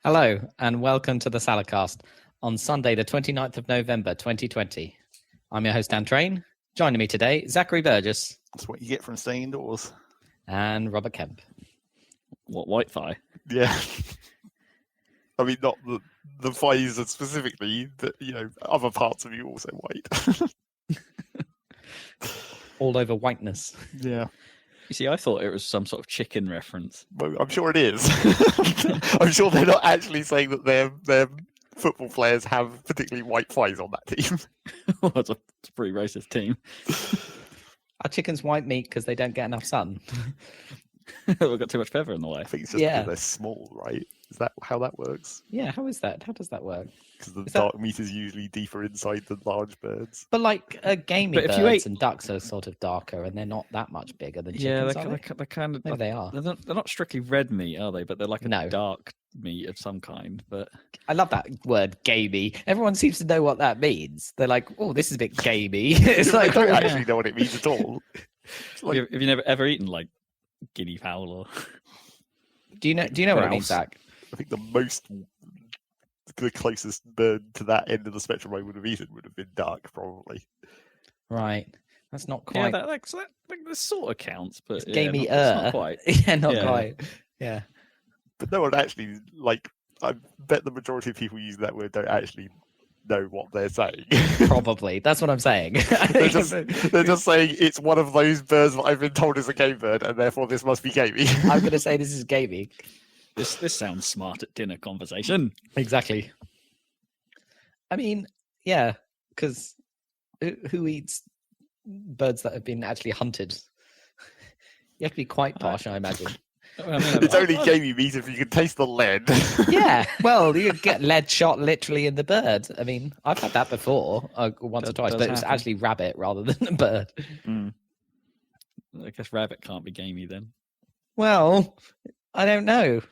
Hello, and welcome to the Saladcast on Sunday, the 29th of November, 2020. I'm your host, Dan Train. Joining me today, Zachary Burgess. That's what you get from staying indoors. And Robert Kemp. What, white thigh? Yeah. I mean, not the thighs specifically, but, other parts of you also white. All over whiteness. Yeah. You see, I thought it was some sort of chicken reference. Well, I'm sure it is. I'm sure they're not actually saying that their football players have particularly white thighs on that team. It's a pretty racist team. Are chickens white meat because they don't get enough sun? We've got too much feather in the way. I think it's just because they're small, right? Is that how that works? Yeah, how is that? How does that work? Because the dark meat is usually deeper inside than large birds. But like gamey birds and ducks are sort of darker, and they're not that much bigger than chickens. Yeah, they're kind of. Maybe they are. They're not strictly red meat, are they? But they're like a dark meat of some kind. But I love that word, gamey. Everyone seems to know what that means. They're like, "Oh, this is a bit gamey." It's like I don't actually know what it means at all. Like, have you never ever eaten like guinea fowl or? Do you know what it means, Zach? I think the closest bird to that end of the spectrum I would have eaten would have been duck, probably. Right. That's not quite. Yeah, that sort of counts, but it's gamey. Not quite. Yeah, not quite. Yeah. But no one actually, I bet the majority of people using that word don't actually know what they're saying. Probably. That's what I'm saying. they're just saying it's one of those birds that I've been told is a game bird, and therefore this must be gamey. I'm going to say this is gamey. This sounds smart at dinner conversation. Exactly. I mean, yeah, because who eats birds that have been actually hunted? You have to be quite posh, I imagine. It's only gamey meat if you can taste the lead. Yeah, well, you get lead shot literally in the bird. I mean, I've had that before, once or twice, but it was actually rabbit rather than a bird. Mm. I guess rabbit can't be gamey then. Well, I don't know.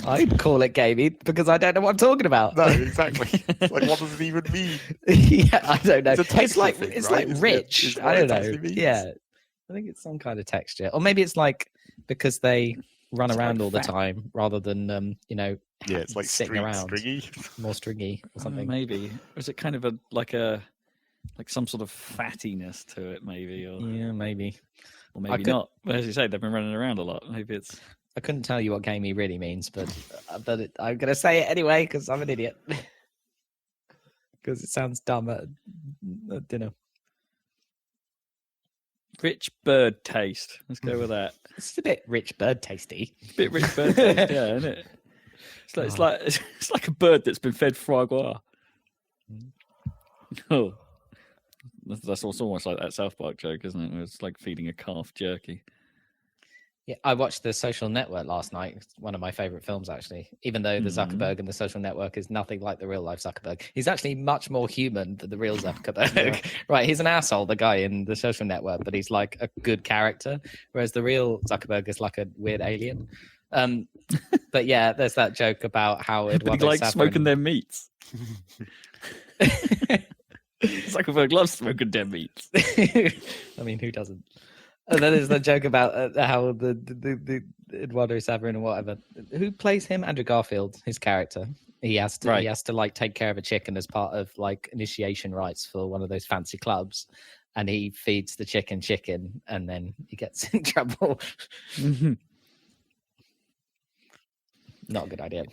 I'd call it gamey because I don't know what I'm talking about. No, exactly. What does it even mean? Yeah, I don't know. It's like thing, it's right? like rich. I don't know. Yeah, I think it's some kind of texture, or maybe it's like because they run around all the time rather than yeah, it's like sitting around, stringy, more stringy or something. Maybe, or is it kind of like some sort of fattiness to it? Maybe, or yeah, maybe, or maybe not. But as you say, they've been running around a lot. Maybe it's. I couldn't tell you what gamey really means, but I'm going to say it anyway because I'm an idiot. Because it sounds dumb at dinner. Rich bird taste. Let's go with that. It's a bit rich bird tasty. A bit rich bird taste, yeah, isn't it? It's like a bird that's been fed foie gras. Oh, that's also almost like that South Park joke, isn't it? Where it's like feeding a calf jerky. Yeah, I watched The Social Network last night. It's one of my favorite films, actually. Even though the Zuckerberg in The Social Network is nothing like the real life Zuckerberg, he's actually much more human than the real Zuckerberg. Yeah. Right, he's an asshole, the guy in The Social Network, but he's like a good character, whereas the real Zuckerberg is like a weird alien. But yeah, there's that joke about how Eduardo likes smoking their meats. Zuckerberg loves smoking their meats. I mean, who doesn't? And then there's the joke about how the Eduardo Saverin or whatever, who plays him, Andrew Garfield, his character. He has to like take care of a chicken as part of like initiation rites for one of those fancy clubs, and he feeds the chicken, and then he gets in trouble. Not a good idea.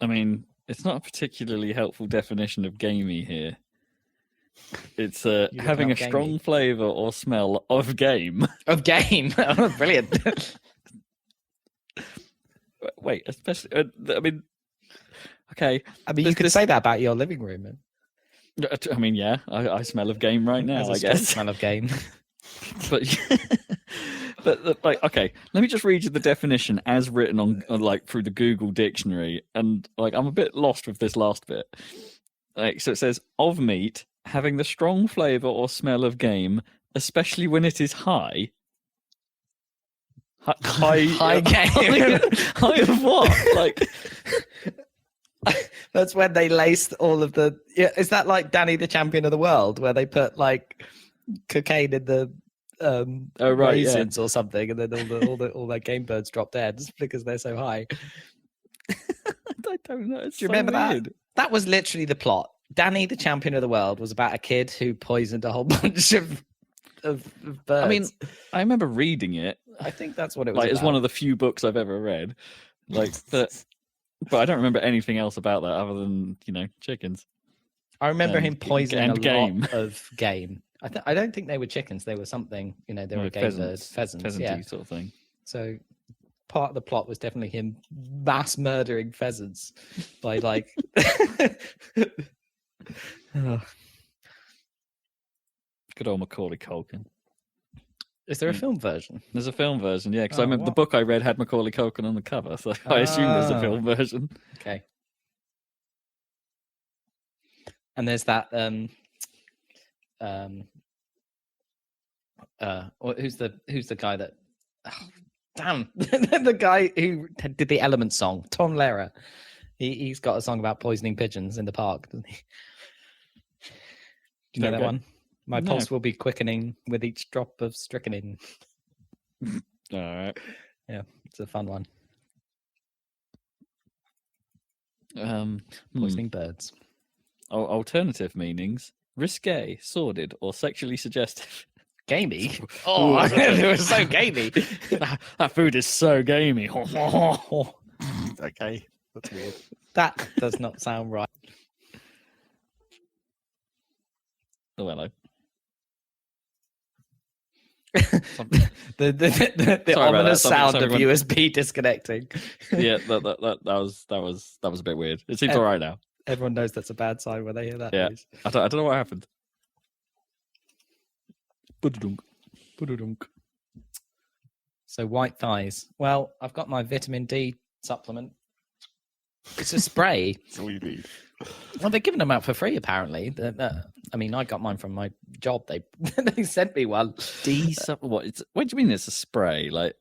I mean, it's not a particularly helpful definition of gamey here. It's having a strong flavour or smell of game. Of game? Oh, brilliant. Wait, especially, I mean, okay. I mean, you could say that about your living room. Man. I mean, yeah, I smell of game right now, I guess. Smell of game. But like, okay, let me just read you the definition as written on like through the Google dictionary, and like I'm a bit lost with this last bit. Like, so it says of meat having the strong flavour or smell of game, especially when it is high. High game. High of what? Like that's when they laced all of the. Yeah, is that like Danny the Champion of the World, where they put like cocaine in the raisins or something, and then all their game birds drop dead because they're so high. I don't know. It's Do you so remember weird. that? That was literally the plot. Danny, the champion of the world, was about a kid who poisoned a whole bunch of birds. I mean, I remember reading it. I think that's what it was Like, about. it's one of the few books I've ever read. Like, but I don't remember anything else about that other than chickens. I remember him poisoning a game. lot of game. I don't think they were chickens. They were something. They were game birds, pheasants, pheasanty sort of thing. So part of the plot was definitely him mass murdering pheasants by like. Good old Macaulay Culkin. Is there a film version? There's a film version, yeah. Because I Oh, remember the what? book I read had Macaulay Culkin on the cover, so I assume there's a film version. Okay. And there's that who's the guy that damn the guy who did the Element song, Tom Lehrer. He's got a song about poisoning pigeons in the park, doesn't he? Do you know that one? My pulse will be quickening with each drop of strychnine. All right. Yeah, it's a fun one. Poisoning birds. Alternative meanings: risque, sordid, or sexually suggestive. Gamey? Oh, it was so gamey. That food is so gamey. Okay, that's weird. That does not sound right. Oh, hello. The ominous sound of USB disconnecting. Yeah, that was a bit weird. It seems all right now. Everyone knows that's a bad sign when they hear that. Yeah, news. I don't know what happened. So white thighs. Well, I've got my vitamin D supplement. It's a spray. That's all you need. Well, they're giving them out for free, apparently. I mean, I got mine from my job. They sent me one. What do you mean it's a spray? Like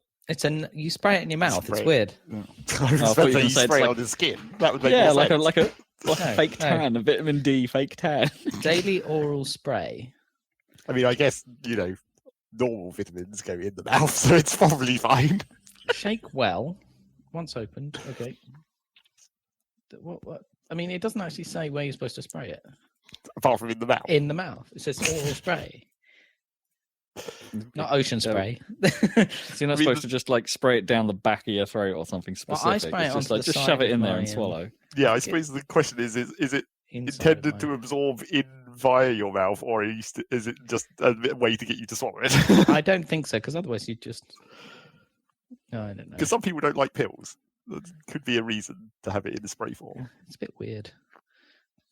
you spray it in your mouth. Spray. It's weird. I was thought you were you gonna say it's spray like- on the skin. That would make yeah, more sense. like a No, fake tan, a vitamin D fake tan. Daily oral spray. I mean, I guess normal vitamins go in the mouth, so it's probably fine. Shake well. Once opened. Okay. What? I mean, it doesn't actually say where you're supposed to spray it. Apart from in the mouth. In the mouth. It says oral spray. Not ocean spray. So you're not supposed to just like spray it down the back of your throat or something specific. Well, I spray It's it just onto like the just shove side it in of there my, and swallow. Yeah, I suppose the question is it inside intended of to my- absorb in via your mouth, or is it just a way to get you to swallow it? I don't think so, because otherwise you just. No, I don't know. Because some people don't like pills. That could be a reason to have it in the spray form. It's a bit weird.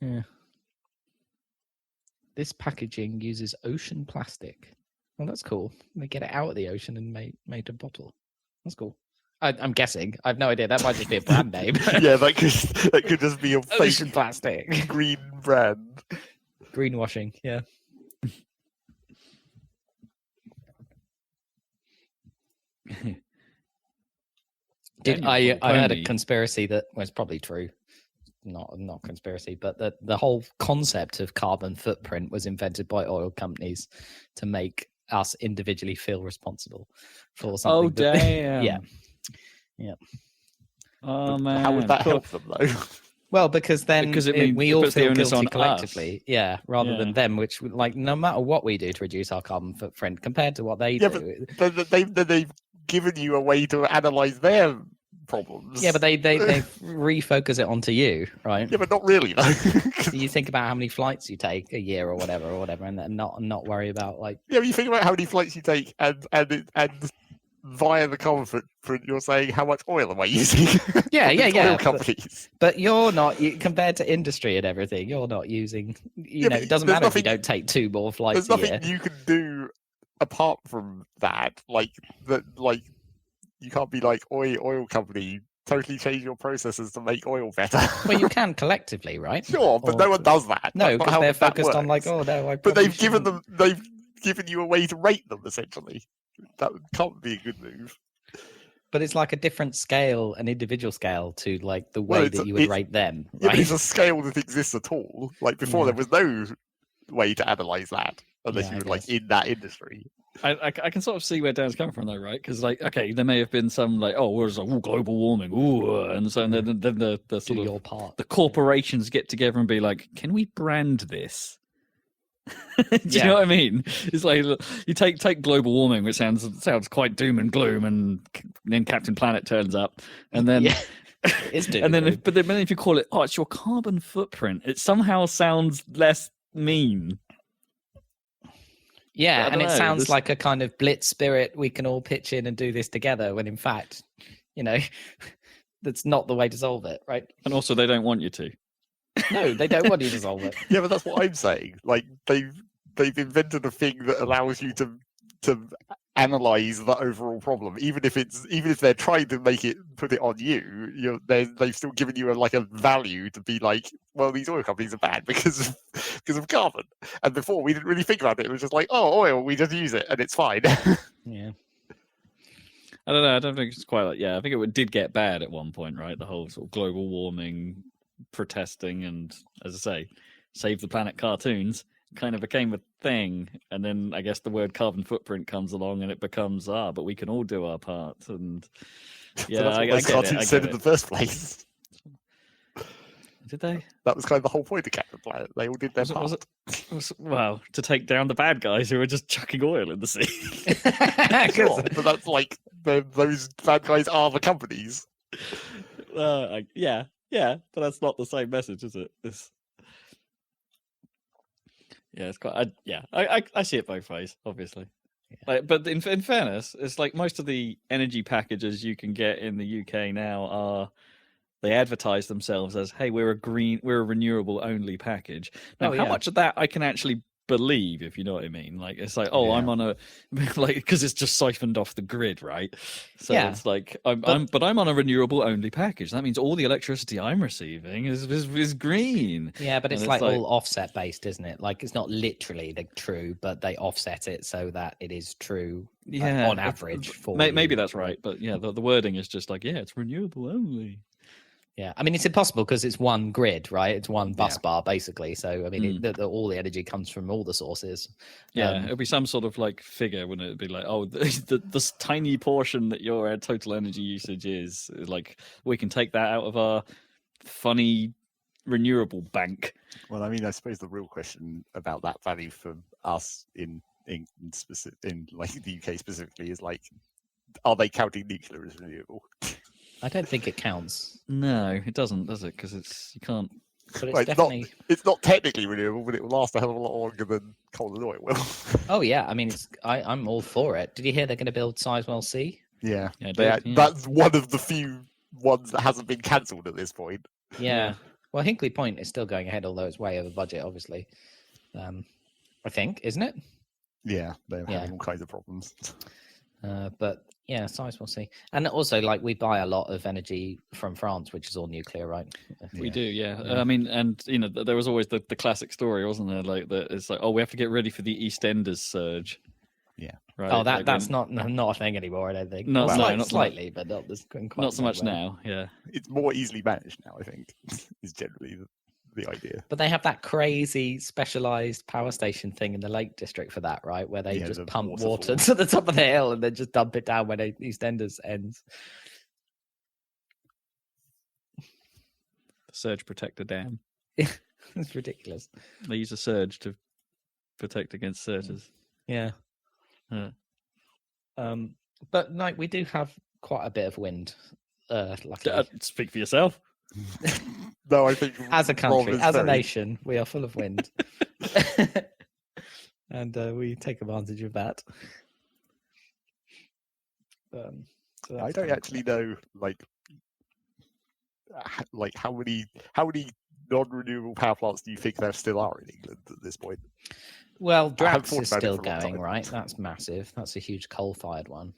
Yeah. This packaging uses ocean plastic. Well, that's cool. They get it out of the ocean and made a bottle. That's cool. I'm guessing. I have no idea. That might just be a brand name. Yeah, that could just be a Ocean fake plastic. green brand. Greenwashing. Yeah. I heard a conspiracy that was probably true. Not conspiracy, but the whole concept of carbon footprint was invented by oil companies to make us individually feel responsible for something. Oh damn! Yeah. Oh man! How would that help them though? Well, because then we all puts the feel onus guilty on collectively, rather than Yeah. them, which like no matter what we do to reduce our carbon footprint compared to what they do. They've given you a way to analyze their problems. Yeah, but they refocus it onto you, right? Yeah, but not really though. You think about how many flights you take a year or whatever, and then not worry about like. Yeah, but you think about how many flights you take, and via the carbon footprint, you're saying how much oil am I using? Yeah. Oil companies. But you're not compared to industry and everything. You're not using. but It doesn't there's matter if you nothing- don't take 2 more flights There's a year. nothing you can do apart from that. Like you can't be like oil company. Totally change your processes to make oil better. Well, you can collectively, right? Sure, but no one does that. No, That's not because how they're that focused on like, works. oh no, But they've given you a way to rate them essentially. That can't be a good move. But it's like a different scale, an individual scale to like the way Well, that you would rate them, Yeah, but right? it's a scale that exists at all. Like before, Yeah. there was no way to analyze that unless Yeah, you I were like guess. in that industry. I can sort of see where Dan's coming from, though, right? Because, like, okay, there may have been some, like, oh, where's like, global warming, and so then the Do sort of your part. the corporations get together and be like, can we brand this? Do you know what I mean? It's like you take global warming, which sounds quite doom and gloom, and then Captain Planet turns up, and then it's doom and then gloom. but then if you call it, oh, it's your carbon footprint, it somehow sounds less mean. Yeah, and it sounds this... like a kind of blitz spirit. We can all pitch in and do this together. When in fact, that's not the way to solve it, right? And also, they don't want you to. No, they don't want you to solve it. Yeah, but that's what I'm saying. Like they've invented a thing that allows you to analyze the overall problem, even if they're trying to put it on you. They've still given you a value to be like, well, these oil companies are bad because of carbon. And before we didn't really think about it. It was just like, oh, oil, we just use it and it's fine. Yeah. I don't know. I don't think it's quite like. Yeah, I think it did get bad at one point, right? The whole sort of global warming, protesting, and as I say, save the planet cartoons kind of became a thing, and then I guess the word carbon footprint comes along, and it becomes but we can all do our part, and yeah, so that's what those cartoons said in the first place. Did they? That was kind of the whole point of Captain Planet. They all did their part. Well, to take down the bad guys who are just chucking oil in the sea. Sure, but that's like those bad guys are the companies. Yeah, but that's not the same message, is it? It's quite. I see it both ways, obviously. Yeah. But in fairness, it's like most of the energy packages you can get in the UK now they advertise themselves as, hey, we're a renewable only package. Now, how much of that I can actually believe, if you know what I mean? Like, it's like, I'm on a because it's just siphoned off the grid, right? So it's like I'm on a renewable only package. That means all the electricity I'm receiving is green. Yeah, but it's like all offset based, isn't it? Like, it's not literally true, but they offset it so that it is true. On average. Maybe that's right, but the wording is just like, it's renewable only. Yeah, I mean, it's impossible because it's one grid, right? It's one bus bar, basically. So, I mean, all the energy comes from all the sources. Yeah, it'll be some sort of figure, wouldn't it? It'd be like, oh, this tiny portion that your total energy usage is like, we can take that out of our funny renewable bank. Well, I mean, I suppose the real question about that value for us in the UK specifically is like, are they counting nuclear as renewable? I don't think it counts. No, it doesn't, does it? Because you can't. But it's definitely. It's not technically renewable, but it will last a hell of a lot longer than coal and oil will. Oh yeah, I mean, I'm all for it. Did you hear they're going to build Sizewell C? Yeah, that's one of the few ones that hasn't been cancelled at this point. Yeah. Well, Hinkley Point is still going ahead, although it's way over budget, obviously. I think, isn't it? Yeah, they're having all kinds of problems. But yeah, Sizewell C. And also, we buy a lot of energy from France, which is all nuclear, right? We do, yeah. I mean, and there was always the classic story, wasn't there? Like that, it's like, oh, we have to get ready for the EastEnders surge. Yeah. Right. Oh, that's not a thing anymore. I don't think. Not slightly, but not so much now. Yeah, it's more easily managed now. I think is generally the idea. But they have that crazy specialized power station thing in the Lake District for that, right? Where they just pump water to the top of the hill and then just dump it down when EastEnders ends. The surge protector dam. It's ridiculous. They use a surge to protect against surges. Yeah. But we do have quite a bit of wind. Luckily. Speak for yourself. No, I think as a country, as a nation, we are full of wind, and we take advantage of that. So I don't actually know, like how many non-renewable power plants do you think there still are in England at this point? Well, Drax is still going, right? That's massive. That's a huge coal-fired one.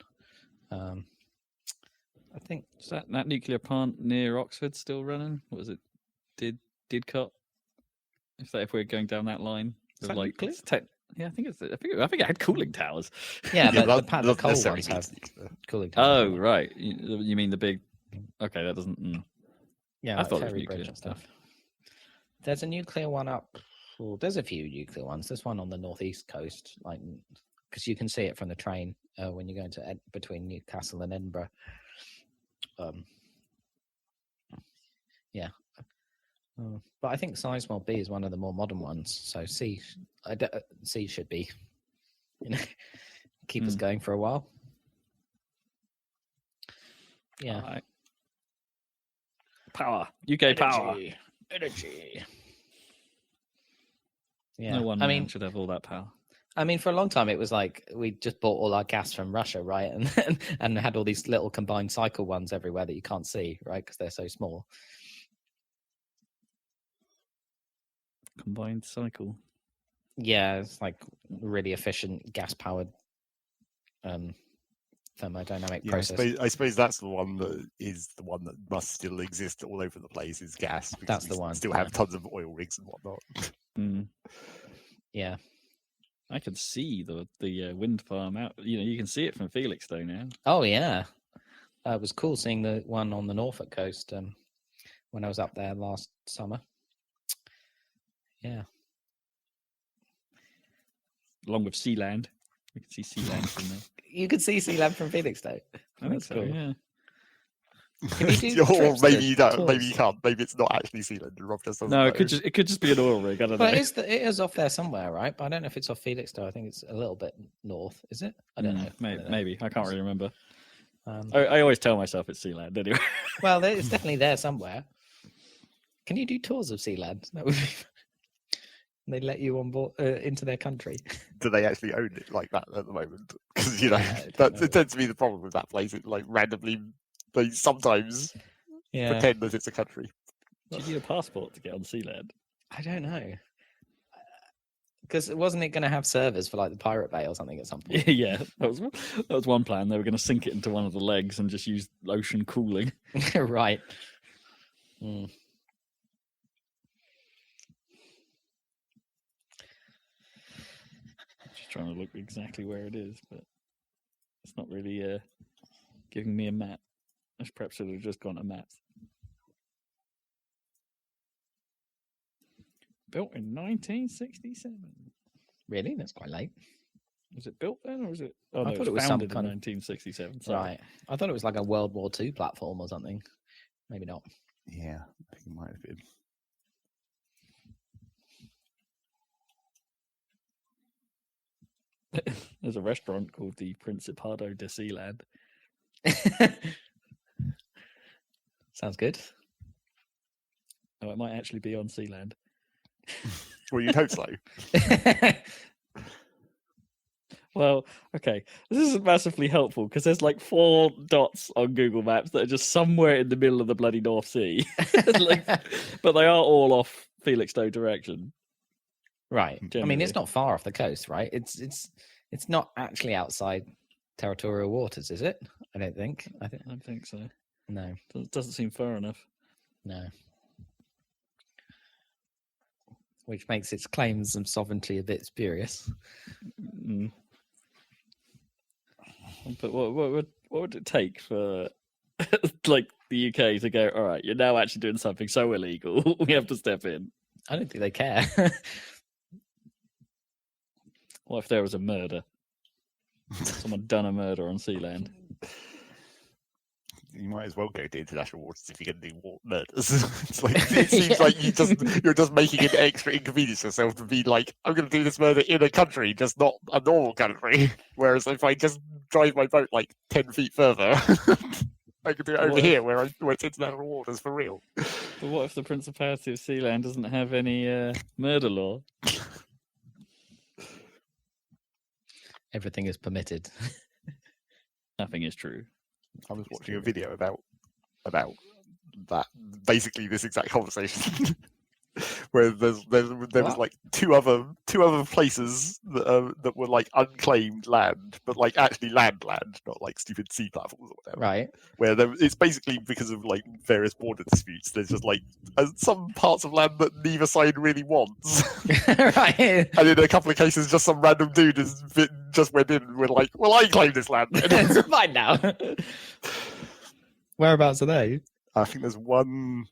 I think that nuclear plant near Oxford still running. What was it? Didcot? If we're going down that line, is that nuclear? Yeah, I think it had cooling towers. Yeah, but the coal ones have cooling towers. Oh, right. You mean the big? Okay, that doesn't. Yeah, I thought it was nuclear and stuff. There's a nuclear one up. Well, there's a few nuclear ones. There's one on the northeast coast, because you can see it from the train when you're going to between Newcastle and Edinburgh. Yeah. But I think Sizewell B is one of the more modern ones. So C should be, keep us going for a while. Yeah. Right. Power. UK power. Energy. Yeah. No one man should have all that power. I mean, for a long time, it was like we just bought all our gas from Russia, right? And had all these little combined cycle ones everywhere that you can't see, right? Because they're so small. Combined cycle. Yeah, it's like really efficient gas-powered thermodynamic process. I suppose that's the one that must still exist all over the place is gas. That's the one. Still have tons of oil rigs and whatnot. Yeah. I can see the wind farm out. You can see it from Felixstowe now. Oh yeah, it was cool seeing the one on the Norfolk coast when I was up there last summer. Yeah, along with Sealand, you can see Sealand from there. You could see Sealand from Felixstowe. I think so. Yeah. Can you do Or maybe you don't. tours? Maybe you can't. Maybe it's not actually Sealand. Rob just doesn't No, know. it could just be an oil rig. I don't know. But it is off there somewhere, right? But I don't know if it's off Felixstowe. I think it's a little bit north. Is it? I don't know. Maybe. I can't really remember. Um, I always tell myself it's Sealand anyway. well, it's definitely there somewhere. Can you do tours of Sealand? That would be. They let you on board into their country. Do they actually own it like that at the moment? Because it tends to be the problem with that place. It like randomly, they sometimes pretend that it's a country. Do you need a passport to get on Sealand? I don't know. Because wasn't it going to have servers for like the Pirate Bay or something at some point? Yeah, that was one plan. They were going to sink it into one of the legs and just use ocean cooling. Right. Just trying to look exactly where it is, but it's not really giving me a map. I perhaps should have just gone to maps. Built in 1967. Really? That's quite late. Was it built then, or was it? Oh, I no, thought it was founded some kind in of 1967. Sorry. Right. I thought it was like a World War II platform or something. Maybe not. Yeah, I think it might have been. There's a restaurant called the Principado de Sealand. Sounds good. Oh, it might actually be on Sealand. Well, you'd hope so. Well, okay. This isn't massively helpful because there's like 4 dots on Google Maps that are just somewhere in the middle of the bloody North Sea. But they are all off Felixstowe direction. Right. Generally. I mean, it's not far off the coast, right? It's not actually outside territorial waters, is it? I don't think. I don't think so. No. It doesn't seem far enough. No. Which makes its claims of sovereignty a bit spurious. But what would it take for like the UK to go, all right, you're now actually doing something so illegal, we have to step in? I don't think they care. What if there was a murder? Someone done a murder on Sealand. You might as well go to international waters if you're going to do murders. It seems like you're just making it extra inconvenience yourself to be like, I'm going to do this murder in a country, just not a normal country. Whereas if I just drive my boat like 10 feet further, I could do it over here where it's international waters for real. But what if the Principality of Sealand doesn't have any murder law? Everything is permitted. Nothing is true. I was watching a video about that, basically this exact conversation, where there was like two other places that were like unclaimed land, but like actually land, not like stupid sea platforms or whatever. Right. Where it's basically because of like various border disputes. There's just like some parts of land that neither side really wants. Right. And in a couple of cases, just some random dude just went in and were like, "Well, I claim this land." It's fine now. Whereabouts are they? I think there's one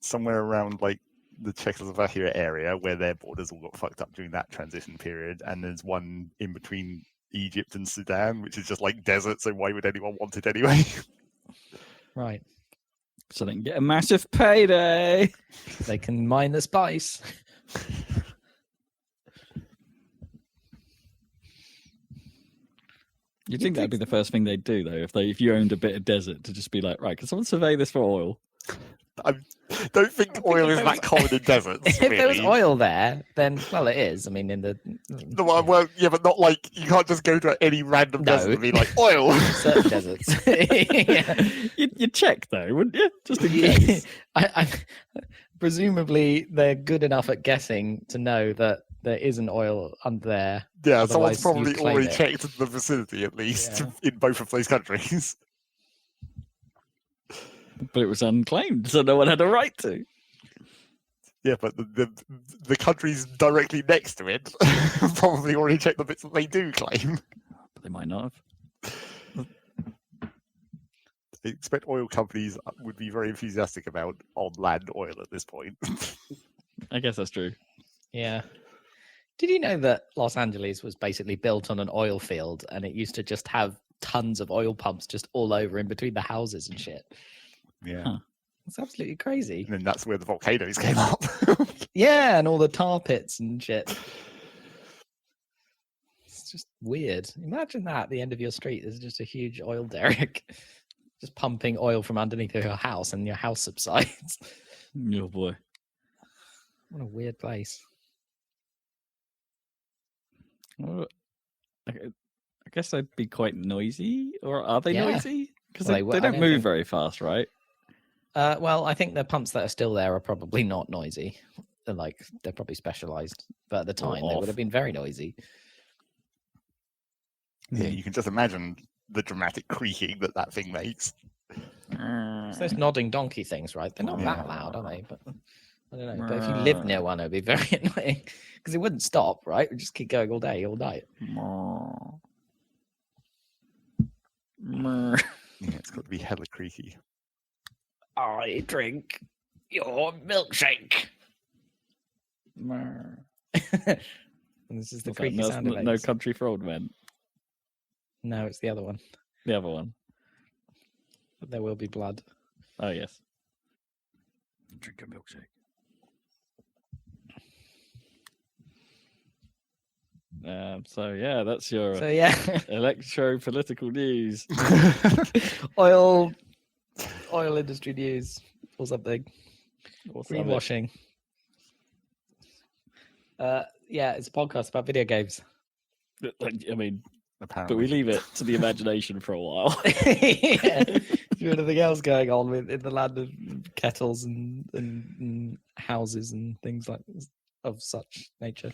somewhere around like the Czechoslovakia area where their borders all got fucked up during that transition period, and there's one in between Egypt and Sudan, which is just like desert. So why would anyone want it anyway? Right. So they can get a massive payday. They can mine the spice. You'd think that'd be the first thing they'd do, though, if you owned a bit of desert, to just be like, right, can someone survey this for oil? I don't think oil is that common in deserts. If really. there was oil there, then well, it is. I mean, in the No, well, yeah, but not like you can't just go to any random desert and be like oil. certain deserts. Yeah. You'd check though, wouldn't you? Just in case. I presumably they're good enough at guessing to know that there isn't oil under there. Yeah, Otherwise, someone's probably you'd claim already it. checked the vicinity at least Yeah. in both of those countries. But it was unclaimed, so no one had a right to. Yeah, but the countries directly next to it probably already checked the bits that they do claim. But they might not have. I expect oil companies would be very enthusiastic about on-land oil at this point. I guess that's true. Yeah. Did you know that Los Angeles was basically built on an oil field, and it used to just have tons of oil pumps just all over in between the houses and shit? Yeah. Huh. It's absolutely crazy. And then that's where the volcanoes came up. Yeah, and all the tar pits and shit. It's just weird. Imagine that at the end of your street, there's just a huge oil derrick just pumping oil from underneath your house, and your house subsides. Oh boy. What a weird place. Well, I guess they'd be quite noisy, or are they Yeah. noisy? Because Well, they I don't don't move think- very fast, right? Well, I think the pumps that are still there are probably not noisy. They're probably specialized, but at the time they off. would have been very noisy. Yeah, you can just imagine the dramatic creaking that thing makes. It's those nodding donkey things, right? They're not Yeah. that loud, are they? But I don't know. But if you lived near one, it'd be very annoying because it wouldn't stop, right? It would just keep going all day, all night. Meh. Yeah, it's got to be hella creaky. I drink your milkshake. Meh. And this is the What's that? creaky No, sound no effects. Country for Old Men. No, it's the other one. The other one. But there will be blood. Oh yes. Drink a milkshake. So yeah, that's your So yeah, electro-political news. oil industry news or something. What's that? Greenwashing. Yeah, it's a podcast about video games. I mean, Apparently. but we leave it to the imagination for a while. Yeah. Is there anything else going on in the land of kettles and houses and things like of such nature?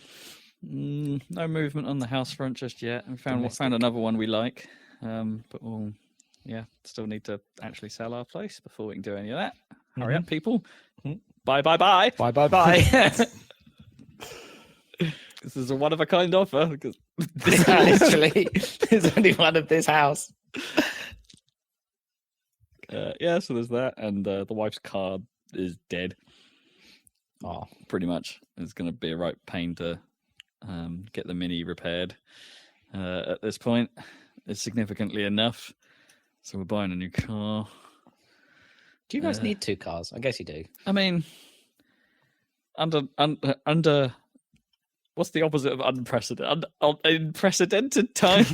No movement on the house front just yet. We found Domestic. another one we like, but we'll still need to actually sell our place before we can do any of that. Hurry up, people! Mhm. Bye. Bye. This is a one of a kind offer. Because Literally, there's only one of this house. so there's that, and the wife's car is dead. Oh, Pretty much, it's going to be a right pain to get the Mini repaired. At this point, it's significantly enough, so we're buying a new car. do you guys need two cars? I guess you do. I mean, under what's the opposite of unprecedented? Unprecedented times.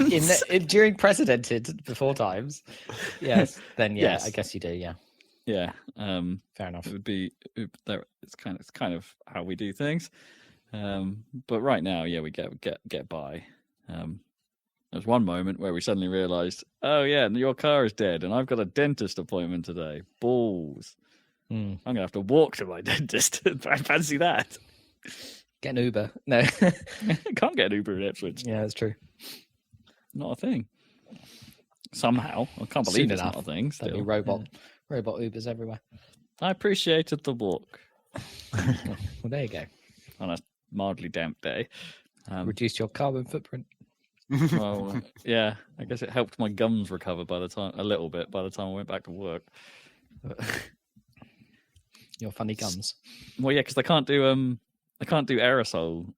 During precedented before times. Yes. Then yeah, Yes. I guess you do. Yeah. Yeah, Fair enough. it would be. It's kind of how we do things. But right now, yeah, we get by. There's one moment where we suddenly realised, oh yeah, your car is dead, and I've got a dentist appointment today. Balls! Hmm. I'm gonna have to walk to my dentist. I fancy that. Get an Uber. No. Can't get an Uber in Ipswich. Yeah, that's true. Not a thing. Somehow, I can't Soon believe it's enough. not a thing. There'll Still, be robot Ubers everywhere. I appreciated the walk Well, there you go. on a mildly damp day. Reduce your carbon footprint. Well, yeah, I guess it helped my gums recover a little bit by the time I went back to work. Your funny gums. Well, yeah, because they can't do aerosol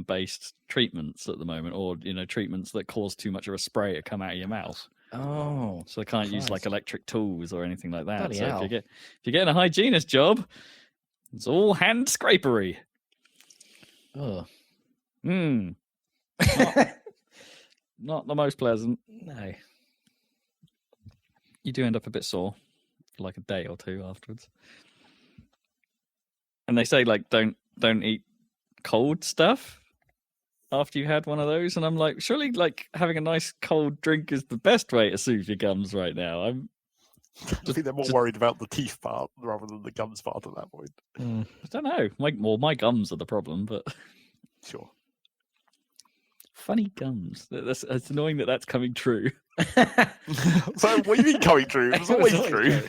based treatments at the moment, or treatments that cause too much of a spray to come out of your mouth. Oh, so they can't use like Christ. electric tools or anything like that. Bloody So hell. if you're getting a hygienist job, it's all hand scrapery. Oh. Not the most pleasant. No. You do end up a bit sore for like a day or two afterwards. And they say like don't eat cold stuff after you had one of those, and I'm like, surely like having a nice cold drink is the best way to soothe your gums right now. I think they're more worried about the teeth part rather than the gums part at that point. I don't know. My gums are the problem, but Sure. funny gums. It's annoying that that's coming true. So what do you mean coming true? It was always true.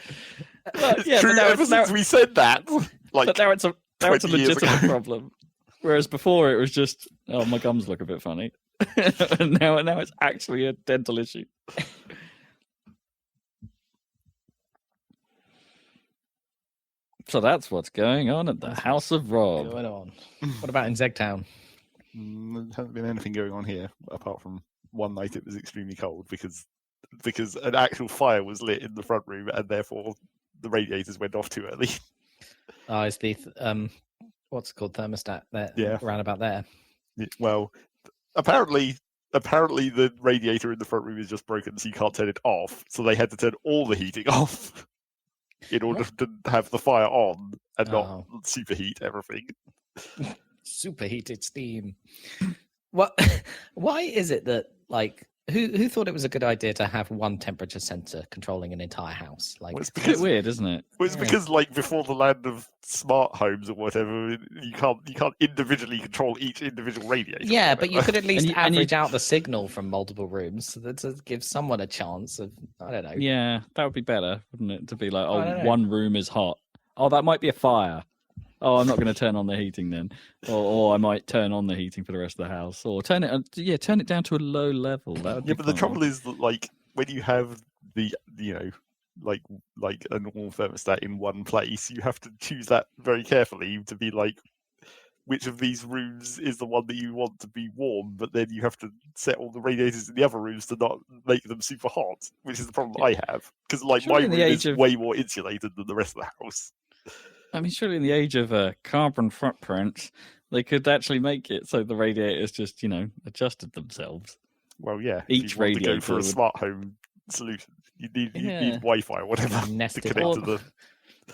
Well, yeah, True but now ever since we said that. Like, but now it's a 20 years legitimate ago. problem. Whereas before it was just, oh, my gums look a bit funny. And now it's actually a dental issue. So that's what's going on at the House of Rob. Going on. What about in Zegtown? There hasn't been anything going on here apart from one night it was extremely cold because an actual fire was lit in the front room and therefore the radiators went off too early. Oh, it's the what's it called, thermostat there? Yeah. Around about there. Well, apparently the radiator in the front room is just broken, so you can't turn it off. So they had to turn all the heating off in order to have the fire on and not superheat everything. Superheated steam. What? Why is it that like who thought it was a good idea to have one temperature sensor controlling an entire house? Like, Well, it's It's a bit weird, isn't it? Well, it's because, like, before the land of smart homes or whatever, you can't individually control each individual radiator. yeah, but you could at least and you- average out the signal from multiple rooms so that to give someone a chance of, I don't know. Yeah, that would be better, wouldn't it? To be like, I don't oh, know. one room is hot. Oh, that might be a fire. Oh, I'm not going to turn on the heating then. Or I might turn on the heating for the rest of the house. Or turn it down to a low level. That would Yeah, be but the fine. trouble is that, like, when you have the like a normal thermostat in one place, you have to choose that very carefully to be like, which of these rooms is the one that you want to be warm, but then you have to set all the radiators in the other rooms to not make them super hot, which is the problem I have. Because, like, Surely my in room the is age of- way more insulated than the rest of the house. I mean, surely in the age of carbon footprints, they could actually make it so the radiators just, adjusted themselves. Well, yeah. Each if you want to go radiator for a would- smart home solution, you need Yeah. Wi-Fi or whatever to Nested connect to up. the.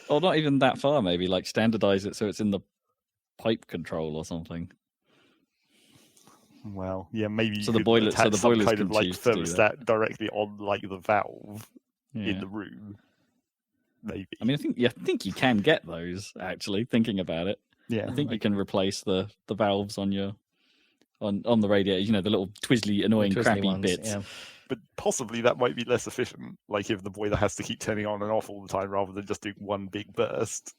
Or not even that far, maybe, like standardize it so it's in the pipe control or something. Well, yeah, maybe you So the could boiler- so attach the some boilers kind can of like choose to do that. thermostat directly on like the valve Yeah. in the room. Maybe. I mean, I think you can get those, actually, thinking about it. yeah. I think you can replace the valves on your on the radiator, the little twizzly, annoying, Twizzly crappy ones, bits. yeah. But possibly that might be less efficient. Like if the boiler has to keep turning on and off all the time rather than just doing one big burst.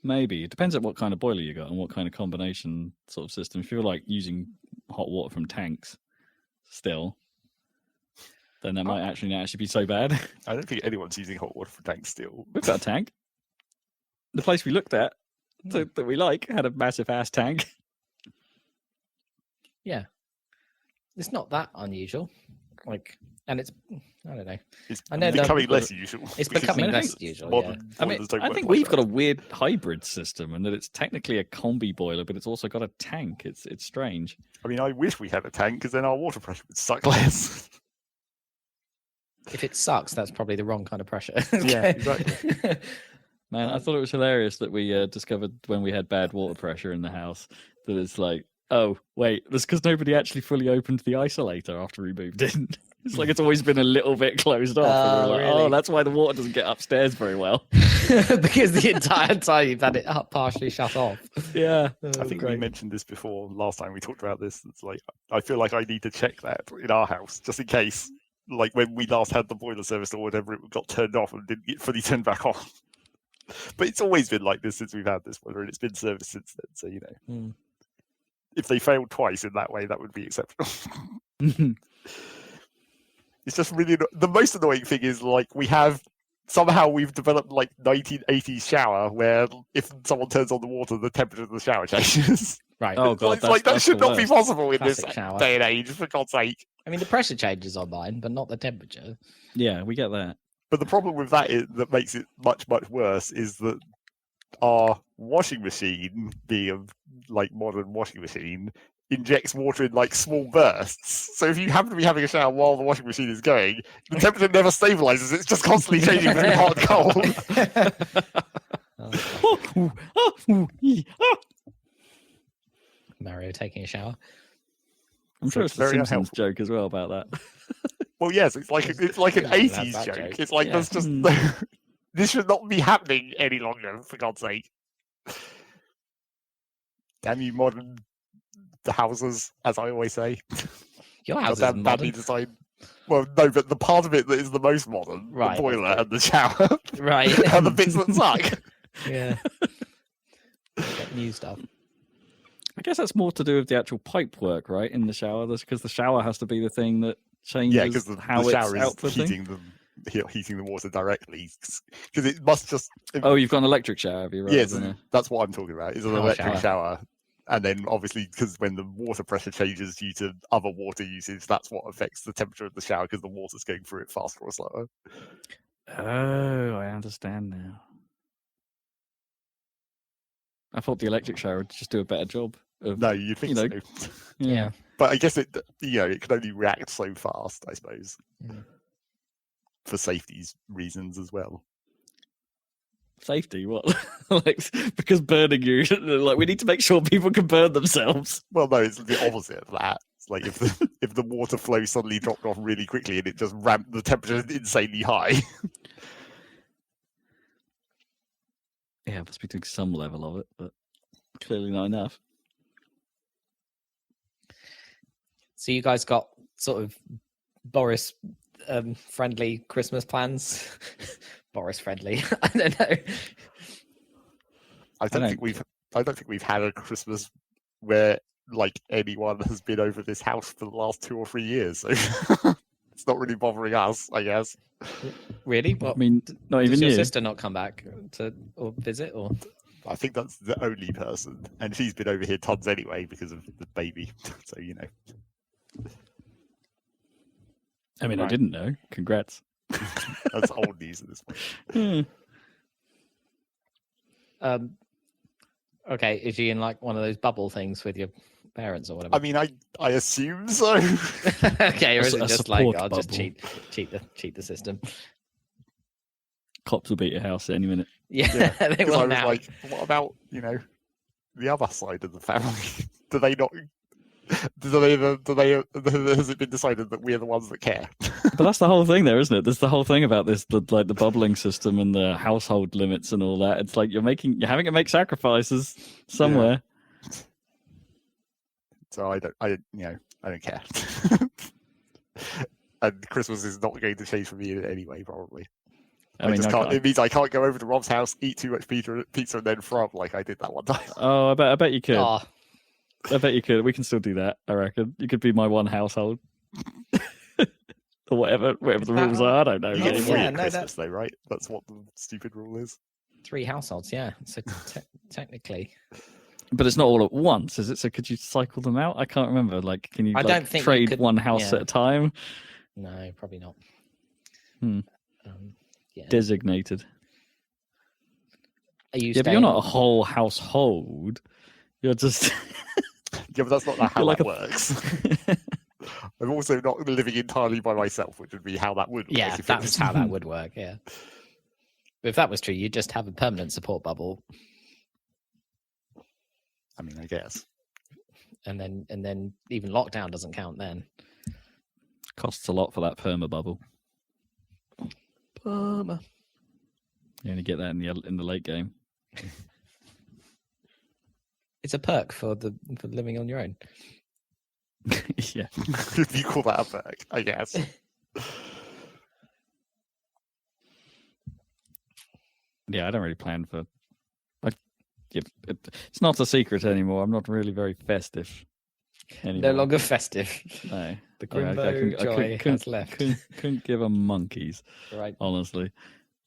Maybe. It depends on what kind of boiler you got and what kind of combination sort of system. If you're like using hot water from tanks still, then that might actually not actually be so bad. I don't think anyone's using hot water for tanks still. We've got a tank. The place we looked at that we like had a massive ass tank. Yeah. It's not that unusual. Like, and it's, I don't know. It's I know becoming that- less usual. It's because becoming I less think usual. modern I mean, boilers don't I work think like we've that. got a weird hybrid system, and that it's technically a combi boiler, but it's also got a tank. It's strange. I mean, I wish we had a tank because then our water pressure would suck less. If it sucks, that's probably the wrong kind of pressure. Yeah, exactly. Man, I thought it was hilarious that we discovered when we had bad water pressure in the house that it's like, oh, wait, that's because nobody actually fully opened the isolator after we moved in. It's like it's always been a little bit closed off. And we're like, really? oh, that's why the water doesn't get upstairs very well. Because the entire time you've had it partially shut off. Yeah. I think we mentioned this before last time we talked about this. It's like I feel like I need to check that in our house just in case. Like when we last had the boiler service or whatever, it got turned off and didn't get fully turned back on. But it's always been like this since we've had this boiler, and it's been serviced since then. So if they failed twice in that way, that would be acceptable. It's just really the most annoying thing is like we have somehow we've developed like 1980s shower where if someone turns on the water, the temperature of the shower changes. Right. Oh god, It's like that that's should the not be worst. possible in this Classic shower. day and age, for God's sake. I mean, the pressure changes on mine, but not the temperature. Yeah, we get that. But the problem with that that makes it much, much worse is that our washing machine, being a like modern washing machine, injects water in like small bursts. So if you happen to be having a shower while the washing machine is going, the temperature never stabilizes. It's just constantly changing between hot and cold. Mario taking a shower. I'm sure it's a very Simpsons unhelpful. joke as well about that. Well, yes, it's like an Yeah, that's 80s that joke. joke. It's like Yeah. there's just this should not be happening any longer, for God's sake. Damn you modern houses, as I always say. Your house is Goddamn badly modern. designed. Well, no, but the part of it that is the most modern, Right, the boiler that's and the shower, Right. are the bits that suck. Yeah. Get new stuff. I guess that's more to do with the actual pipe work, right? In the shower, because the shower has to be the thing that changes Yeah, because how the it's shower is outputting. heating the water directly. Because it must just. Oh, you've got an electric shower, have you? Rather Yes, than a- that's what I'm talking about. Is an Shower electric shower. And then obviously, because when the water pressure changes due to other water usage, that's what affects the temperature of the shower because the water's going through it faster or slower. Oh, I understand now. I thought the electric shower would just do a better job. Of, No, you'd think You so. know, Yeah. But I guess it can only react so fast, I suppose, Yeah. for safety's reasons as well. Safety, what? Like, because burning you, like, we need to make sure people can burn themselves. Well, no, it's the opposite of that. It's like if the water flow suddenly dropped off really quickly and it just ramped the temperature insanely high. Yeah, I must be doing some level of it, but clearly not enough. So you guys got sort of Boris friendly Christmas plans? Boris friendly. I don't know. I don't think we've had a Christmas where like anyone has been over this house for the last 2 or 3 years. So it's not really bothering us, I guess. Really? I What, mean, not does even your you. sister not come back to or visit or? I think that's the only person, and she's been over here tons anyway because of the baby. So I mean, I Right. didn't know. Congrats. that's old news at this point. Hmm. Okay, is she in like one of those bubble things with your parents or whatever? I mean, I assume so. Okay, or is A it just like support I'll just bubble. cheat the system? Cops will beat your house at any minute. Yeah, Yeah, they Because I will was now. like, what about the other side of the family? Do they not? Has it been decided that we're the ones that care? But that's the whole thing, there, isn't it? There's the whole thing about this, the bubbling system and the household limits and all that. It's like you're having to make sacrifices somewhere. So I don't care. And Christmas is not going to change for me in any way, probably. I mean, just I can't. can't- It means I can't go over to Rob's house, eat too much pizza, and then throw up like I did that one time. Oh, I bet you could. Oh, I bet you could. We can still do that. I reckon you could be my one household, or whatever the that rules are. I don't know. You get yeah, free no, at Christmas, that's- though, right? That's what the stupid rule is. 3 households, yeah. So technically, But it's not all at once, is it? So could you cycle them out? I can't remember. Like, can you I don't think you trade could- one house yeah. at a time? no, probably not. Hmm. Yeah. Designated. Are you Yeah, but staying- you're not a whole household. You're just. Yeah, but that's not how You're like that a- works. I'm also not living entirely by myself, which would be how that would work. Yeah, if it that's was- how that would work. Yeah. If that was true, you'd just have a permanent support bubble, I mean, I guess. and then even lockdown doesn't count then. Costs a lot for that perma bubble. You only get that in the late game. It's a perk for living on your own. Yeah. If you call that a perk, I guess. Yeah, I don't really plan for. It's not a secret anymore. I'm not really very festive anymore. No longer festive. No. The I Grimbo joy has left. couldn't give a monkeys, Right. honestly.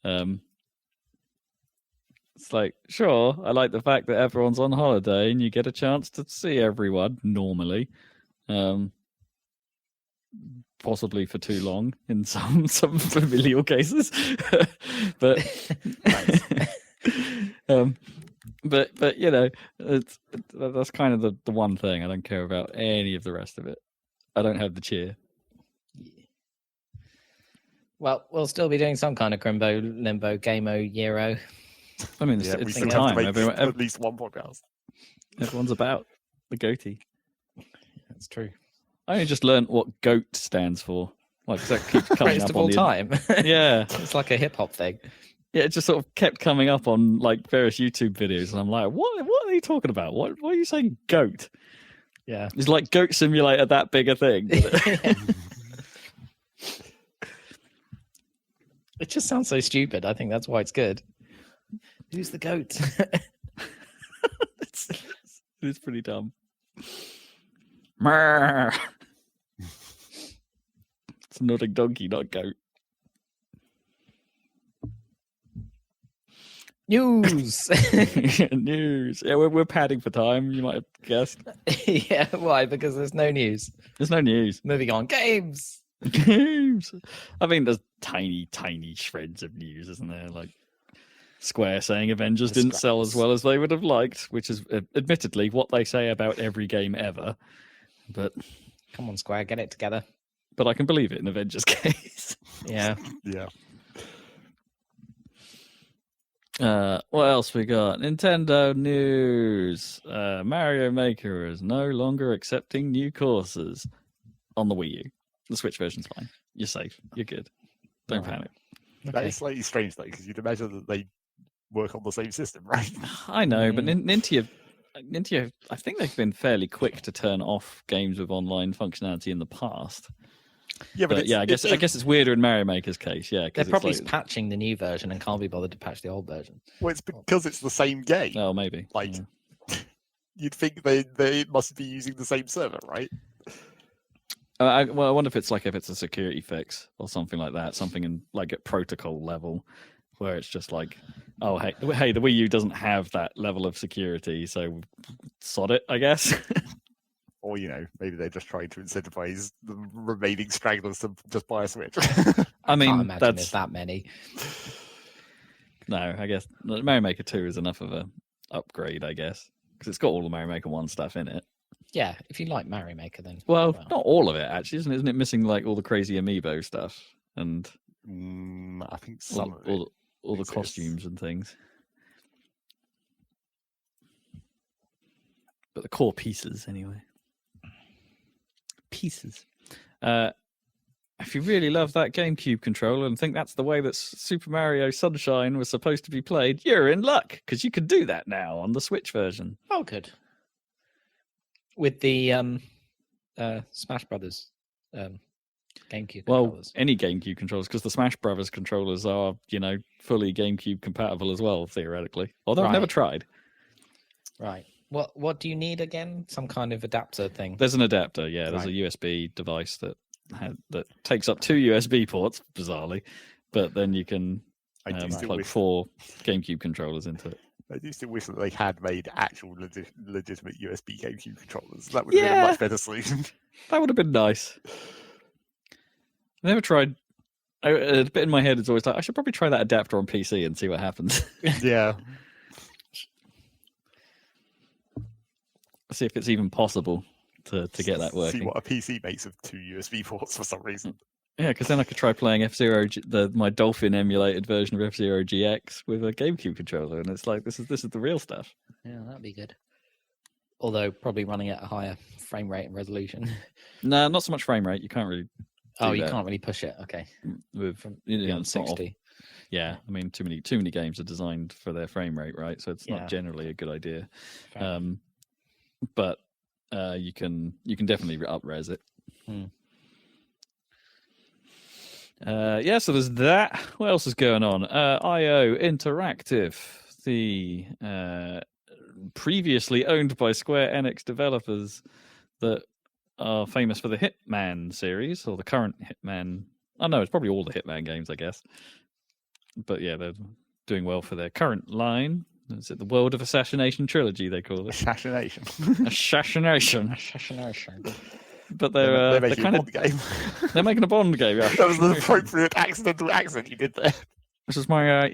It's like, sure, I like the fact that everyone's on holiday and you get a chance to see everyone normally. Possibly for too long in some familial cases. but but you know, that's kind of the one thing. I don't care about any of the rest of it. I don't have the cheer. Well, we'll still be doing some kind of Crimbo, Limbo, Gameo, Euro. I mean, we it's still the have time. to make at least one podcast. Everyone's about the goatee. That's true. I only just learned what GOAT stands for. Like, that keeps coming Greatest up of all time. Yeah. It's like a hip hop thing. Yeah, it just sort of kept coming up on like various YouTube videos, and I'm like, what are you talking about? What are you saying, GOAT? Yeah. Is like Goat Simulator that big a thing? It just sounds so stupid. I think that's why it's good. Who's the goat? It's pretty dumb. It's a nodding donkey, not goat. News. News. Yeah, we're padding for time. You might have guessed. Yeah, why? Because there's no news. There's no news. Moving on. Games. Games. I mean, there's tiny shreds of news, isn't there? Like Square saying Avengers didn't sell as well as they would have liked, which is admittedly what they say about every game ever. But come on, Square, get it together. But I can believe it in Avengers' case. Yeah. Yeah. What else we got? Nintendo news. Mario Maker is no longer accepting new courses on the Wii U. The Switch version's fine. You're safe. You're good. Don't panic. That is slightly strange though, because you'd imagine that they work on the same system, right? I know, but Nintendo, I think they've been fairly quick to turn off games with online functionality in the past. Yeah, but yeah, I guess it's weirder in Mario Maker's case. Yeah, they're probably patching the new version and can't be bothered to patch the old version. Well, it's because it's the same game. Oh, maybe. Like, you'd think they must be using the same server, right? I wonder if it's a security fix or something like that, something in like at protocol level, where it's just like, oh hey, the Wii U doesn't have that level of security, so sod it, I guess. Or, maybe they're just trying to incentivize the remaining stragglers to just buy a Switch. I mean, can't imagine there's that many. No, I guess Mario Maker 2 is enough of a upgrade, I guess, because it's got all the Mario Maker 1 stuff in it. Yeah, if you like Mario Maker, then well, not all of it actually, isn't it missing like all the crazy amiibo stuff and I think some all the costumes and things, but the core pieces anyway. Pieces. If you really love that GameCube controller and think that's the way that Super Mario Sunshine was supposed to be played, you're in luck because you can do that now on the Switch version. Oh, good. With the Smash Brothers GameCube controllers. Any GameCube controllers, because the Smash Brothers controllers are, fully GameCube compatible as well, theoretically. Although I've never tried. Right. What do you need again? Some kind of adapter thing? There's an adapter, yeah. There's a USB device that takes up 2 USB ports, bizarrely, but then you can plug 4 GameCube controllers into it. I do still wish that they had made actual legitimate USB GameCube controllers. That would have been a much better solution. That would have been nice. I never tried. A bit in my head is always like, I should probably try that adapter on PC and see what happens. Yeah. See if it's even possible to get that working. See what a PC makes of 2 USB ports for some reason. Yeah, because then I could try playing F-Zero, my Dolphin emulated version of F-Zero GX with a GameCube controller, and it's like this is the real stuff. Yeah, that'd be good. Although probably running at a higher frame rate and resolution. No, not so much frame rate. You can't really. You can't really push it. Okay. With 60. Yeah, I mean, too many games are designed for their frame rate, right? So it's not generally a good idea. But you can definitely up-res it. So there's that. What else is going on? IO Interactive, the previously owned by Square Enix developers that are famous for the Hitman series, or the current Hitman. Oh no, it's probably all the Hitman games, I guess. But yeah, they're doing well for their current line. Is it the World of Assassination trilogy? They call it Assassination. Assassination. But They're making kind a of Bond game. they're making a Bond game. Yeah. That was the appropriate accidental accent you did there. This is my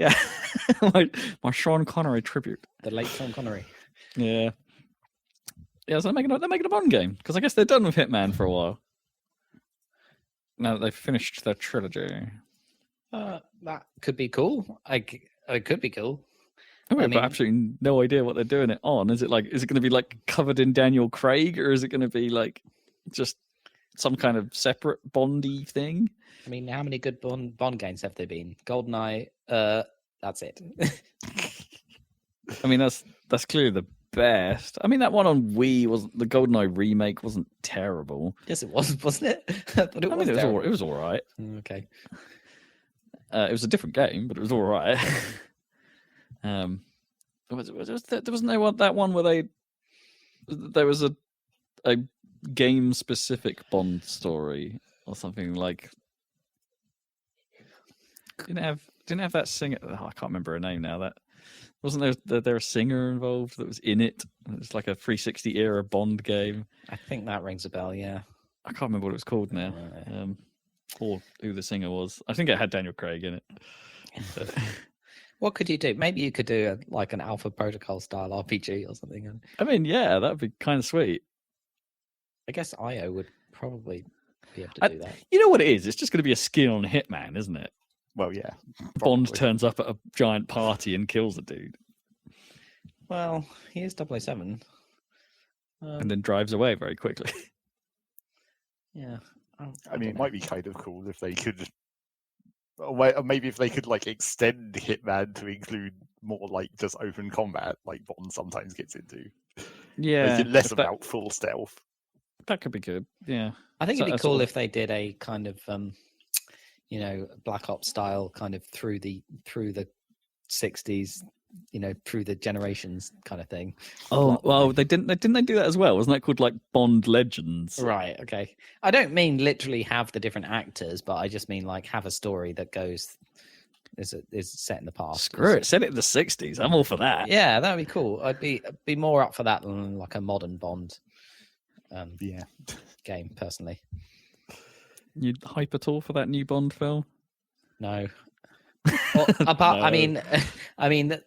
my Sean Connery tribute. The late Sean Connery. Yeah. Yeah, so they're making a Bond game because I guess they're done with Hitman for a while. Now that they've finished their trilogy. That could be cool. It could be cool. I've got absolutely no idea what they're doing it on. Is it going to be like covered in Daniel Craig, or is it going to be like just some kind of separate Bondy thing? I mean, how many good Bond games have there been? GoldenEye. That's it. I mean, that's clearly the best. I mean, that one on Wii the GoldenEye remake wasn't terrible. Yes, it was, wasn't it? It was all right. Okay. It was a different game, but it was all right. There wasn't that one where there was a game specific Bond story or something like. Didn't have that singer. Oh, I can't remember her name now. That wasn't there a singer involved that was in it. It was like a 360 era Bond game. I think that rings a bell. Yeah, I can't remember what it was called now, or who the singer was. I think it had Daniel Craig in it. But... What could you do? Maybe you could do like an Alpha Protocol style RPG or something. I mean, yeah, that'd be kind of sweet. I guess IO would probably be able to do that. You know what it is? It's just going to be a skin on Hitman, isn't it? Well, yeah. Bond probably. turns up at a giant party and kills a dude. Well, he is 007. And then drives away very quickly. Yeah. I mean, it might be kind of cool if they could... Or maybe if they could like extend Hitman to include more like just open combat, like Bond sometimes gets into. Yeah, make it less about full stealth. That could be good. Yeah, I think it'd be cool if they did a kind of, Black Ops style kind of through the 60s, through the generations kind of thing. Oh well, didn't they do that as well? Wasn't that called like Bond Legends? Right. Okay. I don't mean literally have the different actors, but I just mean like have a story that is set in the past. Screw it, set it in the 60s. I'm all for that. Yeah, that'd be cool. I'd be more up for that than like a modern Bond. Game personally. You'd hype at all for that new Bond film? No. Well, apart, no. I mean,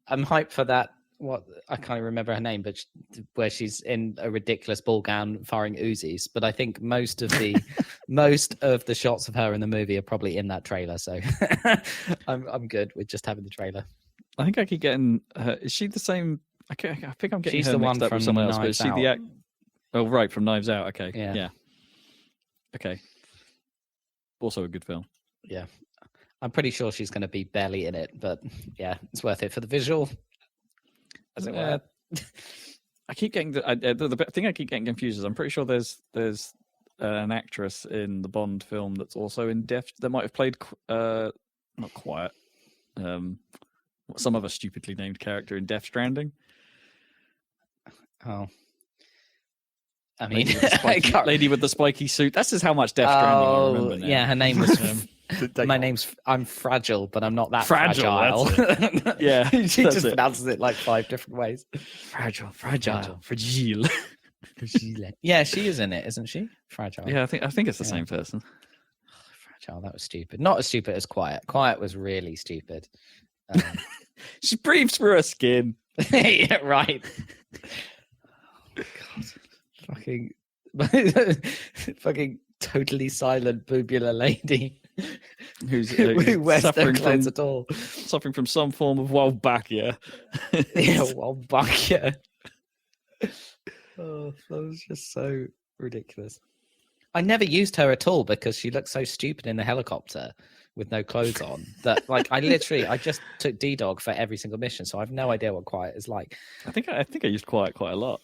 I'm hyped for that. What I can't remember her name, but where she's in a ridiculous ball gown firing Uzis. But I think most of the shots of her in the movie are probably in that trailer. So I'm good with just having the trailer. I think I keep getting. Is she the same? I think I'm getting. She's her the one mixed up from with someone else. Knives But is she Out. Oh, right, from Knives Out. Okay, yeah. Okay. Also a good film. Yeah. I'm pretty sure she's going to be barely in it, but yeah, it's worth it for the visual. As it were. I keep getting the thing I keep getting confused is I'm pretty sure there's an actress in the Bond film that's also in Death that might have played not Quiet, some other stupidly named character in Death Stranding. Oh. I mean, lady with the spiky suit. That's just how much Death Stranding I remember now. Yeah, her name was. I'm fragile, but I'm not that fragile. Yeah, she just pronounces it like 5 different ways. Fragile. Yeah, she is in it, isn't she? Fragile. Yeah, I think it's the same person. Fragile. That was stupid. Not as stupid as Quiet. Quiet was really stupid. She breathes through her skin. Yeah, right. God. Fucking totally silent boobula lady who wears no clothes at all, suffering from some form of Wolbachia. Yeah, Wolbachia. Oh, that was just so ridiculous. I never used her at all because she looked so stupid in the helicopter with no clothes on that I just took D-Dog for every single mission, so I have no idea what Quiet is like. I think I used Quiet quite a lot.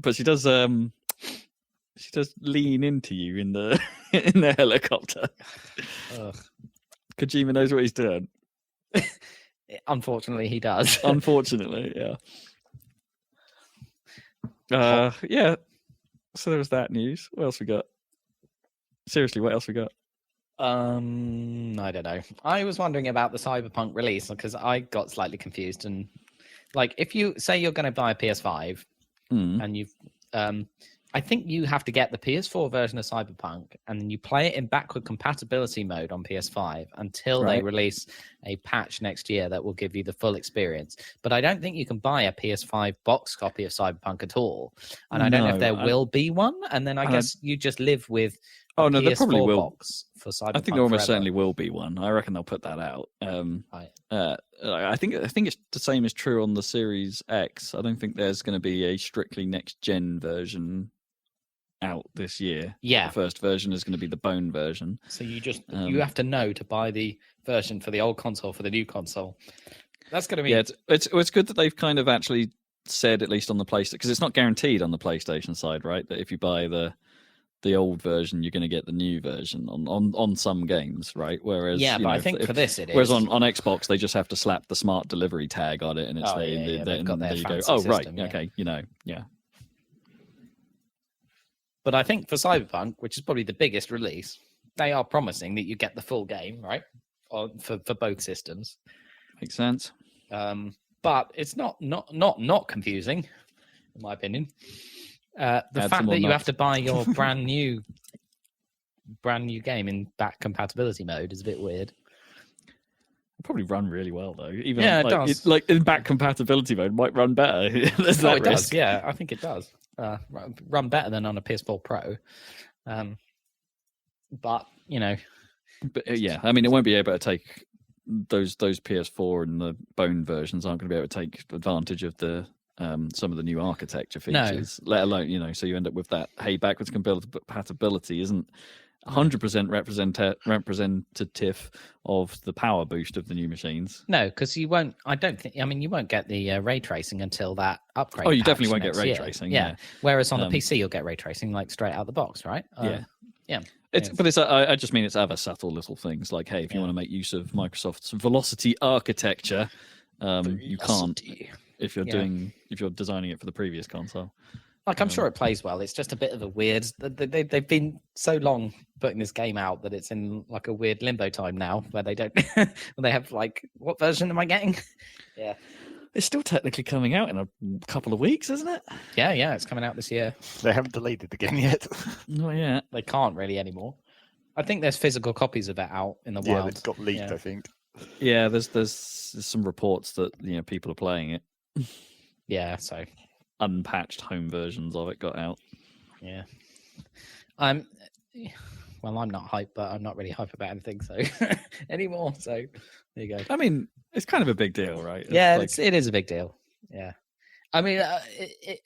But she does lean into you in the in the helicopter. Ugh. Kojima knows what he's doing. Unfortunately, he does. Unfortunately, yeah. Yeah. So there was that news. What else we got? Seriously, what else we got? I don't know. I was wondering about the Cyberpunk release because I got slightly confused. And like, if you say you're going to buy a PS5 and you've, I think you have to get the PS4 version of Cyberpunk and then you play it in backward compatibility mode on PS5 until they release a patch next year that will give you the full experience. But I don't think you can buy a PS5 box copy of Cyberpunk at all. And I don't know if there will be one. And then I guess you just live with no, there probably will. Box for Cyberpunk. I think there almost certainly will be one. I reckon they'll put that out. I think it's the same is true on the Series X. I don't think there's going to be a strictly next gen version out this year. Yeah, the first version is going to be the bone version. So you just you have to know to buy the version for the old console for the new console. That's going to be it's good that they've kind of actually said, at least on the PlayStation, because it's not guaranteed on the PlayStation side, right? That if you buy the old version, you're going to get the new version on some games, right? Whereas but I think for this it is. Whereas on Xbox, they just have to slap the smart delivery tag on it, and it's they've got their there you go. fancy Oh, right, system, okay, yeah. But I think for Cyberpunk, which is probably the biggest release, they are promising that you get the full game, right? For both systems. Makes sense. But it's not confusing, in my opinion. The fact that you have to buy your brand new game in back compatibility mode is a bit weird. It'll probably run really well though. Even it does. Like in back compatibility mode, it might run better. It does. Yeah, I think it does. Run better than on a PS4 Pro. But I mean, it won't be able to take those PS4 and the bone versions aren't going to be able to take advantage of the some of the new architecture features, let alone, so you end up with that, hey, backwards compatibility isn't 100% representative of the power boost of the new machines. No, because you won't, you won't get the ray tracing until that upgrade. Oh, you definitely won't get ray tracing. Yeah. Whereas on the PC, you'll get ray tracing like straight out the box, right? Yeah. I just mean it's other subtle little things like, hey, if you want to make use of Microsoft's Velocity architecture, you can't if you're designing it for the previous console. Like, I'm sure it plays well. It's just a bit of a weird. They've been so long putting this game out that it's in like a weird limbo time now, where they don't. They have like, what version am I getting? Yeah, it's still technically coming out in a couple of weeks, isn't it? Yeah, it's coming out this year. They haven't delayed it again yet. Not yet. They can't really anymore. I think there's physical copies of it out in the wild. Yeah, it got leaked. I think. Yeah, there's some reports that people are playing it. Yeah, so unpatched home versions of it got out. Yeah. I'm not hyped, but I'm not really hyped about anything anymore. So there you go. I mean, it's kind of a big deal, right? It is a big deal. Yeah. I mean,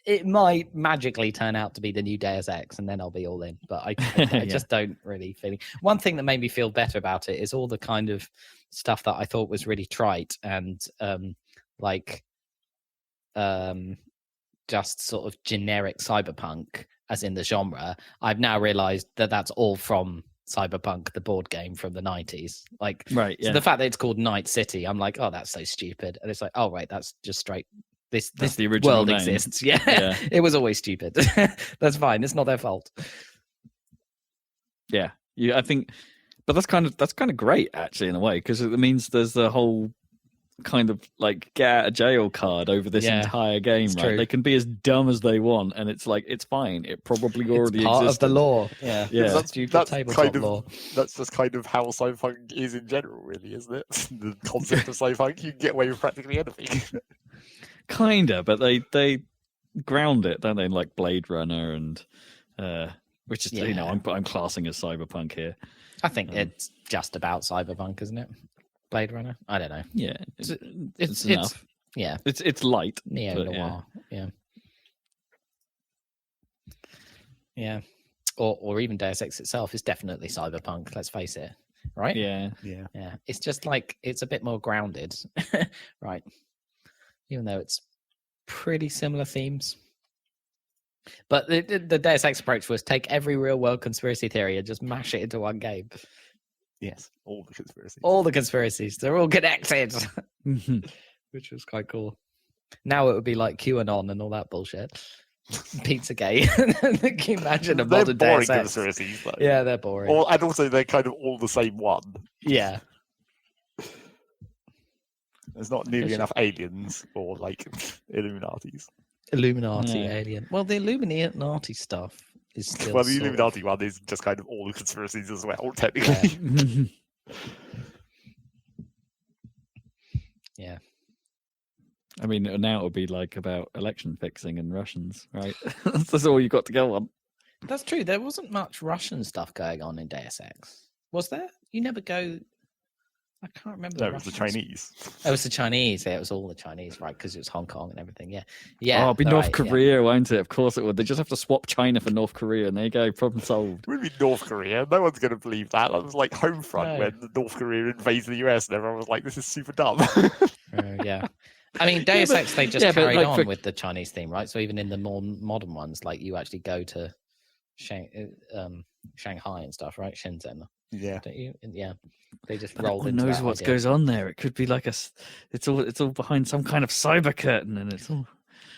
it might magically turn out to be the new Deus Ex, and then I'll be all in. But I just don't really feel. One thing that made me feel better about it is all the kind of stuff that I thought was really trite and just sort of generic cyberpunk, as in the genre. I've now realized that that's all from Cyberpunk, the board game from the 90s. Like, right, yeah. So the fact that it's called Night City, I'm like, oh, that's so stupid. And it's like, oh, right, that's just straight. This the original world name. Exists. Yeah. It was always stupid. That's fine. It's not their fault. Yeah, I think, but that's kind of great actually in a way, because it means there's the whole kind of like get out of jail card over this entire game, right? True. They can be as dumb as they want, and it's like, it's fine. It probably already exists. Part of the law. Yeah. That's tabletop law. That's just kind of how cyberpunk is in general, really, isn't it? The concept of cyberpunk, you can get away with practically anything. Kinda, but they ground it, don't they, in like Blade Runner and which is I'm classing as cyberpunk here. I think it's just about cyberpunk, isn't it? Blade Runner? I don't know. Yeah, it's enough. Yeah, it's light. Neo-noir. Yeah. Or even Deus Ex itself is definitely cyberpunk. Let's face it, right? Yeah. It's just like, it's a bit more grounded, right? Even though it's pretty similar themes. But the Deus Ex approach was take every real world conspiracy theory and just mash it into one game. Yes, all the conspiracies. All the conspiracies. They're all connected, which was quite cool. Now it would be like QAnon and all that bullshit. Pizzagate. Can you imagine a They're modern boring Deus Ex? conspiracies, though. Yeah, they're boring. And also, they're kind of all the same one. Yeah. There's not nearly enough aliens or like Illuminatis. Illuminati alien. Well, the Illuminati stuff is still. Well, the Illuminati one is just kind of all the conspiracies as well, technically. Yeah. I mean, now it would be like about election fixing and Russians, right? That's all you got to go on. That's true. There wasn't much Russian stuff going on in Deus Ex. Was there? You never go. I can't remember. No, it was the Chinese. Oh, it was the Chinese. Yeah, it was all the Chinese, right? Because it was Hong Kong and everything. Yeah. Yeah. Oh, it'll be North Korea, won't it? Of course it would. They just have to swap China for North Korea, and there you go. Problem solved. It would be North Korea. No one's going to believe that. That was like Homefront when North Korea invades the US, and everyone was like, "This is super dumb." Yeah. I mean, Deus Ex, they just carried like on with the Chinese theme, right? So even in the more modern ones, like you actually go to Shanghai and stuff, right? Shenzhen. Yeah. Don't you? Yeah. They just But rolled no into one knows that what idea. goes on there. It could be like it's all behind some kind of cyber curtain, and it's all.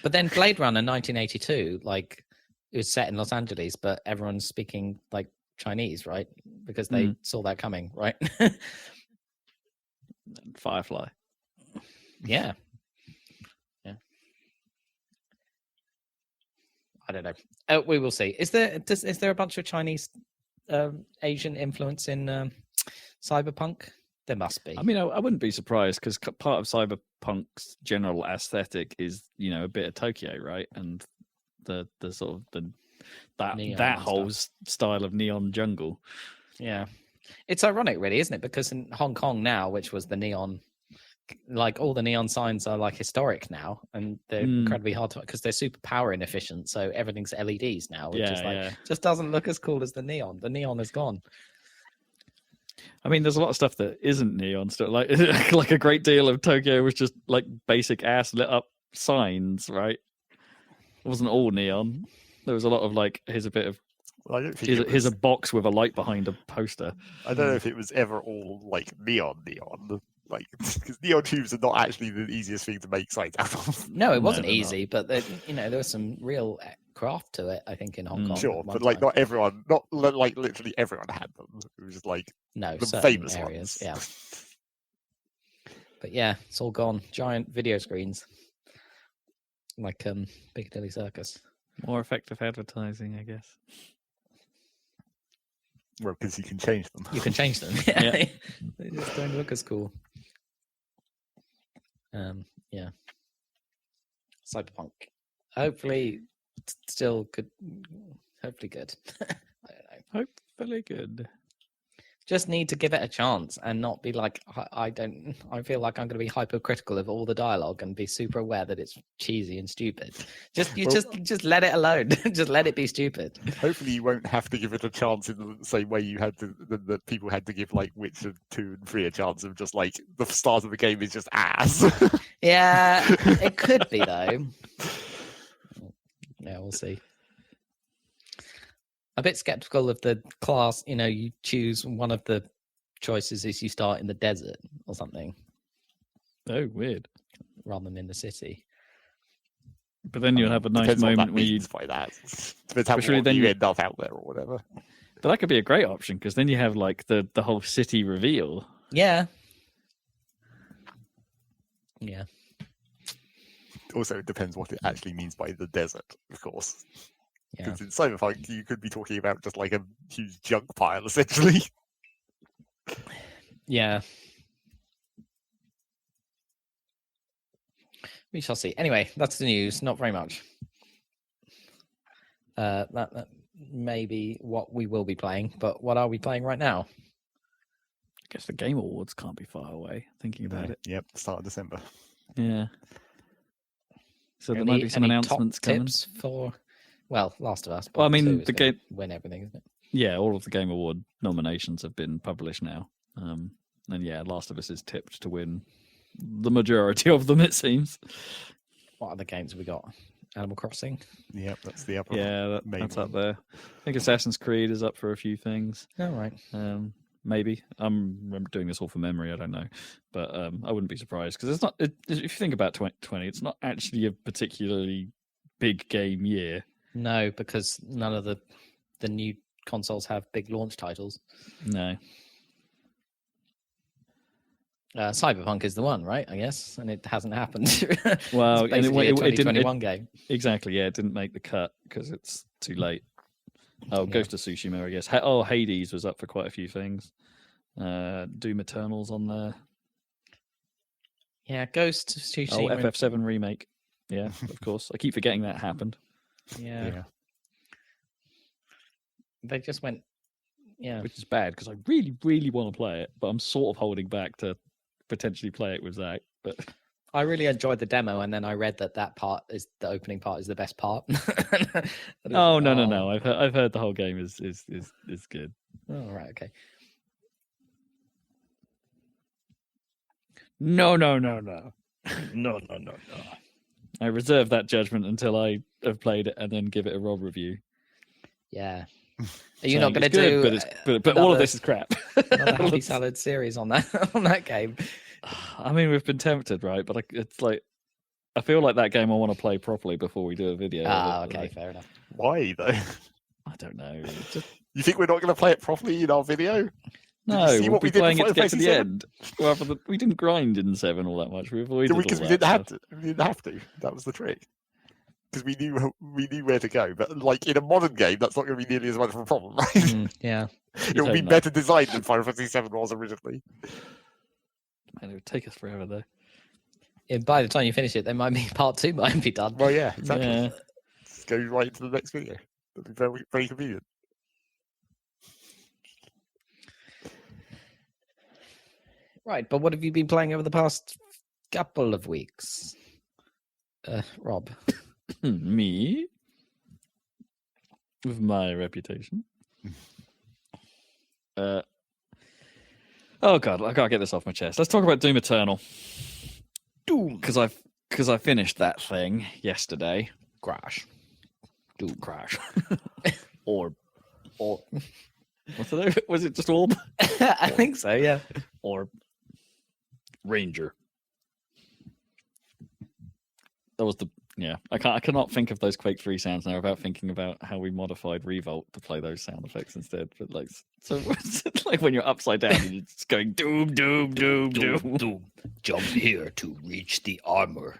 But then Blade Runner 1982, like it was set in Los Angeles, but everyone's speaking like Chinese, right? Because they saw that coming, right? Firefly. Yeah. I don't know. We will see. Is there a bunch of Chinese Asian influence in Cyberpunk? There must be. I mean, I wouldn't be surprised because part of Cyberpunk's general aesthetic is, a bit of Tokyo, right? And the sort of that whole style of neon jungle. Yeah, it's ironic, really, isn't it? Because in Hong Kong now, which was the neon, like all the neon signs are like historic now, and they're incredibly hard to because they're super power inefficient. So everything's LEDs now, which is like just doesn't look as cool as the neon. The neon is gone. I mean, there's a lot of stuff that isn't neon stuff. Like like a great deal of Tokyo was just like basic ass lit up signs, right? It wasn't all neon. There was a lot of like, here's a bit of. Well, I don't think here's a box with a light behind a poster. I don't know if it was ever all like neon, like because neon tubes are not actually the easiest thing to make signs out of. No, it wasn't easy, but there was some real craft to it. I think in Hong Kong. Sure, but like not everyone, not like literally everyone had them. It was just like the famous areas, ones. Yeah. But yeah, it's all gone. Giant video screens, like Piccadilly Circus. More effective advertising, I guess. Well, because you can change them. You can change them. Yeah. They just don't look as cool. Yeah. Cyberpunk. Hopefully, still good. Hopefully good. I don't know. Hopefully good. Just need to give it a chance and not be like I feel like I'm going to be hypercritical of all the dialogue and be super aware that it's cheesy and stupid. Just let it alone. Just let it be stupid. Hopefully you won't have to give it a chance in the same way you had to that people had to give like Witcher 2 and 3 a chance of just like the start of the game is just ass. Yeah, it could be though. Yeah, we'll see. A bit skeptical of the class, you choose one of the choices is you start in the desert or something. Oh, weird. Rather than in the city. But then you'll have a nice moment where you by that. Depends how you end up out there or whatever. But that could be a great option because then you have like the whole city reveal. Yeah. Yeah. Also, it depends what it actually means by the desert, of course. Yeah. Because in Cyberpunk, you could be talking about just like a huge junk pile, essentially. Yeah. We shall see. Anyway, that's the news. Not very much. That may be what we will be playing, but what are we playing right now? I guess the Game Awards can't be far away, thinking about it. Yep, start of December. Yeah. So there might be some announcements coming. Tips for... Well, Last of Us. Well, I mean, the game win everything, isn't it? Yeah, all of the Game Award nominations have been published now, and yeah, Last of Us is tipped to win the majority of them. It seems. What other games have we got? Animal Crossing. Yep, that's the upper. Yeah, that's up there. I think Assassin's Creed is up for a few things. All right. Maybe I'm doing this all from memory. I don't know, but I wouldn't be surprised because it's not. If you think about 2020, it's not actually a particularly big game year. No, because none of the new consoles have big launch titles. No. Cyberpunk is the one, right? I guess, and it hasn't happened. Well, it's basically a it didn't. 2021 game. Exactly. Yeah, it didn't make the cut because it's too late. Oh, Yeah. Ghost of Tsushima, I guess. Hades was up for quite a few things. Doom Eternal's on there. Yeah, Ghost of Tsushima. FF7 remake. Yeah, of course. I keep forgetting that happened. Yeah. They just went. Yeah. Which is bad because I really, really want to play it, but I'm sort of holding back to potentially play it with Zach. But I really enjoyed the demo, and then I read that part is the opening part is the best part. no. I've heard the whole game is good. Oh, right, okay. No. No. I reserve that judgment until I have played it and then give it a Rob review. Yeah. Are you not going to do? But all of this is crap. Another Happy Salad series on that game. I mean, we've been tempted, right? But it's like I feel like that game I want to play properly before we do a video. Okay, fair enough. Why though? I don't know. Just... You think we're not going to play it properly in our video? No, we'll be playing it to get to the end. Rather than, we didn't grind in 7 all that much. We avoided because we didn't have to. We didn't have to. That was the trick. Because we knew where to go. But like in a modern game, that's not going to be nearly as much of a problem, right? Yeah, it will be better designed than Final Fantasy VII was originally. Man, it would take us forever though. Yeah, by the time you finish it, part 2 might be done. Well, yeah, exactly. Yeah. Just go right into the next video. That'd be very, very convenient. Right, but what have you been playing over the past couple of weeks, Rob? Me? With my reputation. Oh god, I gotta get this off my chest. Let's talk about Doom Eternal. Doom, because I finished that thing yesterday. Crash. Doom Crash. or what's it? Was it just Orb? I think so. Yeah. Or Ranger. That was I cannot think of those Quake 3 sounds now without thinking about how we modified Revolt to play those sound effects instead. But like, so it's like when you're upside down and it's going doom, doom, doom, doom, doom. Jump here to reach the armor.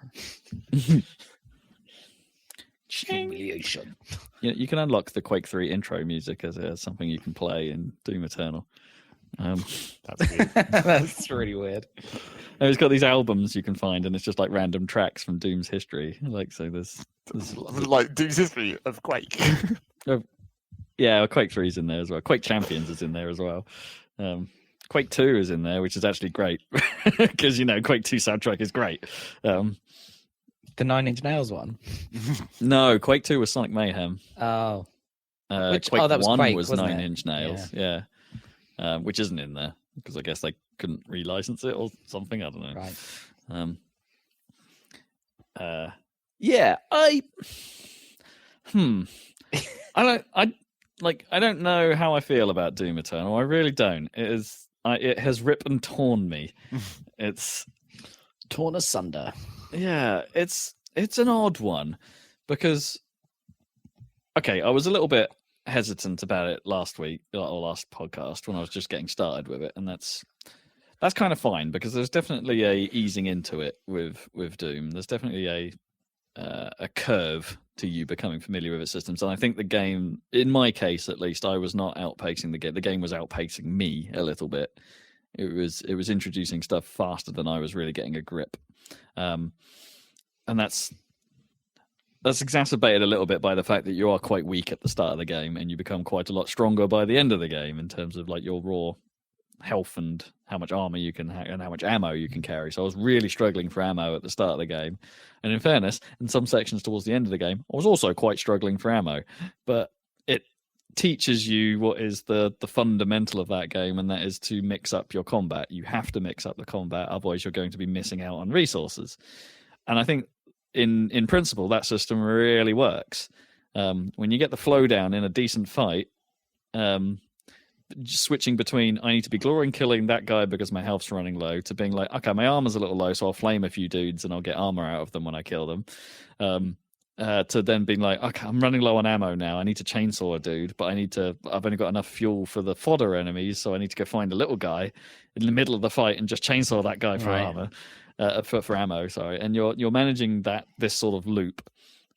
Humiliation. Yeah, you can unlock the Quake 3 intro music as something you can play in Doom Eternal. That's weird. That's really weird. And it's got these albums you can find, and it's just like random tracks from Doom's history. Like, so there's like Doom's history of Quake. Yeah, Quake 3's in there as well. Quake Champions is in there as well. Quake 2 is in there, which is actually great because Quake 2 soundtrack is great. The 9 Inch Nails one. No, Quake 2 was Sonic Mayhem. Oh, Quake that was 1 Quake, was wasn't 9 it? Inch Nails. Yeah. Which isn't in there because I guess they couldn't relicense it or something. I don't know. Right. Yeah, I don't know how I feel about Doom Eternal. I really don't. It has ripped and torn me. It's Torn asunder. Yeah, it's an odd one because I was a little bit hesitant about it last week or last podcast when I was just getting started with it, and that's kind of fine because there's definitely a easing into it with Doom. There's definitely a curve to you becoming familiar with its systems, and I think the game, in my case at least, I was not outpacing the game. The game was outpacing me a little bit. It was introducing stuff faster than I was really getting a grip, and that's exacerbated a little bit by the fact that you are quite weak at the start of the game and you become quite a lot stronger by the end of the game in terms of like your raw health and how much armor you can and how much ammo you can carry. So I was really struggling for ammo at the start of the game. And in fairness, in some sections towards the end of the game, I was also quite struggling for ammo. But it teaches you what is the fundamental of that game, and that is to mix up your combat. You have to mix up the combat, otherwise you're going to be missing out on resources. And I think in principle, that system really works. When you get the flow down in a decent fight, just switching between I need to be glorying killing that guy because my health's running low to being like, okay, my armor's a little low, so I'll flame a few dudes and I'll get armor out of them when I kill them. to then being like, okay, I'm running low on ammo now. I need to chainsaw a dude, but I've only got enough fuel for the fodder enemies, so I need to go find a little guy in the middle of the fight and just chainsaw that guy for armor, for ammo. Sorry, and you're managing this sort of loop,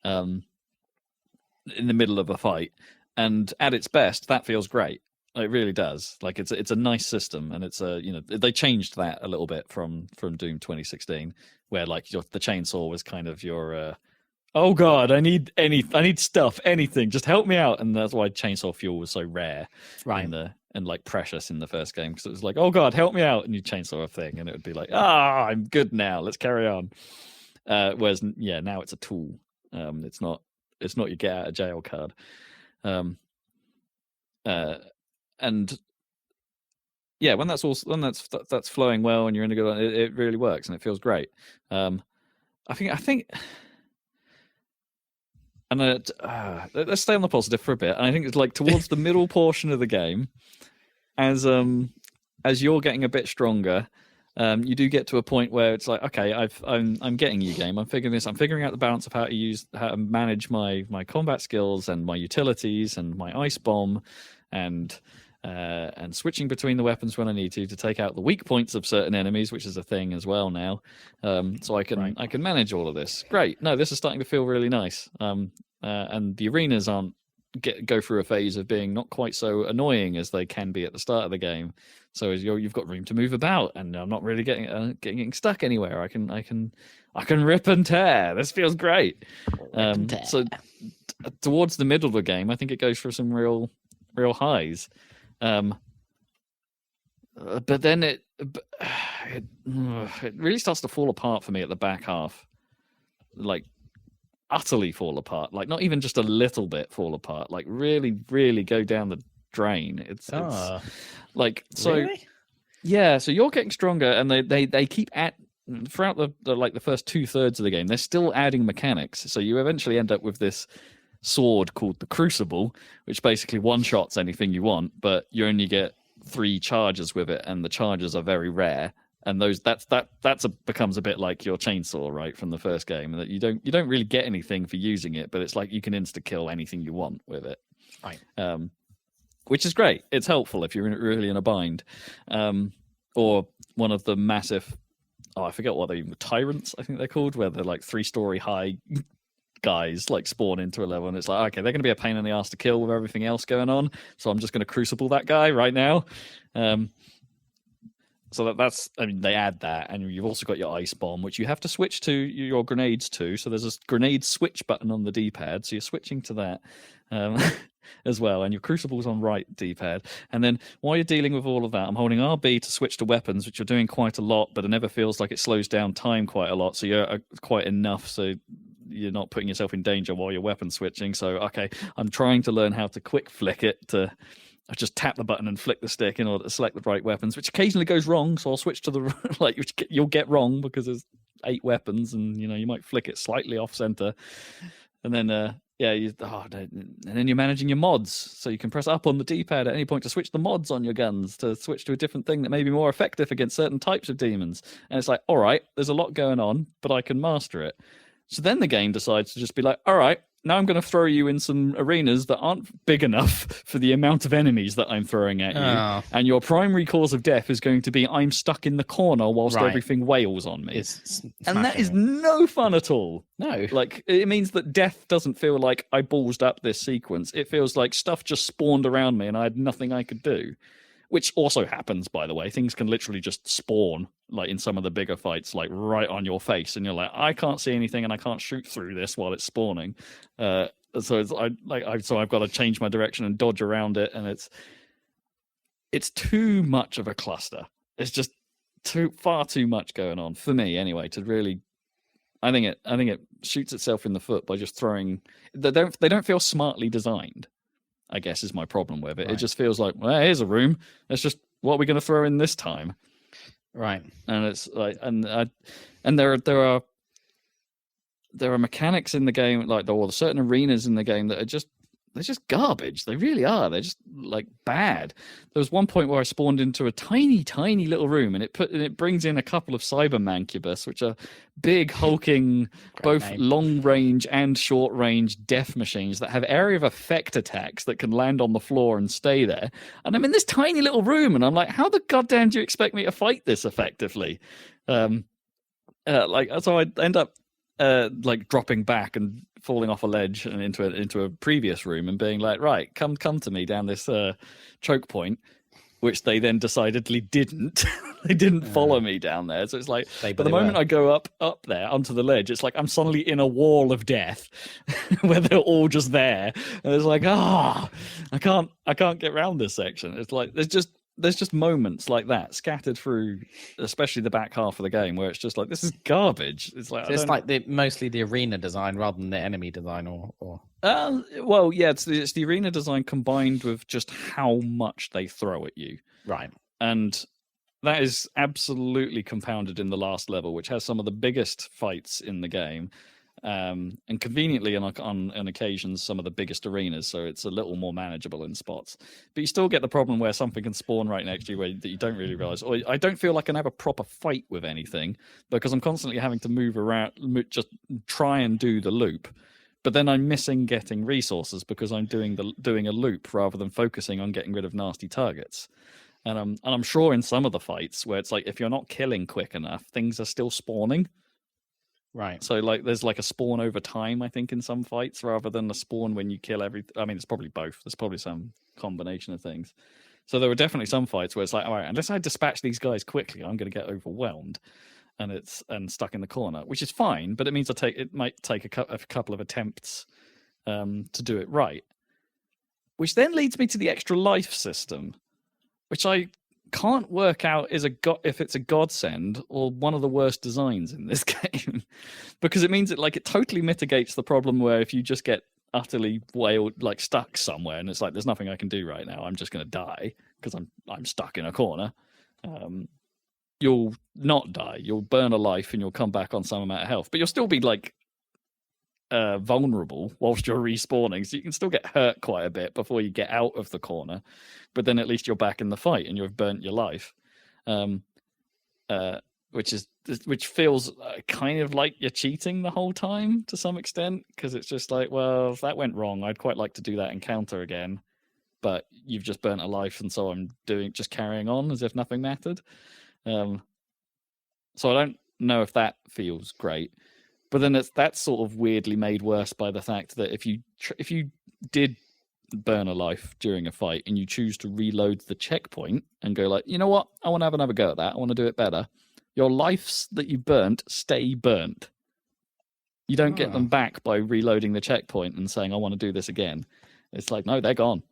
in the middle of a fight, and at its best, that feels great. It really does. Like it's a nice system, and it's they changed that a little bit from Doom 2016, where like the chainsaw was kind of your oh god, I need stuff, anything, just help me out, and that's why chainsaw fuel was so rare, right? And like precious in the first game, because it was like, oh god, help me out, and you chainsaw a thing, and it would be like, I'm good now, let's carry on. Whereas now it's a tool. It's not your get out of jail card. And yeah, when that's flowing well and you're in a good, it really works and it feels great. I think. And let's stay on the positive for a bit. And I think it's like towards the middle portion of the game, as you're getting a bit stronger, you do get to a point where it's like, okay, I'm getting you, game. I'm figuring out the balance of how to manage my combat skills and my utilities and my ice bomb, and switching between the weapons when I need to take out the weak points of certain enemies, which is a thing as well now. So I can manage all of this. Great. No, this is starting to feel really nice. And the arenas go through a phase of being not quite so annoying as they can be at the start of the game. So as you've got room to move about, and I'm not really getting stuck anywhere. I can rip and tear. This feels great. So towards the middle of the game, I think it goes for some real highs. But then it really starts to fall apart for me at the back half, like utterly fall apart, like not even just a little bit fall apart, like really, really go down the drain. It's like, so really? Yeah, so you're getting stronger, and they keep throughout the first 2/3 of the game, they're still adding mechanics. So you eventually end up with this sword called the Crucible, which basically one-shots anything you want, but you only get 3 charges with it, and the charges are very rare. And becomes a bit like your chainsaw, right, from the first game, that you don't really get anything for using it, but it's like you can insta-kill anything you want with it, right? Which is great. It's helpful if you're really in a bind, or one of the massive, I forget what they tyrants, I think they're called, where they're like 3-story high guys like spawn into a level, and it's like, okay, they're going to be a pain in the ass to kill with everything else going on, so I'm just going to crucible that guy right now. So that's, I mean, they add that, and you've also got your ice bomb, which you have to switch to your grenades to. So there's a grenade switch button on the D-pad, so you're switching to that as well, and your crucible's on right D-pad. And then while you're dealing with all of that, I'm holding RB to switch to weapons, which you're doing quite a lot, but it never feels like it slows down time quite a lot. So you're quite enough, so you're not putting yourself in danger while you're weapon switching. So, okay, I'm trying to learn how to quick flick it to just tap the button and flick the stick in order to select the right weapons, which occasionally goes wrong. So I'll switch to the which you'll get wrong because there's 8 weapons, and you might flick it slightly off center, and then and then you're managing your mods, so you can press up on the D-pad at any point to switch the mods on your guns to switch to a different thing that may be more effective against certain types of demons. And it's like, all right, there's a lot going on, but I can master it. So then the game decides to just be like, all right, now I'm going to throw you in some arenas that aren't big enough for the amount of enemies that I'm throwing at you. Oh. And your primary cause of death is going to be I'm stuck in the corner whilst everything wails on me. And that is no fun at all. No. Like, it means that death doesn't feel like I ballsed up this sequence. It feels like stuff just spawned around me and I had nothing I could do. Which also happens, by the way. Things can literally just spawn, like in some of the bigger fights, like right on your face, and you're like, I can't see anything, and I can't shoot through this while it's spawning. So I've got to change my direction and dodge around it, and it's too much of a cluster. It's just far too much going on for me, anyway. To really, I think it shoots itself in the foot by just throwing. They don't feel smartly designed, I guess, is my problem with it. Right. It just feels like, well, here's a room. That's just what are we going to throw in this time, right? And it's like, and there are mechanics in the game, like there are certain arenas in the game that are just they're just garbage. They really are. They're just like bad. There was one point where I spawned into a tiny, tiny little room, and it brings in a couple of cyber mancubus, which are big, hulking, both long range and short range death machines that have area of effect attacks that can land on the floor and stay there. And I'm in this tiny little room, and I'm like, how the goddamn do you expect me to fight this effectively? So I end up like dropping back and falling off a ledge and into a previous room and being like, right, come to me down this choke point, which they then decidedly didn't. They didn't follow me down there. So it's like, but the moment I go up there onto the ledge, it's like I'm suddenly in a wall of death where they're all just there. And it's like, I can't get around this section. It's like there's just moments like that scattered through, especially the back half of the game, where it's just like, this is garbage. It's like, so it's like mostly the arena design rather than the enemy design, or. Well, yeah, it's the arena design combined with just how much they throw at you, right? And that is absolutely compounded in the last level, which has some of the biggest fights in the game. And conveniently on occasions some of the biggest arenas, so it's a little more manageable in spots, but you still get the problem where something can spawn right next to you that you don't really realize, or I don't feel like I can have a proper fight with anything because I'm constantly having to move around, just try and do the loop, but then I'm missing getting resources because I'm doing a loop rather than focusing on getting rid of nasty targets. And I'm sure in some of the fights where it's like, if you're not killing quick enough, things are still spawning. Right. So like there's like a spawn over time, I think, in some fights, rather than a spawn when you kill I mean, it's probably both. There's probably some combination of things. So there were definitely some fights where it's like, all right, unless I dispatch these guys quickly, I'm going to get overwhelmed and stuck in the corner, which is fine, but it means it might take a couple of attempts to do it right. Which then leads me to the extra life system, which I can't work out if it's a godsend or one of the worst designs in this game, because it means it totally mitigates the problem where if you just get utterly like stuck somewhere and it's like, there's nothing I can do right now, I'm just going to die because I'm stuck in a corner. You'll not die. You'll burn a life and you'll come back on some amount of health, but you'll still be like vulnerable whilst you're respawning, so you can still get hurt quite a bit before you get out of the corner, but then at least you're back in the fight and you've burnt your life, which feels kind of like you're cheating the whole time to some extent, because it's just like, well, if that went wrong, I'd quite like to do that encounter again, but you've just burnt a life, and so I'm just carrying on as if nothing mattered. So I don't know if that feels great. But then that's sort of weirdly made worse by the fact that if you did burn a life during a fight and you choose to reload the checkpoint and go like, you know what, I want to have another go at that, I want to do it better, your lives that you burnt stay burnt. You don't get them back by reloading the checkpoint and saying, I want to do this again. It's like, no, they're gone.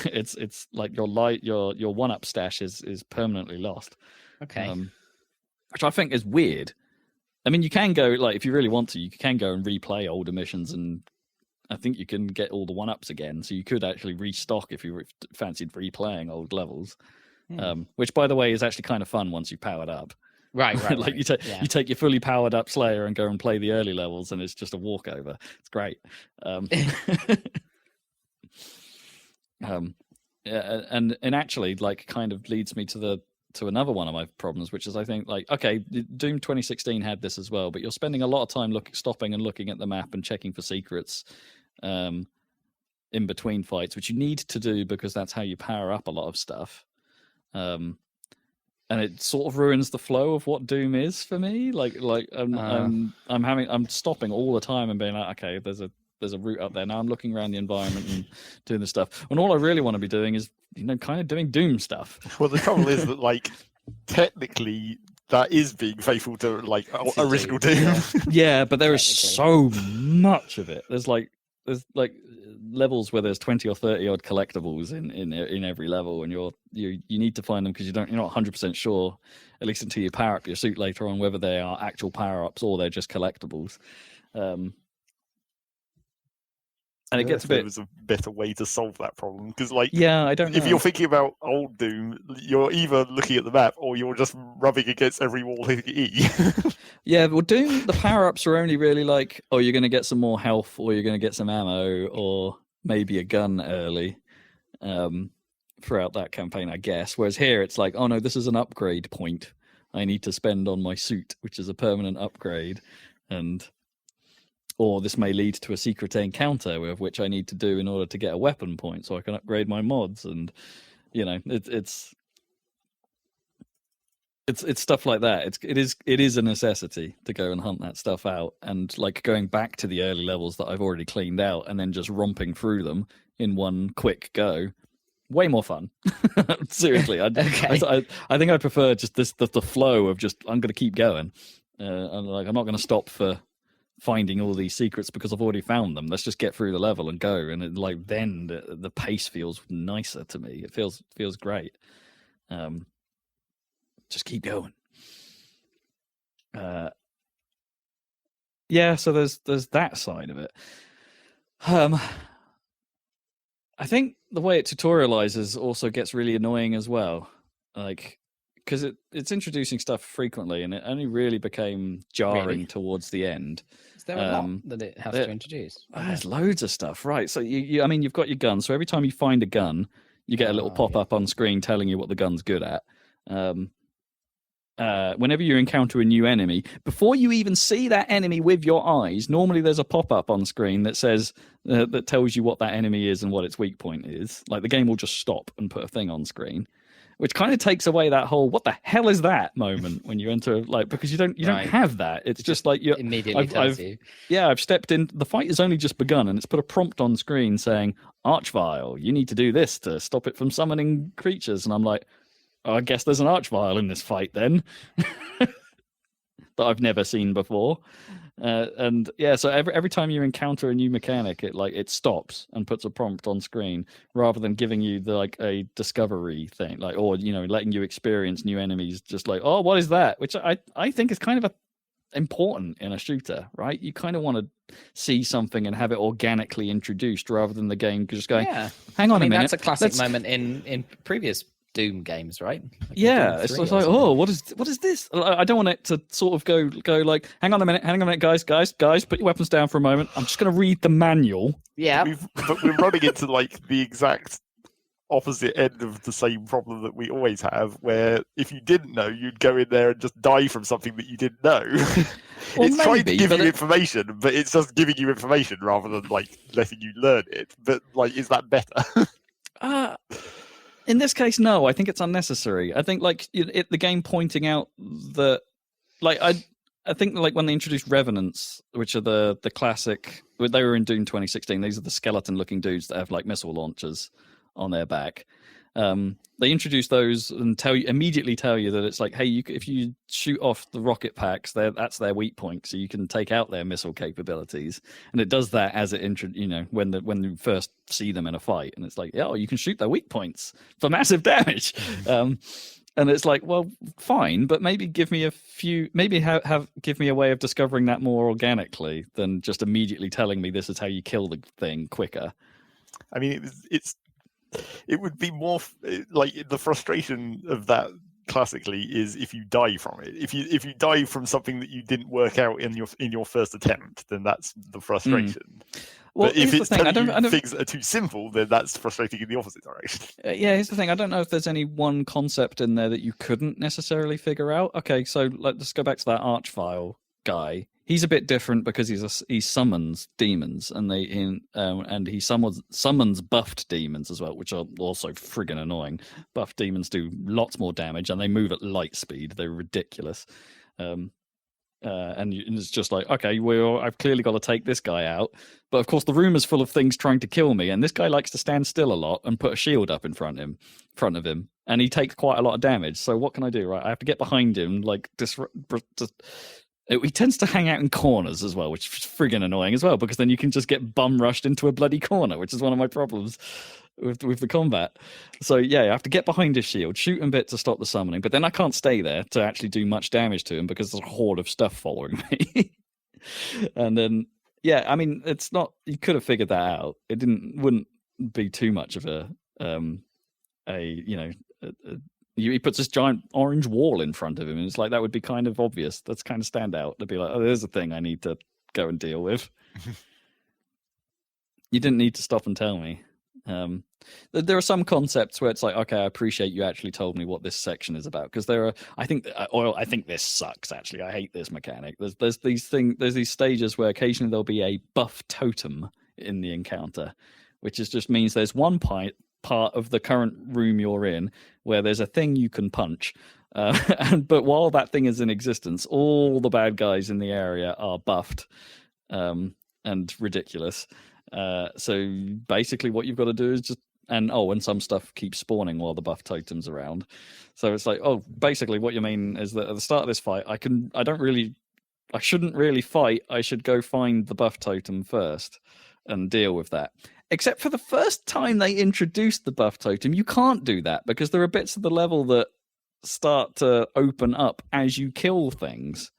it's like your one-up stash is permanently lost. Okay. Which I think is weird. I mean, you can go, like, if you really want to, you can go and replay older missions, and I think you can get all the one-ups again. So you could actually restock if you fancied replaying old levels, which, by the way, is actually kind of fun once you've powered up. Right. Like you take your fully powered up Slayer and go and play the early levels, and it's just a walkover. It's great. Yeah, and actually, like, kind of leads me to another one of my problems, which is, I think, like, okay, Doom 2016 had this as well, but you're spending a lot of time stopping and looking at the map and checking for secrets in between fights, which you need to do because that's how you power up a lot of stuff. And it sort of ruins the flow of what Doom is for me. I'm stopping all the time and being like, okay, there's a route up there. Now I'm looking around the environment and doing the stuff. And all I really want to be doing is, kind of doing Doom stuff. Well, the trouble is that, like, technically that is being faithful to, like, original Doom. Yeah, but there is so much of it. There's levels where there's 20 or 30 odd collectibles in every level, and you need to find them because you're not 100% sure, at least until you power up your suit later on, whether they are actual power-ups or they're just collectibles. And it gets a bit. There was a better way to solve that problem, because, like, I don't know. If you're thinking about old Doom, you're either looking at the map or you're just rubbing against every wall hitting E. Yeah, well, Doom, the power ups are only really like, oh, you're going to get some more health, or you're going to get some ammo, or maybe a gun early throughout that campaign, I guess. Whereas here, it's like, oh no, this is an upgrade point I need to spend on my suit, which is a permanent upgrade, or this may lead to a secret encounter with which I need to do in order to get a weapon point so I can upgrade my mods. And it's stuff like that. It is a necessity to go and hunt that stuff out, and like going back to the early levels that I've already cleaned out and then just romping through them in one quick go. Way more fun. Seriously, I think I prefer just the flow of just I'm going to keep going. I'm not going to stop for finding all these secrets because I've already found them. Let's just get through the level and go. And then the pace feels nicer to me. It feels great. Just keep going. Yeah, so there's that side of it. I think the way it tutorializes also gets really annoying as well, like because it's introducing stuff frequently, and it only really became jarring towards the end. Is there a lot that it has to introduce? There's loads of stuff, right? So you've got your gun. So every time you find a gun, you get a little pop up on screen telling you what the gun's good at. Whenever you encounter a new enemy, before you even see that enemy with your eyes, normally there's a pop-up on screen that says that tells you what that enemy is and what its weak point is. Like the game will just stop and put a thing on screen, which kind of takes away that whole "what the hell is that" moment when you enter, like, because you don't have that. It's just like you immediately tells you. Yeah, I've stepped in. The fight has only just begun, and it's put a prompt on screen saying "Archvile, you need to do this to stop it from summoning creatures," and I'm like, I guess there's an Archvile in this fight then that I've never seen before. And yeah, so every time you encounter a new mechanic, it stops and puts a prompt on screen rather than giving you a discovery thing, or letting you experience new enemies. Just like, oh, what is that? Which I think is kind of important in a shooter, right? You kind of want to see something and have it organically introduced rather than the game just going, hang on a minute. That's a classic moment in previous Doom games, right? It's like, oh, what is this? I don't want it to sort of go like, hang on a minute, guys, put your weapons down for a moment. I'm just going to read the manual. Yeah, but we're running into the exact opposite end of the same problem that we always have, where if you didn't know, you'd go in there and just die from something that you didn't know. Well, it's trying to give you information, but it's just giving you information rather than letting you learn it. But is that better? In this case, no. I think it's unnecessary. I think the game pointing out that, I think when they introduced Revenants, which are the classic, they were in Doom 2016. These are the skeleton-looking dudes that have missile launchers on their back. They introduce those and immediately tell you that it's like, hey, if you shoot off the rocket packs, that's their weak point, so you can take out their missile capabilities. And it does that as when you first see them in a fight, and it's like, you can shoot their weak points for massive damage. And it's like, well, fine, but maybe give me give me a way of discovering that more organically than just immediately telling me this is how you kill the thing quicker. I mean, it would be more the frustration of that classically is if you die from it. If you die from something that you didn't work out in your first attempt, then that's the frustration. Well, but if it's things that are too simple, then that's frustrating in the opposite direction. Yeah, here's the thing. I don't know if there's any one concept in there that you couldn't necessarily figure out. Okay, so let's go back to that Archvile guy. He's a bit different because he summons demons, and he summons buffed demons as well, which are also friggin' annoying. Buffed demons do lots more damage, and they move at light speed. They're ridiculous. And it's just like, okay, I've clearly got to take this guy out. But of course, the room is full of things trying to kill me, and this guy likes to stand still a lot and put a shield up in front of him, and he takes quite a lot of damage. So what can I do? Right, I have to get behind him, he tends to hang out in corners as well, which is friggin' annoying as well, because then you can just get bum rushed into a bloody corner, which is one of my problems with the combat. So yeah, I have to get behind his shield, shoot him a bit to stop the summoning, but then I can't stay there to actually do much damage to him because there's a horde of stuff following me. And then, yeah, I mean, it's not, you could have figured that out. It wouldn't be too much of he puts this giant orange wall in front of him, and it's like, that would be kind of obvious. That's kind of stand out to be like, oh, there's a thing I need to go and deal with. You didn't need to stop and tell me. There are some concepts where it's like, okay, I appreciate you actually told me what this section is about, because there are, I think this sucks. Actually, I hate this mechanic. There's these stages where occasionally there'll be a buff totem in the encounter, which just means there's one part of the current room you're in where there's a thing you can punch. But while that thing is in existence, all the bad guys in the area are buffed and ridiculous. So basically what you've got to do is just, and some stuff keeps spawning while the buff totem's around. So it's like, basically what you mean is that at the start of this fight, I shouldn't really fight. I should go find the buff totem first and deal with that. Except for the first time they introduced the buff totem, you can't do that because there are bits of the level that start to open up as you kill things.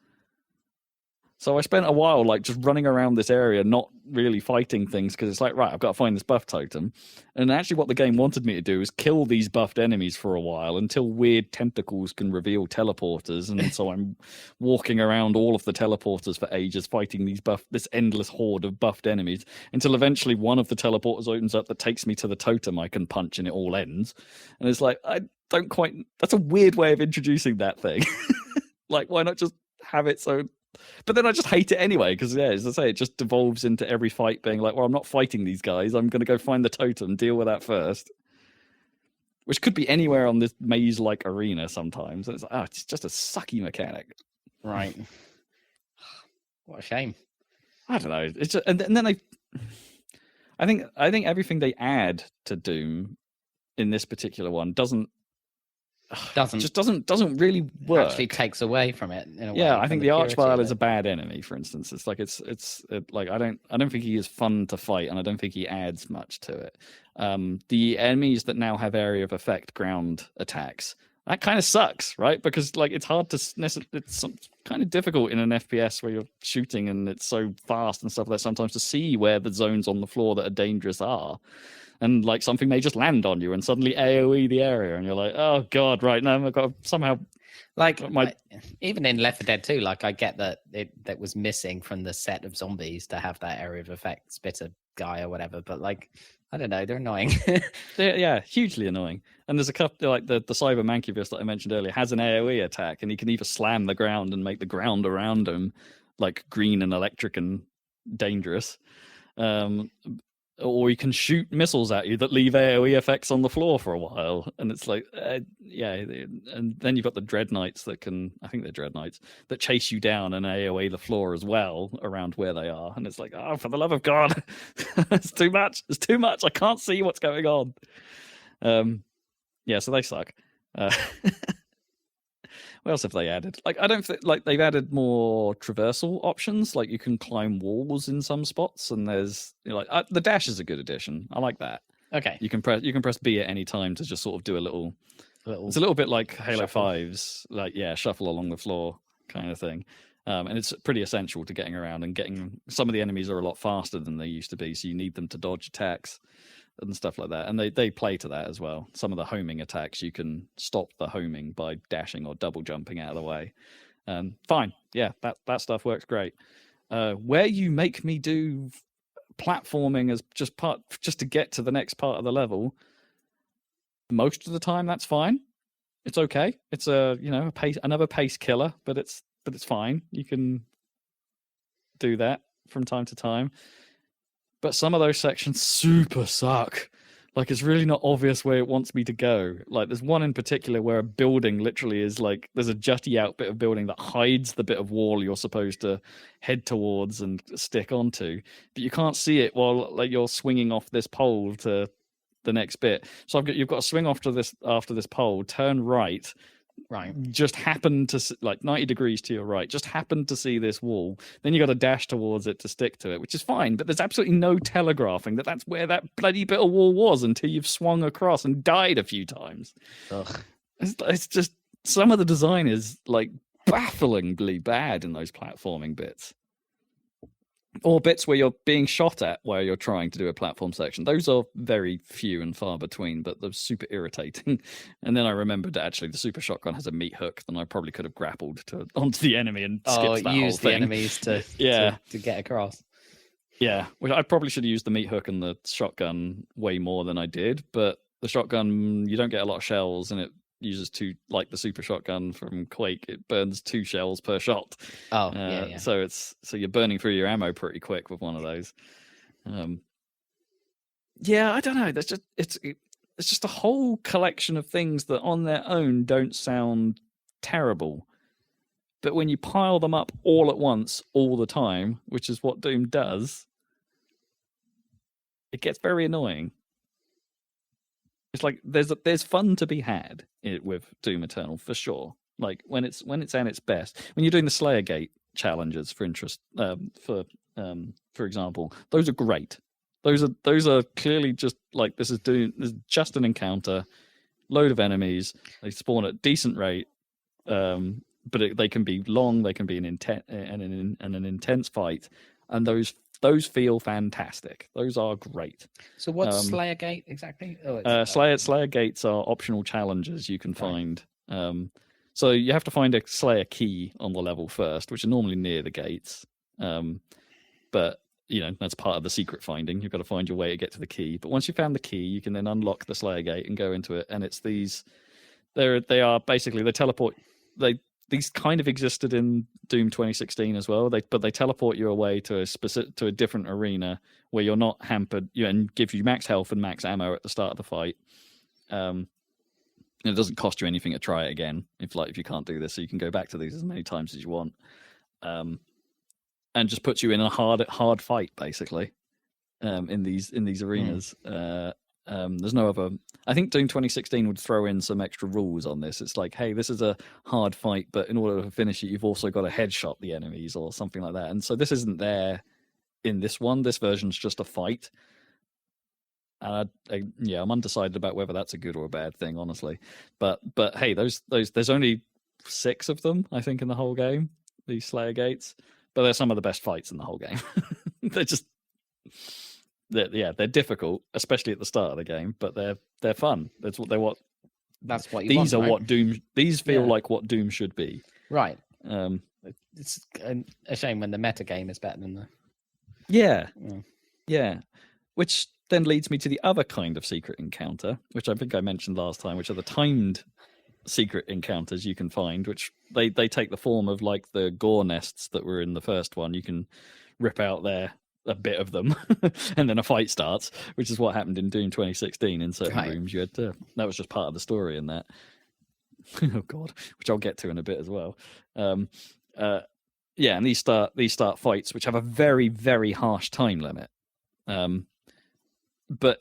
So I spent a while just running around this area, not really fighting things, because it's like, right, I've got to find this buff totem. And actually what the game wanted me to do is kill these buffed enemies for a while until weird tentacles can reveal teleporters. And so I'm walking around all of the teleporters for ages, fighting this endless horde of buffed enemies, until eventually one of the teleporters opens up that takes me to the totem I can punch, and it all ends. And it's like, that's a weird way of introducing that thing. Why not just have it so... But then I just hate it anyway, because, as I say, it just devolves into every fight being like, well, I'm not fighting these guys. I'm going to go find the totem, deal with that first. Which could be anywhere on this maze-like arena sometimes. It's like, it's just a sucky mechanic. Right. What a shame. I don't know. It's just, and then I think everything they add to Doom in this particular one doesn't really work. Actually takes away from it in a way. Yeah, I think the Archvile is a bad enemy, for instance. It's like I don't think he is fun to fight, and I don't think he adds much to it. The enemies that now have area of effect ground attacks, that kind of sucks, right? Because it's hard to it's kind of difficult in an FPS where you're shooting and it's so fast and stuff like that sometimes to see where the zones on the floor that are dangerous are. And something may just land on you and suddenly AoE the area, and you're like, oh god, right now I've got to somehow even in Left 4 Dead 2, I get that that was missing from the set of zombies to have that area of effect spitter guy or whatever, but I don't know, they're annoying. Yeah, hugely annoying. And there's a couple the Cyber Mancubus that I mentioned earlier has an AoE attack, and he can either slam the ground and make the ground around him green and electric and dangerous. Or you can shoot missiles at you that leave AoE effects on the floor for a while. And it's and then you've got the Dreadnights I think they're Dreadnights, that chase you down and AoE the floor as well around where they are. And it's like, oh, for the love of God, it's too much. It's too much. I can't see what's going on. So they suck. What else have they added? I don't think they've added more traversal options. You can climb walls in some spots, and there's the dash is a good addition. I like that. Okay. You can press B at any time to just sort of do a little. It's a little bit like Halo 5's, shuffle along the floor kind of thing. And it's pretty essential to getting around and getting. Some of the enemies are a lot faster than they used to be, so you need them to dodge attacks and stuff like that. And they play to that as well. Some of the homing attacks, you can stop the homing by dashing or double jumping out of the way. Fine. Yeah, that stuff works great. Where you make me do platforming as just to get to the next part of the level, most of the time that's fine. It's okay. It's another pace killer, but it's fine. You can do that from time to time. But some of those sections super suck. It's really not obvious where it wants me to go. There's one in particular where a building literally is there's a jutty out bit of building that hides the bit of wall you're supposed to head towards and stick onto, but you can't see it while you're swinging off this pole to the next bit. So you've got to swing off to this after this pole, turn right. Right. Just happen to 90 degrees to your right, just happen to see this wall. Then you got to dash towards it to stick to it, which is fine. But there's absolutely no telegraphing that that's where that bloody bit of wall was until you've swung across and died a few times. Ugh. It's just some of the design is bafflingly bad in those platforming bits. Or bits where you're being shot at where you're trying to do a platform section. Those are very few and far between, but they're super irritating. And then I remembered that actually the super shotgun has a meat hook, then I probably could have grappled onto the enemy and skipped that whole thing. Use the enemies to get across. Yeah, which I probably should have used the meat hook and the shotgun way more than I did. But the shotgun, you don't get a lot of shells, and it uses two, like the super shotgun from Quake. It burns 2 shells per shot. Oh, yeah. So you're burning through your ammo pretty quick with one of those. Yeah, I don't know. It's just a whole collection of things that on their own don't sound terrible. But when you pile them up all at once, all the time, which is what Doom does, it gets very annoying. It's like there's fun to be had with Doom Eternal for sure. Like when it's at its best, when you're doing the Slayer Gate challenges, for example, those are great. Those are clearly just like this is just an encounter, load of enemies. They spawn at decent rate. But they can be long. They can be an intense fight, and those feel fantastic. Those are great. So what's Slayer Gate exactly? Slayer Gates are optional challenges you can find. So you have to find a Slayer key on the level first, which are normally near the gates. But that's part of the secret finding. You've got to find your way to get to the key. But once you found the key, you can then unlock the Slayer Gate and go into it. And it's these. They are basically they teleport. These kind of existed in Doom 2016 as well. But they teleport you away to a different arena where you're not hampered, and give you max health and max ammo at the start of the fight. And it doesn't cost you anything to try it again if you can't do this, so you can go back to these as many times as you want. And just puts you in a hard fight basically. In these arenas. There's no other. I think Doom 2016 would throw in some extra rules on this. It's like, hey, this is a hard fight, but in order to finish it, you've also got to headshot the enemies or something like that. And so this isn't there in this one. This version's just a fight. And I'm undecided about whether that's a good or a bad thing, honestly. But hey, those there's only 6 of them, I think, in the whole game. These Slayer Gates, but they're some of the best fights in the whole game. They're difficult, especially at the start of the game, but they're fun. That's what you these want, are right? what Doom. These feel like what Doom should be. Right. It's a shame when the meta game is better than the. Yeah. Which then leads me to the other kind of secret encounter, which I think I mentioned last time, which are the timed secret encounters you can find, which they take the form of like the gore nests that were in the first one. You can rip out a bit of them and then a fight starts, which is what happened in Doom 2016 in certain rooms. You had that was just part of the story in that. Oh god, which I'll get to in a bit as well. And these start fights which have a very, very harsh time limit. But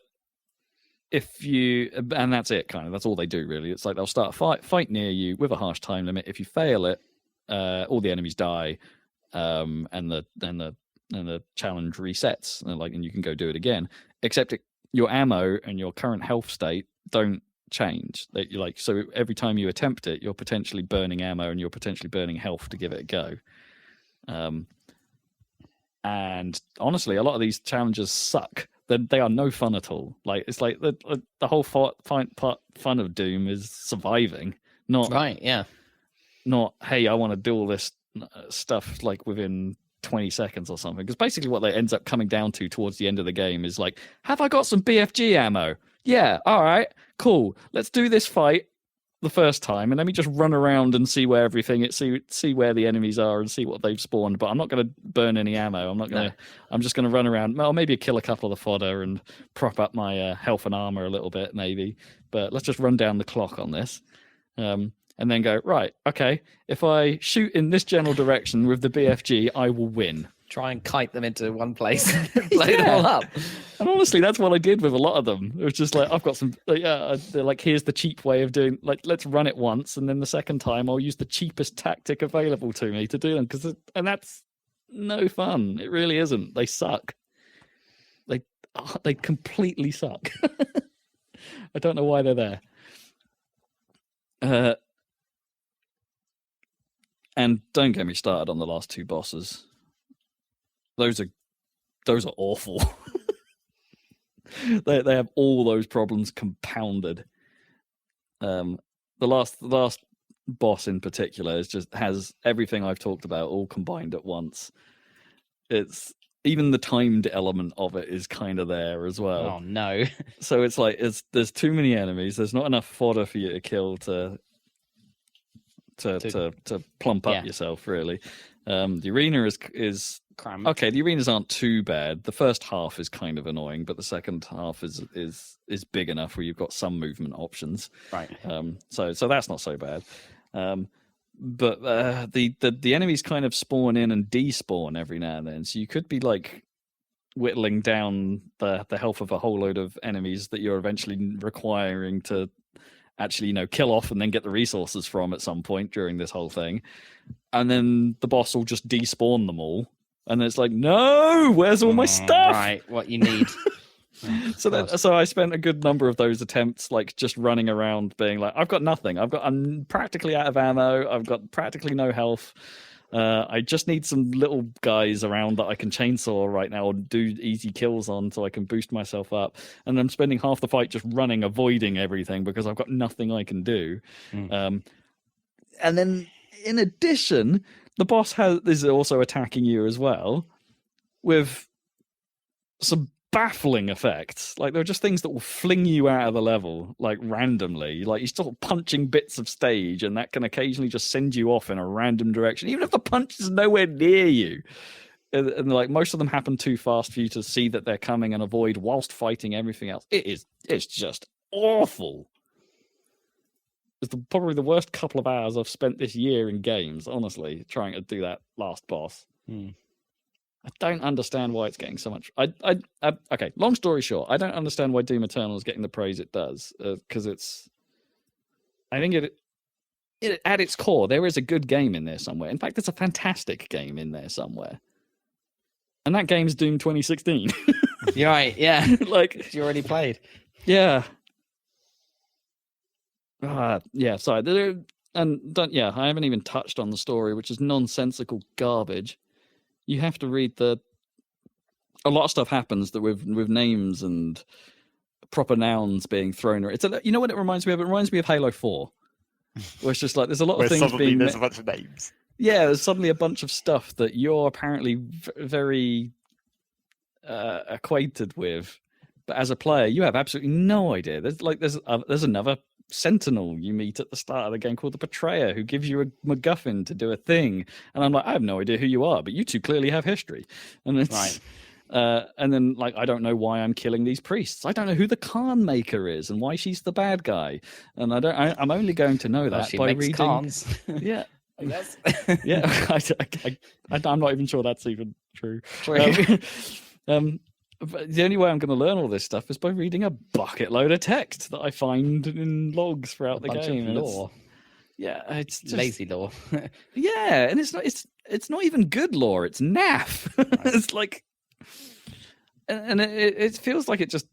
and that's it, kind of. That's all they do, really. It's like they'll start a fight near you with a harsh time limit. If you fail it, all the enemies die, and the challenge resets, and you can go do it again. Except your ammo and your current health state don't change. So every time you attempt it, you're potentially burning ammo and you're potentially burning health to give it a go. And honestly, a lot of these challenges suck. They are no fun at all. It's like the whole fun of Doom is surviving, not right. Yeah. Not hey, I want to do all this stuff within 20 seconds or something, because basically what that ends up coming down to towards the end of the game is like, have I got some BFG ammo? Yeah, all right, cool, let's do this fight the first time and let me just run around and see where see where the enemies are and see what they've spawned, but I'm not going to burn any ammo. I'm just going to run around, well, maybe kill a couple of the fodder and prop up my health and armor a little bit maybe, but let's just run down the clock on this. And then go, right, okay, if I shoot in this general direction with the BFG, I will win. Try and kite them into one place, blow them all up. And honestly, that's what I did with a lot of them. It was just like, I've got some, they're like, here's the cheap way of doing, let's run it once, and then the second time I'll use the cheapest tactic available to me to do them, and that's no fun. It really isn't. They suck. They completely suck. I don't know why they're there. And don't get me started on the last 2 bosses. Those are awful. they have all those problems compounded. The last boss in particular has everything I've talked about all combined at once. It's even the timed element of it is kind of there as well. Oh no! So it's like there's too many enemies. There's not enough fodder for you to kill to plump up yourself. Really, the arena is cramped. Okay. The arenas aren't too bad. The first half is kind of annoying, but the second half is big enough where you've got some movement options. Right. So that's not so bad. But the enemies kind of spawn in and despawn every now and then. So you could be like whittling down the health of a whole load of enemies that you're eventually requiring to actually, kill off and then get the resources from at some point during this whole thing. And then the boss will just despawn them all. And it's like, no, where's all my stuff? Right, what you need. So I spent a good number of those attempts, like just running around being like, I've got nothing. I'm practically out of ammo. I've got practically no health. I just need some little guys around that I can chainsaw right now or do easy kills on so I can boost myself up. And I'm spending half the fight just running, avoiding everything because I've got nothing I can do. And then in addition, the boss is also attacking you as well with some baffling effects. Like, there are just things that will fling you out of the level, like, randomly. Like, you're sort of punching bits of stage, and that can occasionally just send you off in a random direction, even if the punch is nowhere near you. And like, most of them happen too fast for you to see that they're coming and avoid whilst fighting everything else. It's just awful. It's probably the worst couple of hours I've spent this year in games, honestly, trying to do that last boss. I don't understand why it's getting so much. Okay, long story short, I don't understand why Doom Eternal is getting the praise it does, because I think it at its core, there is a good game in there somewhere. In fact, there's a fantastic game in there somewhere. And that game's Doom 2016. You're right, yeah. Like, you already played. Yeah. Yeah, sorry. I haven't even touched on the story, which is nonsensical garbage. You have to read a lot of stuff happens that with names and proper nouns being thrown. You know what it reminds me of? It reminds me of Halo 4. Where it's just like there's a lot of things being. There's a bunch of names. Yeah, there's suddenly a bunch of stuff that you're apparently very acquainted with, but as a player, you have absolutely no idea. There's another Sentinel you meet at the start of the game called the Betrayer, who gives you a MacGuffin to do a thing, and I'm like, I have no idea who you are, but you two clearly have history, and it's right. And then, like, I don't know why I'm killing these priests. I don't know who the Khan Maker is and why she's the bad guy, and I'm only going to know that by reading. Khans. Yeah. Yes. Yeah, I'm not even sure that's even true. But the only way I'm going to learn all this stuff is by reading a bucket load of text that I find in logs throughout the game. Lore. It's just lazy lore. Yeah, and it's not even good lore. It's naff. Right. It's like, and it feels like it just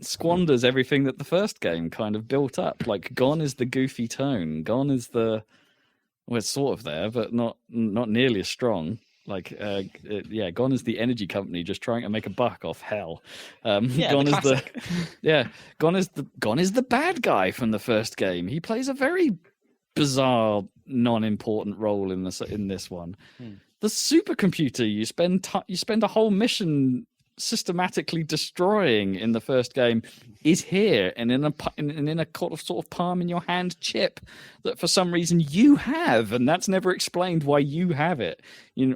squanders everything that the first game kind of built up. Like, gone is the goofy tone. Gone is it's sort of there, but not nearly as strong. Like, gone is the energy company just trying to make a buck off hell. Gone is the bad guy from the first game. He plays a very bizarre, non-important role in this one. The supercomputer you spend a whole mission systematically destroying in the first game is here and in a sort of palm in your hand chip that for some reason you have, and that's never explained why you have it.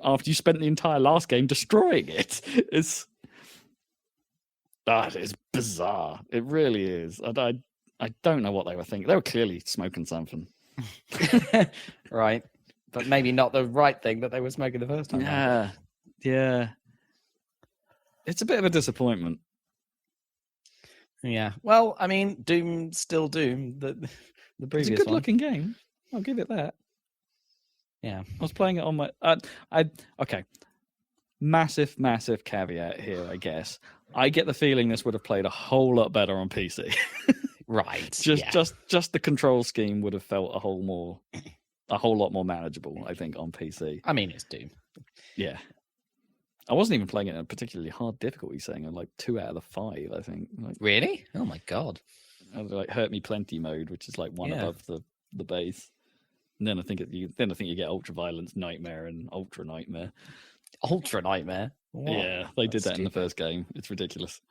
After you spent the entire last game destroying it, it's bizarre. It really is. I don't know what they were thinking. They were clearly smoking something, right? But maybe not the right thing that they were smoking the first time. Yeah. It's a bit of a disappointment. Yeah. Well, I mean, Doom's still Doom. The previous one. It's a good-looking game. I'll give it that. Yeah. I was playing it on my... Okay. Massive caveat here, I guess. I get the feeling this would have played a whole lot better on PC. Right. Just the control scheme would have felt a whole lot more manageable, I think, on PC. I mean, it's Doom. Yeah. I wasn't even playing it in a particularly hard difficulty setting. I'm like 2 out of the 5, I think. Like, really? Oh my god! I was like Hurt Me Plenty mode, which is like one above the base. And then I think you get Ultra Violence, Nightmare, and Ultra Nightmare. Ultra Nightmare. What? Yeah, they did That's that in the stupid. first game. It's ridiculous.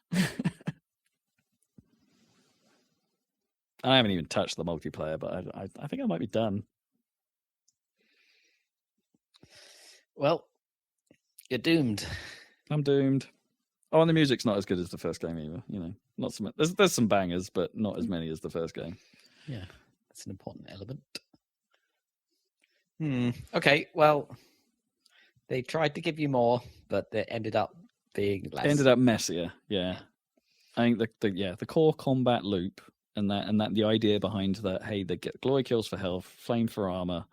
I haven't even touched the multiplayer, but I think I might be done. Well, you're doomed. I'm doomed. Oh, and the music's not as good as the first game either. You know, not so much. There's some bangers, but not as many as the first game. Yeah, that's an important element. Okay, well, they tried to give you more, but they ended up being less. It ended up messier. Yeah, I think the core combat loop and that the idea behind that. Hey, they get glory kills for health, flame for armor,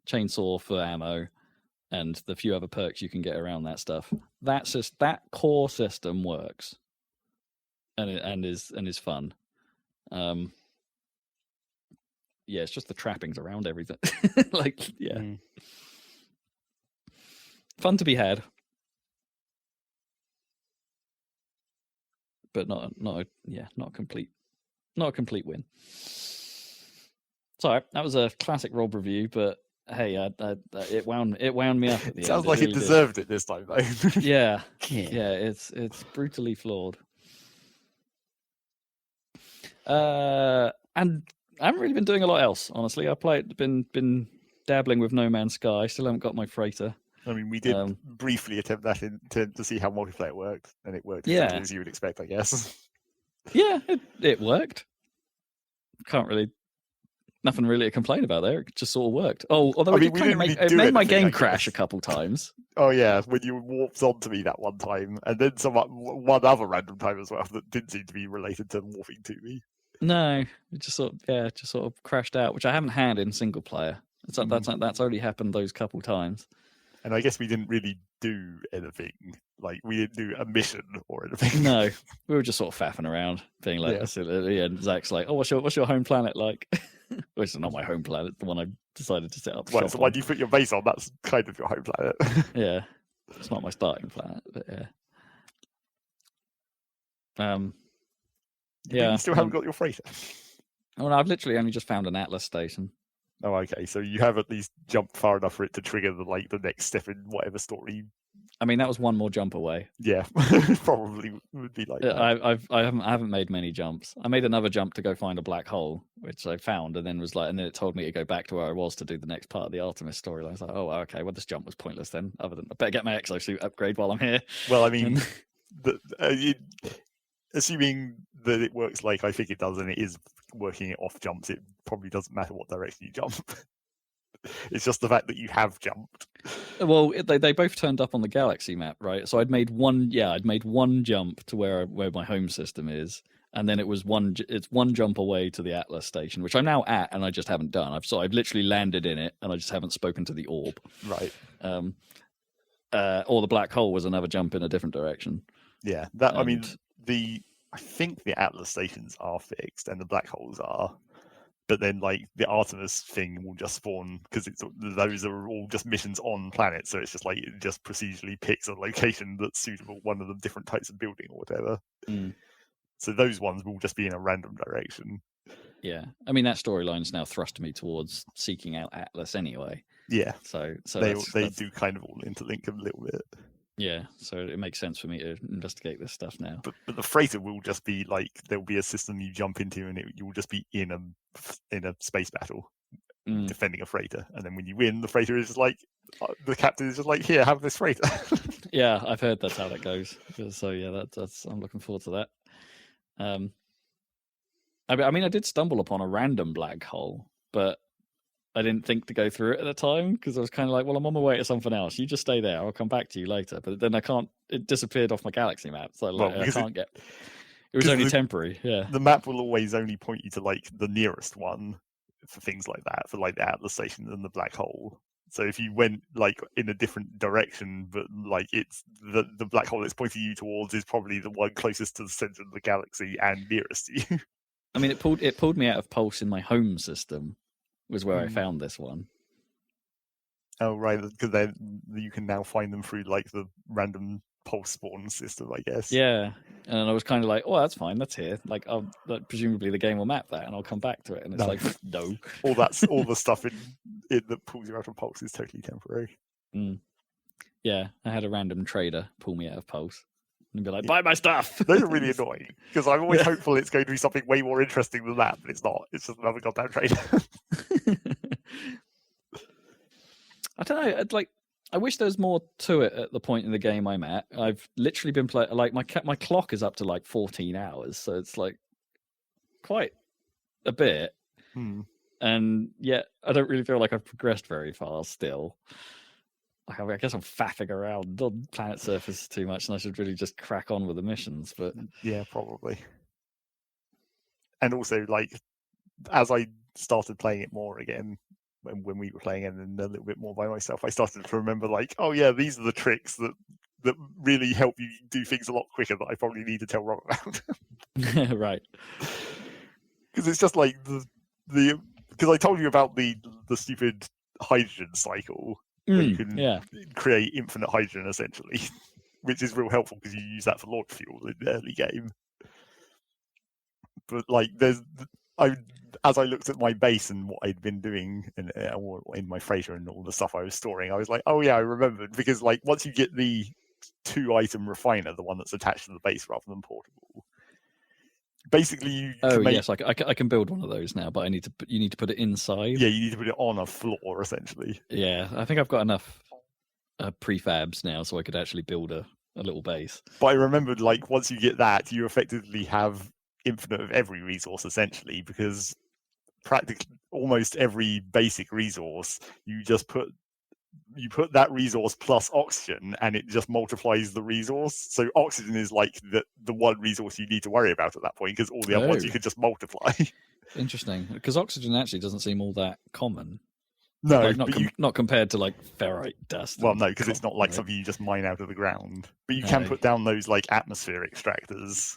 chainsaw for ammo, and the few other perks you can get around that stuff. That's just that core system works, and is fun. Yeah, it's just the trappings around everything. Fun to be had, but not a complete win. Sorry, that was a classic Rob review, but hey, it wound me up at the end. Sounds like it deserved it this time, though. Yeah, it's brutally flawed. And I haven't really been doing a lot else, honestly. Been dabbling with No Man's Sky. Still haven't got my freighter. I mean, we did briefly attempt that to see how multiplayer worked, and it worked exactly as you would expect, I guess. Yeah, it worked. Nothing really to complain about there. It just sort of worked. Oh, although it made my game crash a couple times. Oh yeah, when you warped onto me that one time, and then one other random time as well that didn't seem to be related to morphing to me. No, it just sort of crashed out, which I haven't had in single player. That's only happened those couple times. And I guess we didn't really do anything. Like, we didn't do a mission or anything. No, we were just sort of faffing around, being like, and Zach's like, "Oh, what's your home planet like?" Which is not my home planet, the one I decided to set up. Well, so why do you put your base on? That's kind of your home planet. Yeah, it's not my starting planet, but yeah. You still haven't got your freighter. Well, I've literally only just found an Atlas station. Oh, okay. So you have at least jumped far enough for it to trigger the next step in whatever story. I mean, that was one more jump away. Yeah, probably would be like that. I haven't made many jumps. I made another jump to go find a black hole, which I found, and then it told me to go back to where I was to do the next part of the Artemis storyline. I was like, oh, okay, well, this jump was pointless then. Other than I better get my exosuit upgrade while I'm here. Well, I mean, assuming that it works like I think it does, and it is working it off jumps, it probably doesn't matter what direction you jump. It's just the fact that you have jumped. Well, they both turned up on the galaxy map, right? So I'd made one jump to where my home system is, and then it's one jump away to the Atlas station, which I'm now at, and I just haven't done. I've literally landed in it, and I just haven't spoken to the orb. Right. Or the black hole was another jump in a different direction. Yeah, I think the Atlas stations are fixed, and the black holes are. But then, the Artemis thing will just spawn because those are all just missions on planets. So it's just it just procedurally picks a location that's suitable, one of the different types of building or whatever. Mm. So those ones will just be in a random direction. Yeah, I mean that storyline's now thrust me towards seeking out Atlas anyway. Yeah, so they do kind of all interlink a little bit. Yeah, so it makes sense for me to investigate this stuff now. But the freighter will just be there'll be a system you jump into, and you will just be in a space battle defending a freighter, and then when you win, the freighter is just the captain is just here, have this freighter. Yeah, I've heard that's how that goes. So yeah, that's I'm looking forward to that. I mean, I did stumble upon a random black hole, but I didn't think to go through it at the time because I was kind of like, well, I'm on my way to something else. You just stay there. I'll come back to you later. But then I can't. It disappeared off my galaxy map, so I can't get. It was only temporary. Yeah. The map will always only point you to the nearest one for things like that, for the Atlas station and the black hole. So if you went in a different direction, but it's the black hole it's pointing you towards is probably the one closest to the center of the galaxy and nearest to you. I mean, it pulled me out of Pulse in my home system. Was where I found this one. Oh right, because then you can now find them through the random pulse spawn system, I guess. Yeah, and I was kind of like, "Oh, that's fine, that's here." Presumably the game will map that, and I'll come back to it. And it's no. all the stuff in that pulls you out of pulse is totally temporary. Mm. Yeah, I had a random trader pull me out of Pulse and be like, "Buy my stuff." Those are really annoying because I'm always hopeful it's going to be something way more interesting than that, but it's not. It's just another goddamn trader. I don't know. I wish there was more to it at the point in the game I'm at. I've literally been playing. Like my clock is up to like 14 hours, so it's like quite a bit. And yet I don't really feel like I've progressed very far still. I guess I'm faffing around on planet surface too much, and I should really just crack on with the missions. But yeah, probably. And also, like, as I started playing it more again, when we were playing it and a little bit more by myself, I started to remember, like, oh yeah, these are the tricks that really help you do things a lot quicker that I probably need to tell Rob about. right. Because it's just like the because I told you about the stupid hydrogen cycle where you can create infinite hydrogen essentially, which is real helpful because you use that for launch fuel in the early game. But like, as I looked at my base and what I'd been doing in my freighter and all the stuff I was storing, I was like, oh yeah, I remembered, because like once you get the 2-item refiner, the one that's attached to the base rather than portable, basically you can make... yes, I can build one of those now, but you need to put it inside. Yeah, you need to put it on a floor essentially. Yeah, I think I've got enough prefabs now so I could actually build a little base. But I remembered, like, once you get that, you effectively have infinite of every resource essentially, because practically almost every basic resource you put that resource plus oxygen and it just multiplies the resource. So oxygen is like the one resource you need to worry about at that point, because all the other ones you could just multiply. Interesting, because oxygen actually doesn't seem all that common. No, like not compared to like ferrite dust. Well, no, because it's not like something you just mine out of the ground. But you can put down those like atmosphere extractors.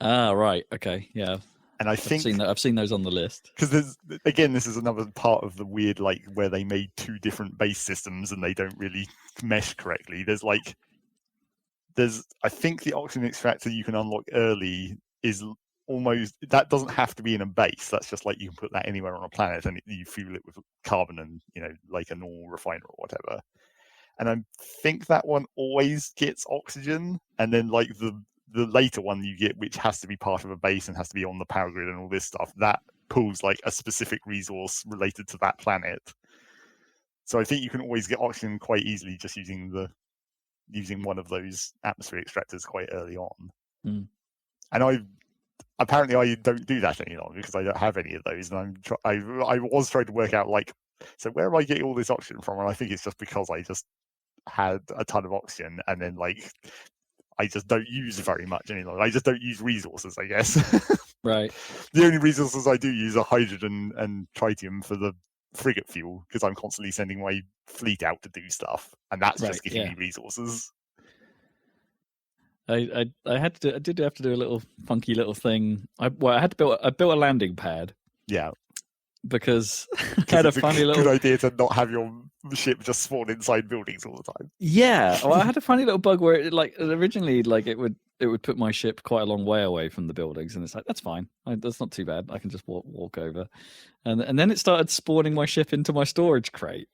Ah, right. Okay, yeah. And I've seen those on the list. Because this is another part of the weird, like, where they made two different base systems and they don't really mesh correctly. I think the oxygen extractor you can unlock early is almost, that doesn't have to be in a base. That's just like you can put that anywhere on a planet and you fuel it with carbon and, like a normal refiner or whatever. And I think that one always gets oxygen, and then like the later one you get, which has to be part of a base and has to be on the power grid and all this stuff, that pulls like a specific resource related to that planet. So I think you can always get oxygen quite easily just using one of those atmosphere extractors quite early on. And I don't do that any longer because I don't have any of those, and I was trying to work out, like, so where am I getting all this oxygen from? And I think it's just because I just had a ton of oxygen, and then like I just don't use very much any longer. I just don't use resources, I guess. Right. The only resources I do use are hydrogen and tritium for the frigate fuel, because I'm constantly sending my fleet out to do stuff, and that's just giving me resources. I did have to do a little funky little thing. I built a landing pad. Yeah. Because I had a funny little good idea to not have your ship just spawn inside buildings all the time. Yeah, well, I had a funny little bug where originally it would put my ship quite a long way away from the buildings, and it's like, that's fine, that's not too bad. I can just walk over, and then it started spawning my ship into my storage crate.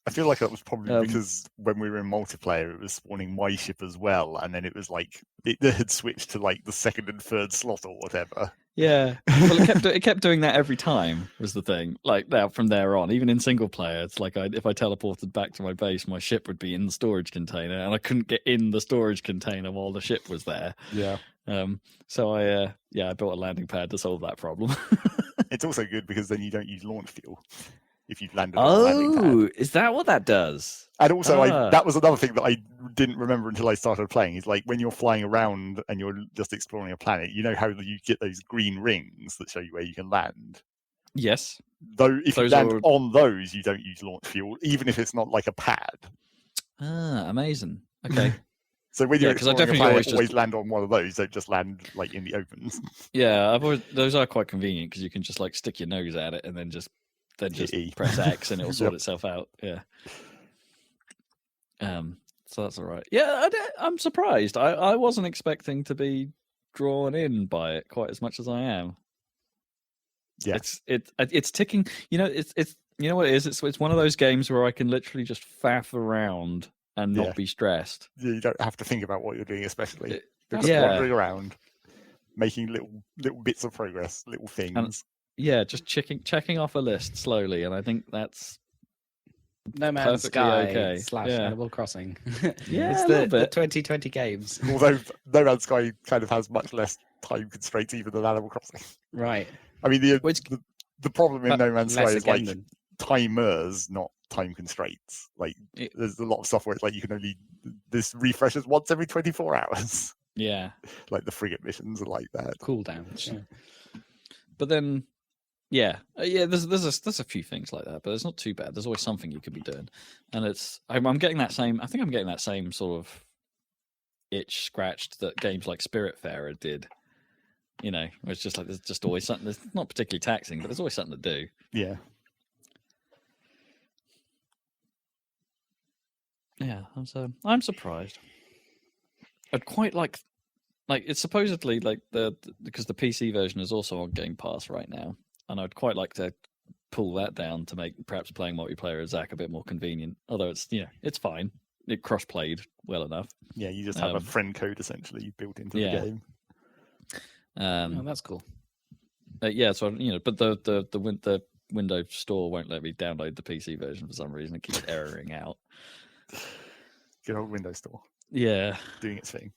I feel like that was probably because when we were in multiplayer, it was spawning my ship as well, and then it was like it had switched to like the second and third slot or whatever. Yeah, well, it kept doing that every time was the thing. Like from there on, even in single player, it's like if I teleported back to my base, my ship would be in the storage container, and I couldn't get in the storage container while the ship was there. Yeah. So I built a landing pad to solve that problem. It's also good because then you don't use launch fuel if you've landed on a landing pad. Oh, is that what that does? And also, that was another thing that I didn't remember until I started playing. Is like when you're flying around and you're just exploring a planet, you know how you get those green rings that show you where you can land. Yes. Though if you land on those, you don't use launch fuel, even if it's not like a pad. Ah, amazing. Okay. So when you're exploring a planet, always land on one of those. Don't just land like in the open. Yeah, those are quite convenient because you can just like stick your nose at it and then just press X and it'll sort itself out. Yeah. So that's all right. Yeah, I'm surprised. I wasn't expecting to be drawn in by it quite as much as I am. Yeah, it's ticking. It's you know what it is. It's one of those games where I can literally just faff around and not be stressed. You don't have to think about what you're doing, especially. You're Yeah. just wandering around, making little bits of progress, little things. And, just checking off a list slowly, and I think that's No Man's perfectly Sky okay. / Animal Crossing. Yeah, it's a little the bit. 2020 games. Although No Man's Sky kind of has much less time constraints even than Animal Crossing. Right. I mean, the problem in No Man's Sky is like timers, not time constraints. Like there's a lot of stuff where it's like you can only this refreshes once every 24 hours. Yeah. Like the frigate missions are like that. Cooldowns. Yeah. But then, there's a few things like that, but it's not too bad. There's always something you could be doing, and I'm getting that same. I think I'm getting that same sort of itch scratched that games like Spiritfarer did. You know, where it's just like there's just always something. It's not particularly taxing, but there's always something to do. Yeah. Yeah, I'm surprised. I'd quite like it's supposedly like because the PC version is also on Game Pass right now, and I'd quite like to pull that down to make perhaps playing multiplayer as Zach a bit more convenient. Although it's fine. It cross-played well enough. Yeah, you just have a friend code essentially built into the game. That's cool. So but the Windows Store won't let me download the PC version for some reason. It keeps erroring out. Good old Windows Store. Yeah, doing its thing.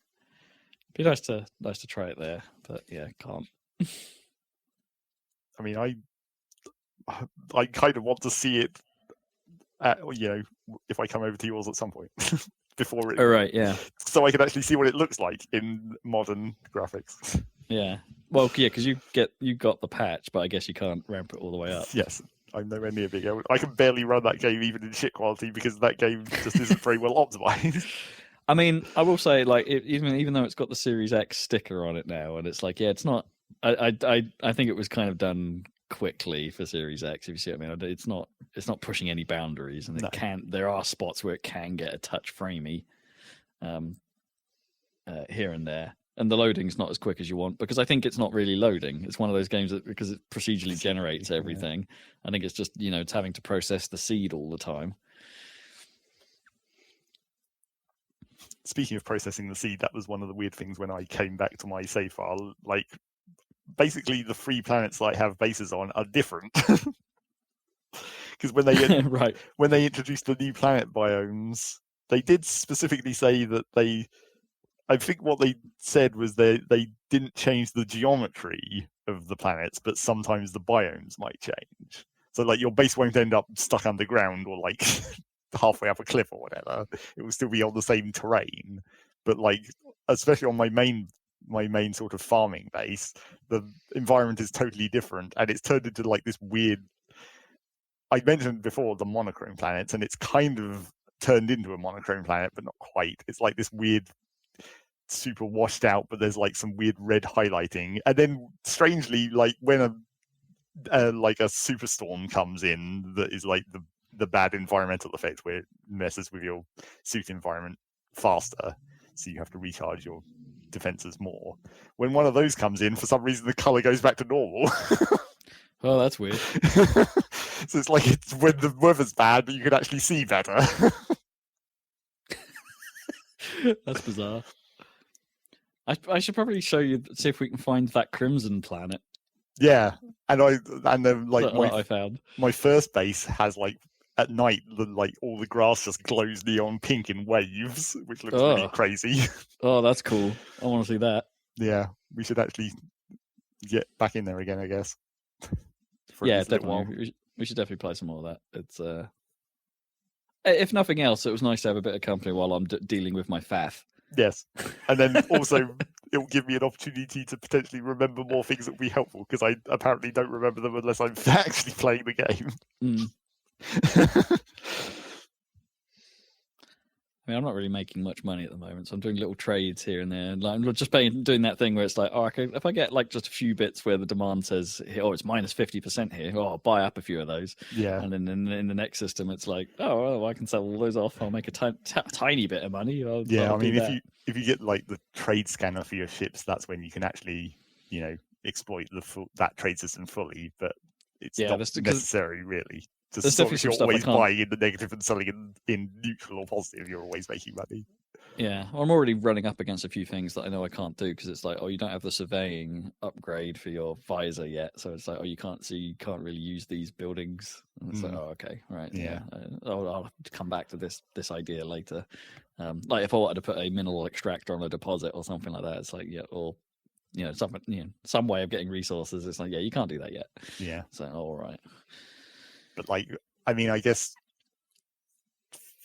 Be nice to try it there, but yeah, can't. I mean, I kind of want to see it. If I come over to yours at some point before it. Oh right, yeah. So I can actually see what it looks like in modern graphics. Yeah. Well, yeah, because you got the patch, but I guess you can't ramp it all the way up. Yes. I'm nowhere near big. I can barely run that game even in shit quality because that game just isn't very well optimized. I mean, I will say, like, even though it's got the Series X sticker on it now, and it's like, yeah, it's not. I think it was kind of done quickly for Series X. If you see what I mean, it's not pushing any boundaries, and there are spots where it can get a touch framey, here and there. And the loading's not as quick as you want because I think it's not really loading. It's one of those games that because it procedurally generates everything. I think it's just it's having to process the seed all the time. Speaking of processing the seed, that was one of the weird things when I came back to my save file. Like, basically, the 3 planets that I have bases on are different. Because when they when they introduced the new planet biomes, they did specifically say that I think what they said was they didn't change the geometry of the planets, but sometimes the biomes might change. So like your base won't end up stuck underground or like halfway up a cliff or whatever. It will still be on the same terrain. But like, especially on my main sort of farming base, the environment is totally different, and it's turned into like this weird. I mentioned before the monochrome planets, and it's kind of turned into a monochrome planet, but not quite. It's like this weird, super washed out, but there's like some weird red highlighting, and then strangely, like when a superstorm comes in, that is like the bad environmental effect where it messes with your suit environment faster, so you have to recharge your defenses more. When one of those comes in, for some reason the color goes back to normal. Oh, that's weird. So it's like it's when the weather's bad, but you can actually see better. That's bizarre. I should probably show you, see if we can find that crimson planet. Yeah, and then like I found my first base has like at night, all the grass just glows neon pink in waves, which looks really crazy. Oh, that's cool. I want to see that. Yeah, we should actually get back in there again, I guess. Yeah, definitely. We should definitely play some more of that. It's if nothing else, it was nice to have a bit of company while I'm dealing with my faff. Yes, and then also it will give me an opportunity to potentially remember more things that will be helpful, because I apparently don't remember them unless I'm actually playing the game. I mean, I'm not really making much money at the moment, so I'm doing little trades here and there. Like, I'm just doing that thing where it's like, if I get like just a few bits where the demand says, it's minus 50% here, I'll buy up a few of those. Yeah. And then in the next system, it's like, I can sell all those off. I'll make a tiny bit of money. I'll if you get like the trade scanner for your ships, that's when you can actually, exploit that trade system fully. But it's not necessary, really. Just There's as long definitely as some you're stuff I always can't- buying in the negative and selling in neutral or positive, you're always making money. Yeah, I'm already running up against a few things that I know I can't do because it's like, oh, you don't have the surveying upgrade for your visor yet, so it's like, oh, you can't really use these buildings. And it's like, oh, okay, right, Yeah. I'll have to come back to this idea later. Like if I wanted to put a mineral extractor on a deposit or something like that, it's like, yeah, or some way of getting resources. It's like, yeah, you can't do that yet. Yeah. So, all right. But like, I mean, I guess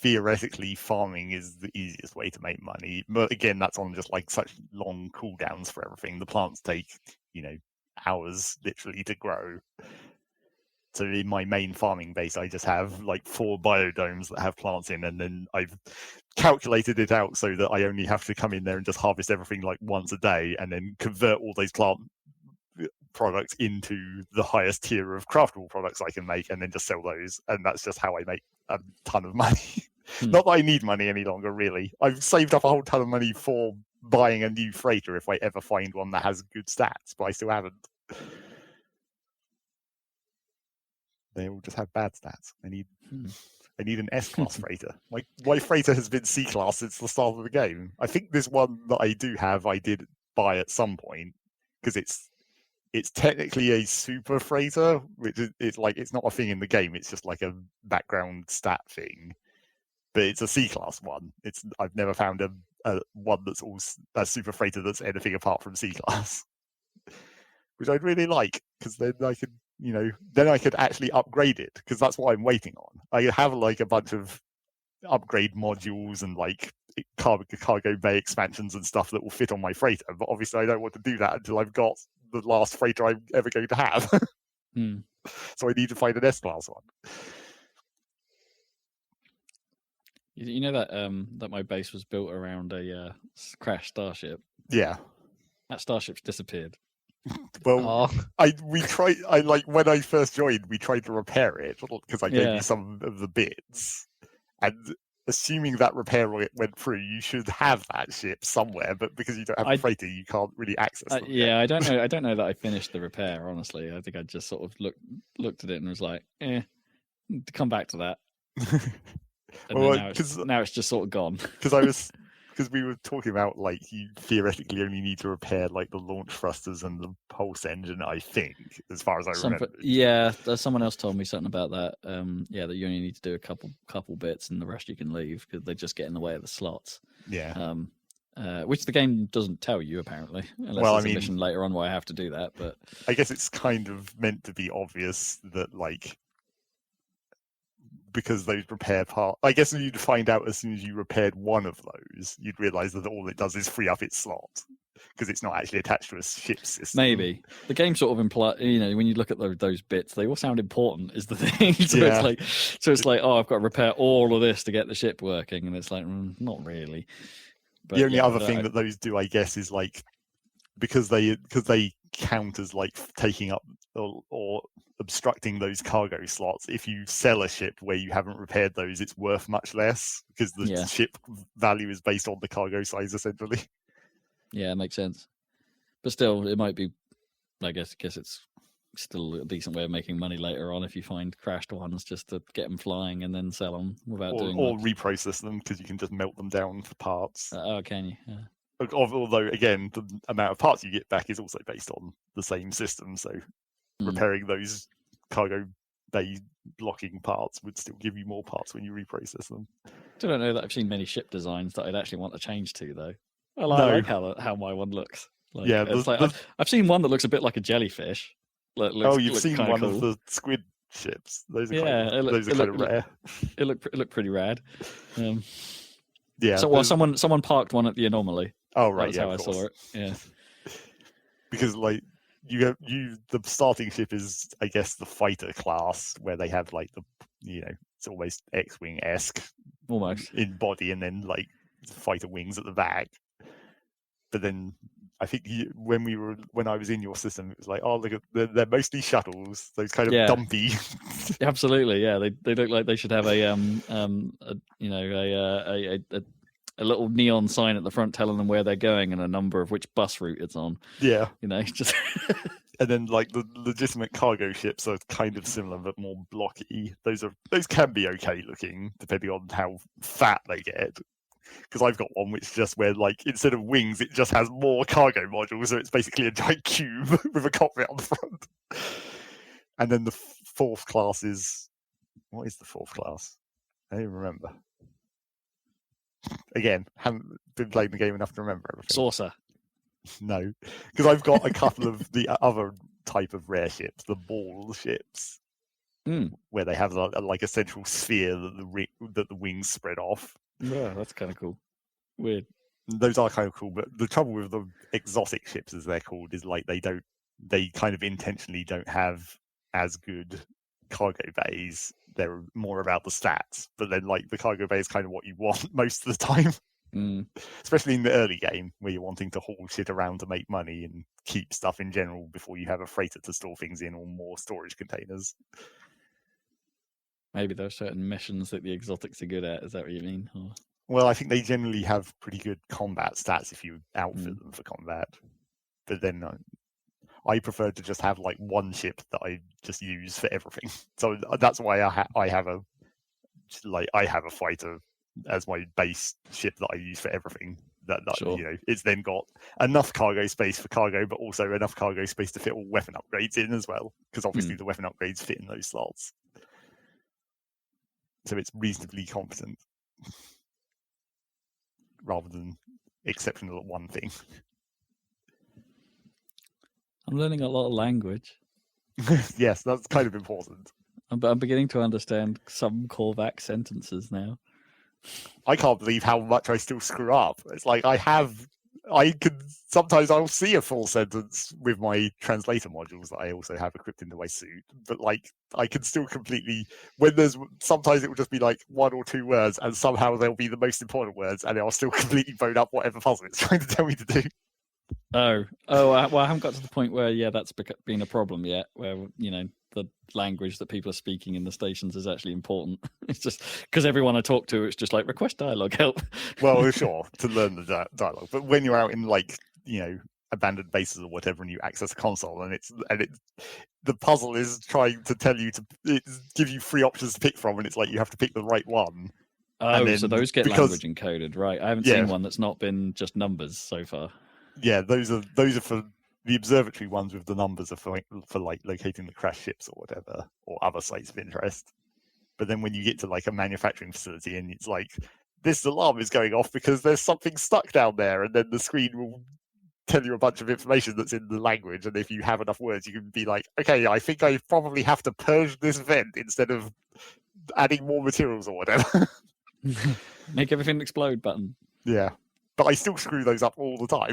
theoretically farming is the easiest way to make money, but again, that's on just like such long cooldowns for everything. The plants take hours literally to grow. So in my main farming base, I just have like 4 biodomes that have plants in, and then I've calculated it out so that I only have to come in there and just harvest everything like once a day, and then convert all those plant products into the highest tier of craftable products I can make, and then just sell those. And that's just how I make a ton of money. Not that I need money any longer, really. I've saved up a whole ton of money for buying a new freighter if I ever find one that has good stats, but I still haven't. They all just have bad stats. I need an S-class freighter. My freighter has been C-class since the start of the game. I think this one that I do have, I did buy at some point, because it's technically a super freighter, which is it's not a thing in the game. It's just like a background stat thing, but it's a C-class one. I've never found a one that's all a super freighter that's anything apart from C-class, which I'd really like, because then I could actually upgrade it, because that's what I'm waiting on. I have like a bunch of upgrade modules and like cargo bay expansions and stuff that will fit on my freighter, but obviously I don't want to do that until I've got the last freighter I'm ever going to have. So I need to find an S-class one. You know that my base was built around a crashed starship. Yeah. That starship's disappeared. Well, when I first joined, we tried to repair it because I gave you some of the bits, and assuming that repair went through, you should have that ship somewhere. But because you don't have a freighter, you can't really access them. Yeah, I don't know. I don't know that I finished the repair. Honestly, I think I just sort of looked at it and was like, come back to that. And now it's just sort of gone. Because we were talking about like you theoretically only need to repair like the launch thrusters and the pulse engine, I think, as far as I remember. Yeah, someone else told me something about that. That you only need to do a couple bits and the rest you can leave because they just get in the way of the slots. Yeah. Which the game doesn't tell you apparently, unless there's a mission later on where I have to do that. But I guess it's kind of meant to be obvious that like, because those repair parts, I guess you'd find out as soon as you repaired one of those, you'd realize that all it does is free up its slot because it's not actually attached to a ship system. Maybe the game sort of implies, when you look at those bits, they all sound important. Is the thing? So it's like, oh, I've got to repair all of this to get the ship working, and it's like, not really. But the only other thing that those do, I guess, is like because they count as like taking up or obstructing those cargo slots. If you sell a ship where you haven't repaired those, it's worth much less because the ship value is based on the cargo size essentially. Yeah, it makes sense. But still, it might be. I guess it's still a decent way of making money later on if you find crashed ones, just to get them flying and then sell them without doing much. Reprocess them because you can just melt them down for parts. Can you? Yeah. Although again, the amount of parts you get back is also based on the same system, so repairing those cargo bay blocking parts would still give you more parts when you reprocess them. I don't know that I've seen many ship designs that I'd actually want to change to though. I like how my one looks. I've seen one that looks a bit like a jellyfish. You've seen one of the squid ships. Those are kind of rare. It looked pretty rad. Yeah. So someone parked one at the Anomaly. Oh right, that's how I saw it. Yeah. Because like the starting ship is, I guess, the fighter class where they have like it's almost X-wing-esque almost in body, and then like fighter wings at the back. But then I think when I was in your system, it was like, oh look at they're mostly shuttles, those kind of dumpy. Absolutely, yeah. They look like they should have a a little neon sign at the front telling them where they're going and a number of which bus route it's on. Yeah. Just. And then like the legitimate cargo ships are kind of similar but more blocky. Those can be okay looking depending on how fat they get. Because I've got one which just where like instead of wings it just has more cargo modules, so it's basically a giant cube with a cockpit on the front. And then the fourth class is, what is the fourth class? I don't even remember. Again, haven't been playing the game enough to remember everything. Saucer. No, because I've got a couple of the other type of rare ships, the ball ships, where they have like a central sphere that the wings spread off. Yeah, that's kind of cool. Weird. Those are kind of cool, but the trouble with the exotic ships, as they're called, is like they kind of intentionally don't have as good cargo bays. They're more about the stats, but then like the cargo bay is kind of what you want most of the time. Especially in the early game where you're wanting to haul shit around to make money and keep stuff in general before you have a freighter to store things in or more storage containers. Maybe there are certain missions that the exotics are good at. Is that what you mean? Or... Well, I think they generally have pretty good combat stats if you outfit them for combat. But then I prefer to just have like one ship that I just use for everything. So that's why I have a fighter as my base ship that I use for everything. That sure. It's then got enough cargo space for cargo, but also enough cargo space to fit all weapon upgrades in as well. Because obviously the weapon upgrades fit in those slots. So it's reasonably competent, rather than exceptional at one thing. I'm learning a lot of language. Yes, that's kind of important. I'm beginning to understand some Korvac sentences now. I can't believe how much I still screw up. It's like sometimes I'll see a full sentence with my translator modules that I also have equipped into my suit, but like I can still completely, sometimes it will just be like one or two words and somehow they'll be the most important words and I'll still completely bone up whatever puzzle it's trying to tell me to do. Well, I haven't got to the point where that's been a problem yet, where the language that people are speaking in the stations is actually important. It's just because everyone I talk to, it's just like request dialogue help. Well, sure, to learn the dialogue, but when you're out in like abandoned bases or whatever, and you access a console, and the puzzle is trying to tell you give you 3 options to pick from, and it's like you have to pick the right one. Oh, so those get language encoded, right? I haven't seen one that's not been just numbers so far. Yeah, those are for the observatory ones with the numbers are for like locating the crash ships or whatever, or other sites of interest. But then when you get to like a manufacturing facility and it's like this alarm is going off because there's something stuck down there, and then the screen will tell you a bunch of information that's in the language, and if you have enough words you can be like, okay, I think I probably have to purge this vent instead of adding more materials or whatever. Make everything explode button. Yeah. But I still screw those up all the time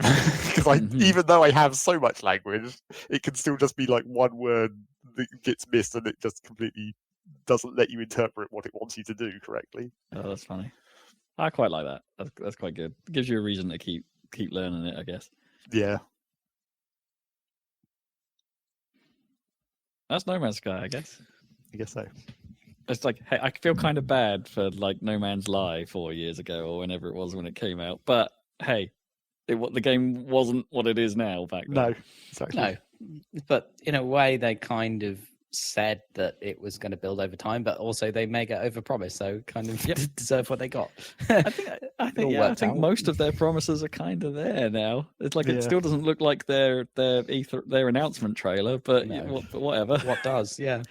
because even though I have so much language, it can still just be like one word that gets missed and it just completely doesn't let you interpret what it wants you to do correctly. Oh, that's funny. I quite like that. That's quite good. It gives you a reason to keep learning it, I guess. Yeah. That's No Man's Sky, I guess. I guess so. It's like, hey, I feel kind of bad for like No Man's Lie 4 years ago or whenever it was when it came out. But hey, the game wasn't what it is now back then. No, exactly. No, but in a way, they kind of said that it was going to build over time, but also they mega overpromised, so kind of deserve what they got. I think most of their promises are kind of there now. It's like it still doesn't look like their announcement trailer, but whatever. What does? Yeah.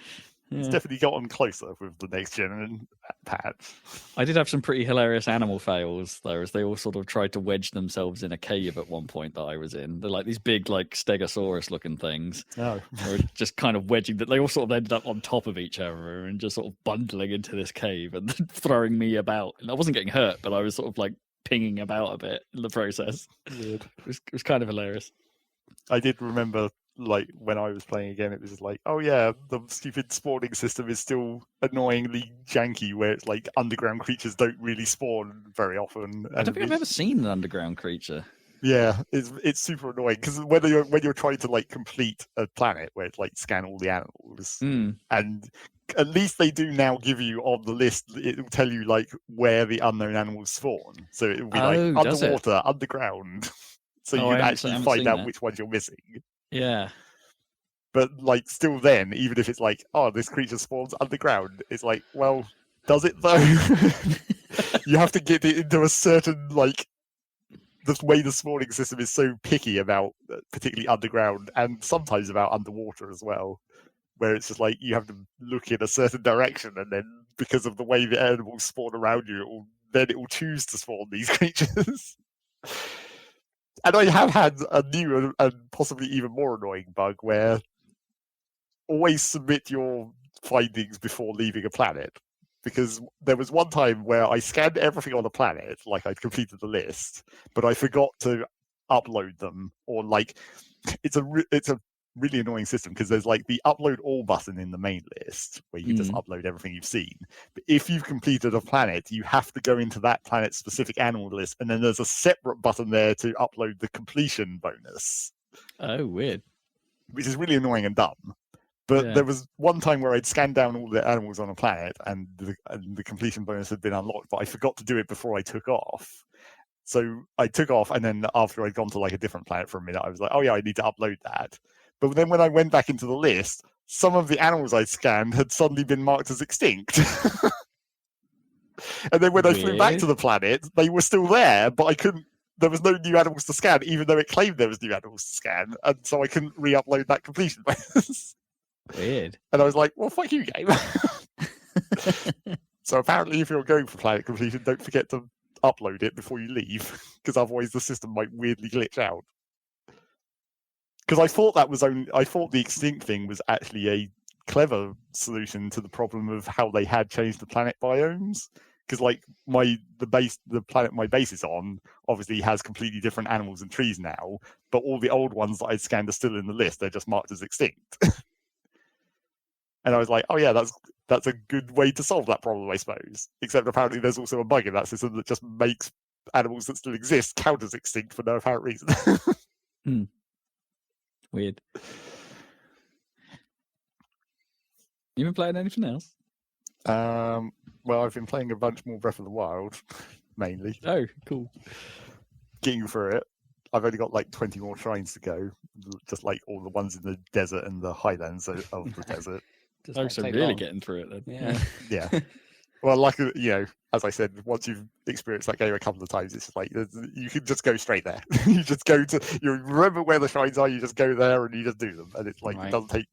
It's definitely gotten closer with the next gen patch. I did have some pretty hilarious animal fails though, as they all sort of tried to wedge themselves in a cave at one point that I was in. They're like these big, like Stegosaurus looking things. Oh. They were just kind of wedging that. They all sort of ended up on top of each other and just sort of bundling into this cave and then throwing me about. And I wasn't getting hurt, but I was sort of like pinging about a bit in the process. Weird. It was kind of hilarious. I did remember, like, when I was playing again, it was like, oh yeah, the stupid spawning system is still annoyingly janky, where it's like underground creatures don't really spawn very often. I don't think I've ever seen an underground creature. Yeah, it's super annoying because when you're trying to like complete a planet where it's like scan all the animals, and at least they do now give you on the list. It will tell you like where the unknown animals spawn. So it will be like does it? underwater, underground. So Oh, you I can haven't actually seen find out that. which ones you're missing. Yeah. But like still then, even if it's like, oh, this creature spawns underground, it's like, well, does it though? You have to get it into a certain like the way the spawning system is so picky about particularly underground and sometimes about underwater as well, where it's just like you have to look in a certain direction and then because of the way the animals spawn around you, it will choose to spawn these creatures. And I have had a new and possibly even more annoying bug where always submit your findings before leaving a planet. Because there was one time where I scanned everything on a planet, like I'd completed the list, but I forgot to upload them. Or like, it's a really annoying system because there's like the upload all button in the main list where you can just upload everything you've seen. But if you've completed a planet, you have to go into that planet's specific animal list, and then there's a separate button there to upload the completion bonus. Oh, weird. Which is really annoying and dumb. But there was one time where I'd scanned down all the animals on a planet and the completion bonus had been unlocked, but I forgot to do it before I took off. So I took off, and then after I'd gone to like a different planet for a minute, I was like, oh yeah, I need to upload that. But then when I went back into the list, some of the animals I'd scanned had suddenly been marked as extinct. And then when I flew back to the planet, they were still there, but I couldn't. There was no new animals to scan, even though it claimed there was new animals to scan, and so I couldn't re-upload that completion bonus. Weird. And I was like, well, fuck you, game. So apparently if you're going for planet completion, don't forget to upload it before you leave, because otherwise the system might weirdly glitch out. Because I thought the extinct thing was actually a clever solution to the problem of how they had changed the planet biomes. Because like the planet my base is on obviously has completely different animals and trees now, but all the old ones that I'd scanned are still in the list. They're just marked as extinct. And I was like, oh yeah, that's a good way to solve that problem, I suppose. Except apparently there's also a bug in that system that just makes animals that still exist count as extinct for no apparent reason. Weird. You been playing anything else? Well, I've been playing a bunch more Breath of the Wild, mainly. Oh, cool. Getting through it. I've only got like 20 more shrines to go, just like all the ones in the desert and the highlands of the desert. So really getting through it then. Yeah. Well, like, as I said, once you've experienced that game a couple of times, it's just like you can just go straight there. You just go you remember where the shrines are, you just go there and you just do them, and it's like It doesn't take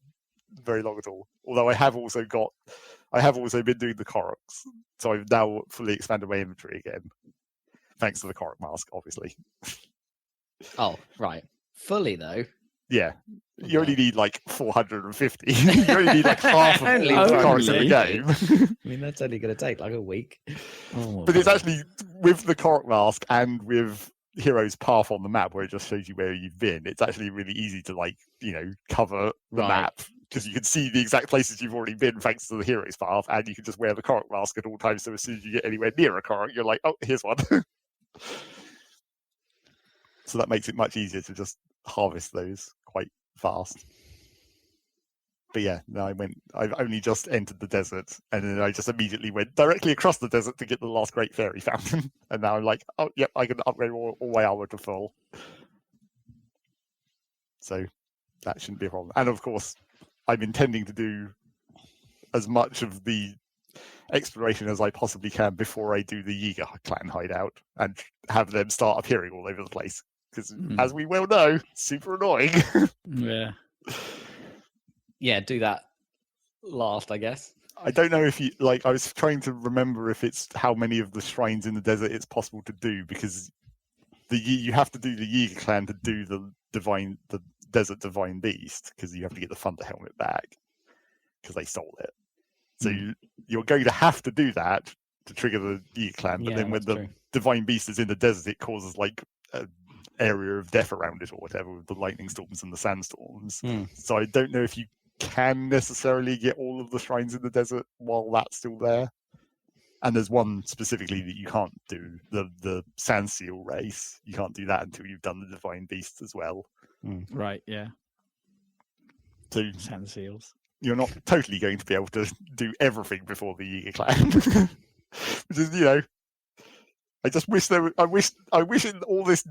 very long at all. Although I have also been doing the Koroks, so I've now fully expanded my inventory again, thanks to the Korok mask, obviously. Oh, right. Fully though. Yeah. You only need like 450. You only need like half of all the Koroks in the game. I mean, that's only going to take like a week. But it's actually with the Korok mask and with Hero's Path on the map, where it just shows you where you've been. It's actually really easy to cover the map, because you can see the exact places you've already been thanks to the Hero's Path, and you can just wear the Korok mask at all times. So as soon as you get anywhere near a Korok, you're like, oh, here's one. So that makes it much easier to just harvest those quite fast. But yeah, no, I've only just entered the desert, and then I just immediately went directly across the desert to get the last Great Fairy Fountain. And now I'm like, oh, yep, I can upgrade all my armor to full. So that shouldn't be a problem. And of course, I'm intending to do as much of the exploration as I possibly can before I do the Yiga clan hideout and have them start appearing all over the place. Because as we well know, super annoying. Yeah, do that last, I guess. I don't know if I was trying to remember if it's how many of the shrines in the desert it's possible to do, because you have to do the Yiga clan to do the desert divine beast, because you have to get the Thunder helmet back because they stole it. So you're going to have to do that to trigger the Yiga clan. But then when the divine beast is in the desert, it causes like an area of death around it or whatever, with the lightning storms and the sandstorms. So I don't know if you can necessarily get all of the shrines in the desert while that's still there. And there's one specifically that you can't do, the Sand Seal race. You can't do that until you've done the Divine Beast as well. Right, yeah. So Sand Seals. you're not totally going to be able to do everything before the Yiga clan. Which is, I just wish I wish in all this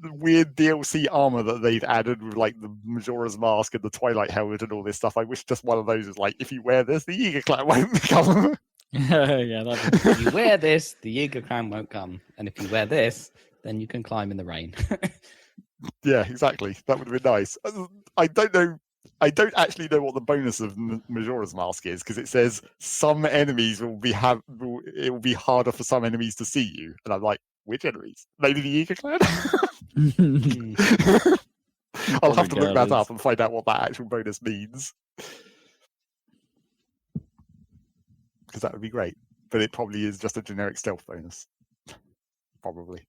weird DLC armor that they've added with like the Majora's Mask and the Twilight Helmet and all this stuff. I wish just one of those is like, if you wear this, the Yiga clan won't come. Yeah, if you wear this, the Yiga clan won't come, and if you wear this, then you can climb in the rain. Yeah, exactly. That would have been nice. I don't know. I don't actually know what the bonus of Majora's Mask is, because it says some enemies it will be harder for some enemies to see you, and I'm like, which enemies? Maybe the Yiga clan. I'll have to look that up and find out what that actual bonus means, because that would be great. But it probably is just a generic stealth bonus. Probably.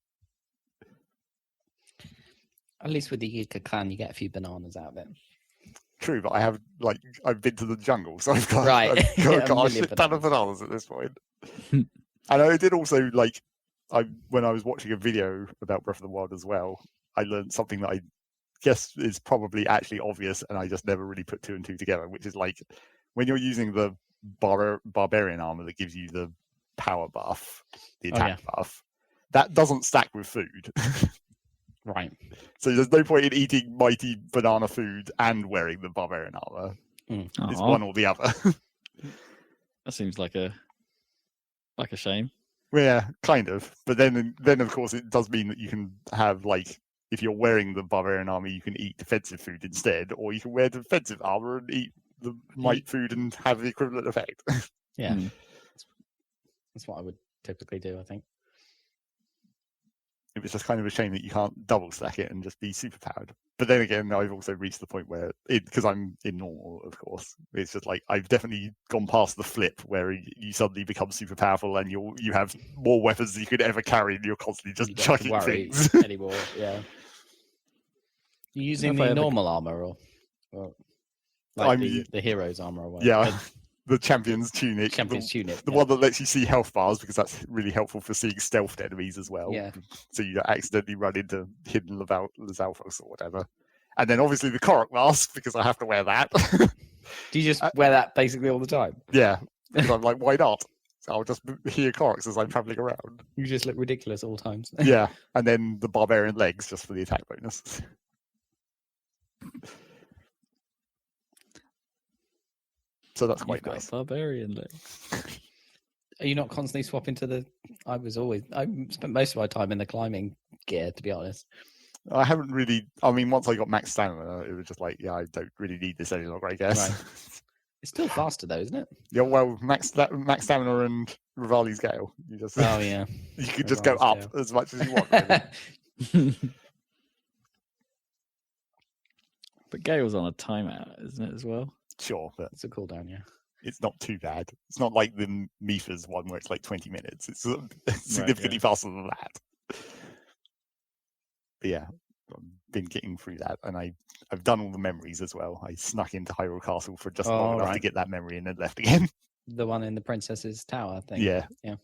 At least with the Yiga clan, you get a few bananas out of it. True, but I've been to the jungle, so I've got, right. I've got a shit ton of bananas at this point. And I did also when I was watching a video about Breath of the Wild as well, I learned something that I guess is probably actually obvious, and I just never really put two and two together, which is like when you're using the barbarian armor that gives you the power buff, the attack buff, that doesn't stack with food. Right. So there's no point in eating mighty banana food and wearing the barbarian armor. It's one or the other. That seems like a shame. Well, yeah, kind of. But then of course it does mean that you can have like, if you're wearing the barbarian armor, you can eat defensive food instead, or you can wear defensive armor and eat the might food and have the equivalent effect. Yeah. That's what I would typically do, I think. It was just kind of a shame that you can't double stack it and just be super powered. But then again, I've also reached the point where, because I'm in normal, of course, it's just like I've definitely gone past the flip where you suddenly become super powerful and you have more weapons than you could ever carry, and you're constantly just chucking things anymore. Yeah. You using the normal armor or like the hero's armor or whatever? Yeah. The champion's tunic. The one that lets you see health bars, because that's really helpful for seeing stealthed enemies as well. Yeah. So you don't accidentally run into hidden Lizalfos or whatever. And then obviously the Korok mask, because I have to wear that. Do you just wear that basically all the time? Yeah. Because I'm like, why not? So I'll just hear Koroks as I'm traveling around. You just look ridiculous all times. Yeah. And then the barbarian legs just for the attack bonus. So that's quite nice. Barbarian leg. Are you not constantly swapping to the? I spent most of my time in the climbing gear, to be honest. I haven't really. I mean, once I got max stamina, it was just like, yeah, I don't really need this any longer, I guess. Right. It's still faster though, isn't it? Yeah, well, max stamina and Rivali's Gale. You just. Oh yeah. You can just go up as much as you want. Really. But Gale's on a timeout, isn't it, as well? Sure, but it's a cooldown, yeah. It's not too bad. It's not like the Mipha's one where it's like 20 minutes. It's significantly faster than that. But yeah, I've been getting through that, and I've done all the memories as well. I snuck into Hyrule Castle for just long enough to get that memory and then left again. The one in the Princess's Tower thing. Yeah. Yeah.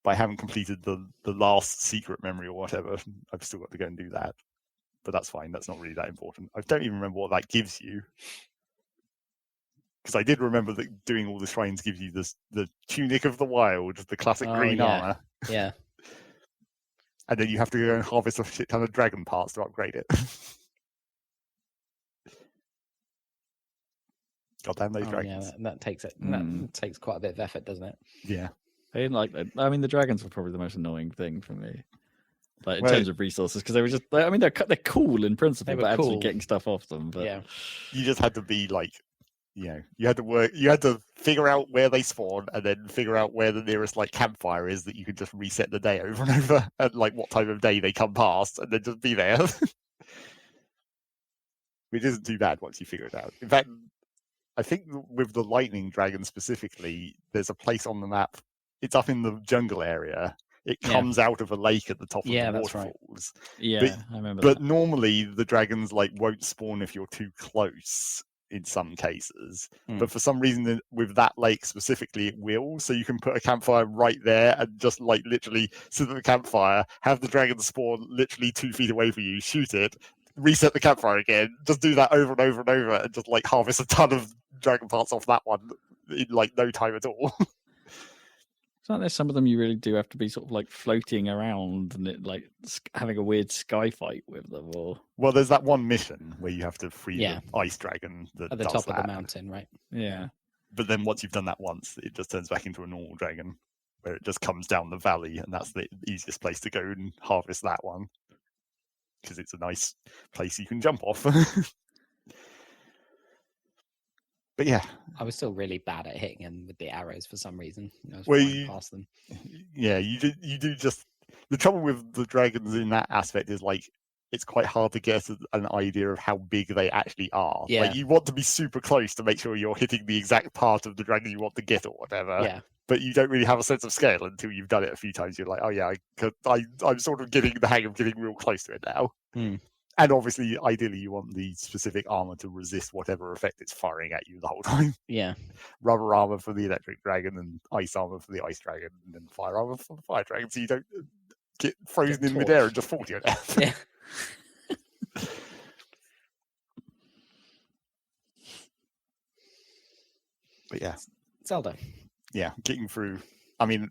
But I haven't completed the last secret memory or whatever. I've still got to go and do that. But that's fine. That's not really that important. I don't even remember what that gives you. Because I did remember that doing all the shrines gives you the Tunic of the Wild, the classic green armor. Yeah. And then you have to go and harvest a shit ton of dragon parts to upgrade it. God damn those dragons. Yeah, that takes it. That takes quite a bit of effort, doesn't it? Yeah. I didn't like that. I mean, the dragons were probably the most annoying thing for me. Like in terms of resources, because they were just, I mean, they're cool in principle, but actually getting stuff off them. But yeah, you just had to be like, you had to figure out where they spawn, and then figure out where the nearest like campfire is that you could just reset the day over and over, and like what time of day they come past, and then just be there. Which isn't too bad once you figure it out. In fact, I think with the lightning dragon specifically, there's a place on the map. It's up in the jungle area. It comes out of a lake at the top of the waterfalls. Right. Yeah, I remember that. But normally the dragons like won't spawn if you're too close in some cases. But for some reason with that lake specifically it will. So you can put a campfire right there and just like literally sit at the campfire, have the dragon spawn literally 2 feet away from you, shoot it, reset the campfire again, just do that over and over and over, and just like harvest a ton of dragon parts off that one in like no time at all. Aren't there some of them you really do have to be sort of like floating around and it like having a weird sky fight with them? Or Well, there's that one mission where you have to free Yeah. the ice dragon that At the does top of that. the mountain, right? yeah, But then once you've done that once, it just turns back into a normal dragon, where it just comes down the valley, and that's the easiest place to go and harvest that one because it's a nice place you can jump off. But yeah, I was still really bad at hitting him with the arrows for some reason. I was Well, flying past them. yeah, you do just the trouble with the dragons in that aspect is like it's quite hard to get an idea of how big they actually are. Yeah. Like you want to be super close to make sure you're hitting the exact part of the dragon you want to get or whatever. Yeah. But you don't really have a sense of scale until you've done it a few times. You're like, oh yeah, I'm sort of getting the hang of getting real close to it now. Hmm. And obviously, ideally, you want the specific armor to resist whatever effect it's firing at you the whole time. Yeah. Rubber armor for the electric dragon, and ice armor for the ice dragon, and then fire armor for the fire dragon, so you don't get frozen in midair and just fall to your death. Yeah. But yeah, Zelda. yeah, getting through. I mean,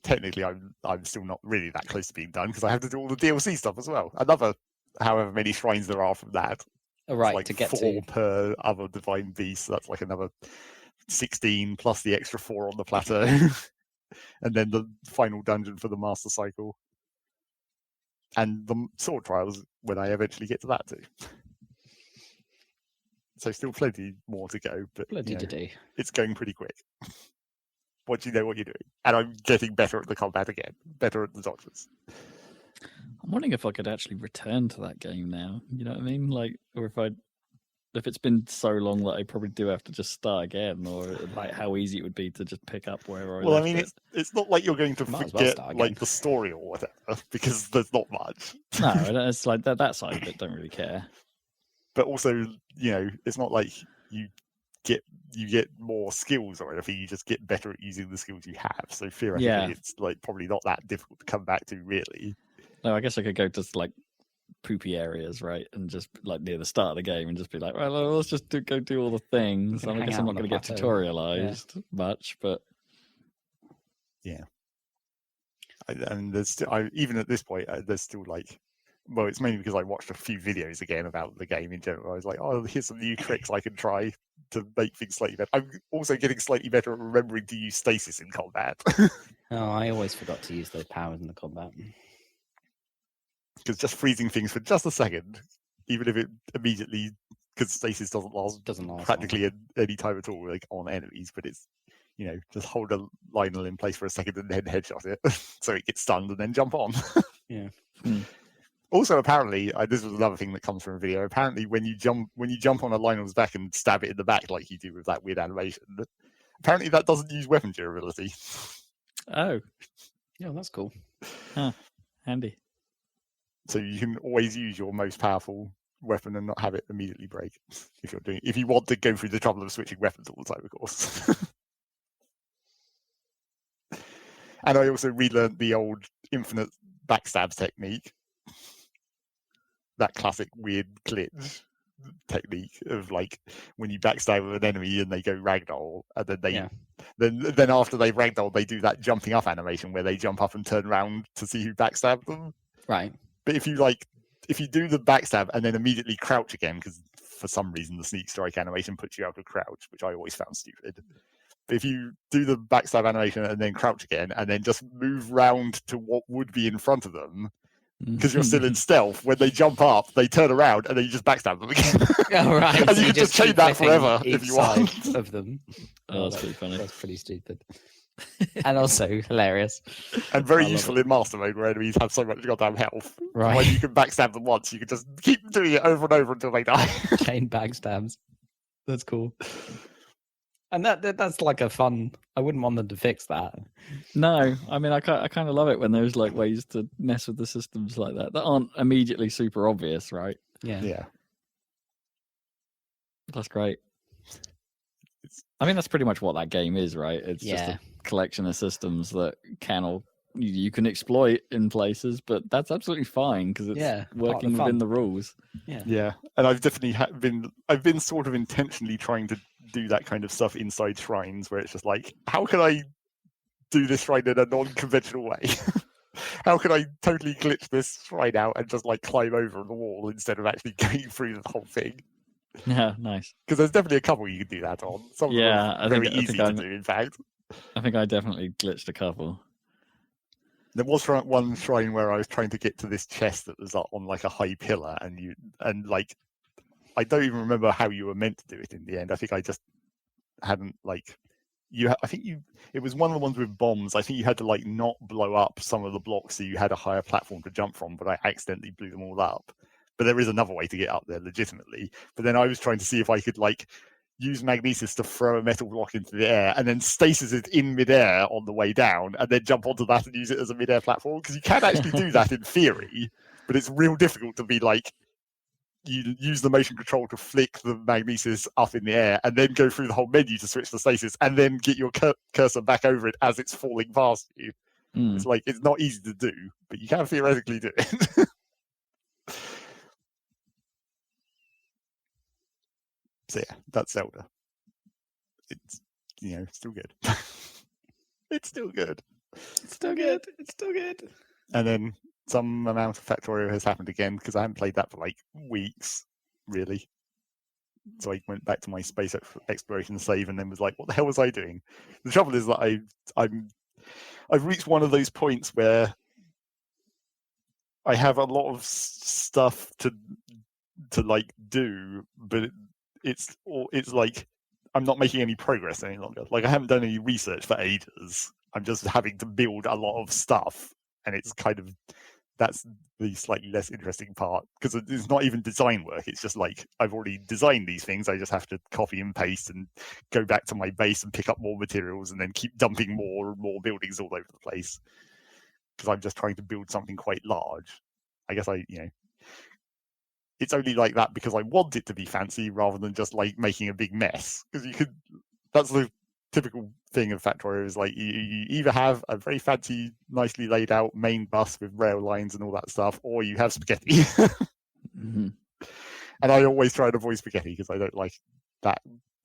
technically, I'm still not really that close to being done because I have to do all the DLC stuff as well. Another, however many shrines there are from that. Oh, right, like to get 4 to. per other divine beast. So that's like another 16 plus the extra 4 on the plateau, and then the final dungeon for the master cycle, and the sword trials when I eventually get to that too. So still plenty more to go, but Plenty to do. it's going pretty quick. Once you know what you're doing, and I'm getting better at the combat again, better at the dodges. I'm wondering if I could actually return to that game now. You know what I mean? Like, or if it's been so long that I probably do have to just start again, or like how easy it would be to just pick up wherever I Well, I left mean, it. it's not like you're going to Might as well forget start again. like the story or whatever, because there's not much. No, it's like that side of it. Don't really care. But also, it's not like you get more skills or anything. You just get better at using the skills you have. So theoretically, it's like probably not that difficult to come back to, really. No, I guess I could go to like poopy areas, right, and just like near the start of the game, and just be like, well, let's just go do all the things. You can I hang guess out I'm on not the going to get plateau. tutorialized much, but And there's still, even at this point, there's still like, well, it's mainly because I watched a few videos again about the game in general. I was like, oh, here's some new tricks I can try to make things slightly better. I'm also getting slightly better at remembering to use stasis in combat. Oh, I always forgot to use those powers in the combat. Because just freezing things for just a second, even if it immediately, because stasis doesn't last practically any time at all, like on enemies, but it's, just hold a Lionel in place for a second and then headshot it so it gets stunned and then jump on. Yeah. Also, apparently, this was another thing that comes from a video. Apparently, when you jump on a Lionel's back and stab it in the back like you do with that weird animation, apparently that doesn't use weapon durability. oh, Yeah, that's cool. handy. So you can always use your most powerful weapon and not have it immediately break if you want to go through the trouble of switching weapons all the time, of course. And I also relearned the old infinite backstabs technique. That classic weird glitch technique of like when you backstab an enemy and they go ragdoll, and then then after they've ragdolled, they do that jumping up animation where they jump up and turn around to see who backstabbed them. Right. But if you do the backstab and then immediately crouch again, because for some reason the sneak strike animation puts you out of crouch, which I always found stupid. But if you do the backstab animation and then crouch again and then just move round to what would be in front of them, because you're still in stealth, when they jump up, they turn around and then you just backstab them again. Oh, right. And So you can just chain keep that flipping forever if each you want. side of them. Oh, that's pretty funny. That's pretty stupid. And also hilarious. And very I love useful in master mode where enemies have so much goddamn health. Right. When you can backstab them once, you can just keep doing it over and over until they die. Chain backstabs. That's cool. And that's like a fun. I wouldn't want them to fix that. No, I mean, I kind of love it when there's like ways to mess with the systems like that aren't immediately super obvious, right? Yeah. Yeah. That's great. I mean, that's pretty much what that game is, right? It's just Yeah. a collection of systems that can or you can exploit in places, but that's absolutely fine because it's working within the rules. Yeah, and I've definitely I've been sort of intentionally trying to do that kind of stuff inside shrines, where it's just like, how can I do this shrine in a non-conventional way? How can I totally glitch this shrine out and just like climb over the wall instead of actually going through the whole thing? Yeah, nice. Because there's definitely a couple you can do that on. Some of them are very easy to do, in fact. I think I definitely glitched a couple. There was one shrine where I was trying to get to this chest that was on like a high pillar, and like I don't even remember how you were meant to do it in the end. I think I just hadn't like it was one of the ones with bombs. I think you had to like not blow up some of the blocks so you had a higher platform to jump from, but I accidentally blew them all up. But there is another way to get up there legitimately. But then I was trying to see if I could like use magnesis to throw a metal block into the air and then stasis it in midair on the way down and then jump onto that and use it as a midair platform. Because you can actually do that in theory, but it's real difficult to be like, you use the motion control to flick the magnesis up in the air and then go through the whole menu to switch the stasis and then get your cursor back over it as it's falling past you. It's like, it's not easy to do, but you can theoretically do it. So yeah, that's Zelda. It's, still good. It's still good. It's still good. It's still good. And then some amount of Factorio has happened again because I haven't played that for like weeks, really. So I went back to my space exploration save and then was like, what the hell was I doing? The trouble is that I've reached one of those points where I have a lot of stuff to like do, but it's like I'm not making any progress any longer. Like I haven't done any research for ages. I'm just having to build a lot of stuff, and it's kind of, that's the slightly less interesting part because it's not even design work. It's just like I've already designed these things. I just have to copy and paste and go back to my base and pick up more materials and then keep dumping more and more buildings all over the place because I'm just trying to build something quite large. I guess it's only like that because I want it to be fancy rather than just like making a big mess. Because that's the typical thing of Factorio is like you either have a very fancy, nicely laid out main bus with rail lines and all that stuff, or you have spaghetti. Mm-hmm. And I always try to avoid spaghetti because I don't like that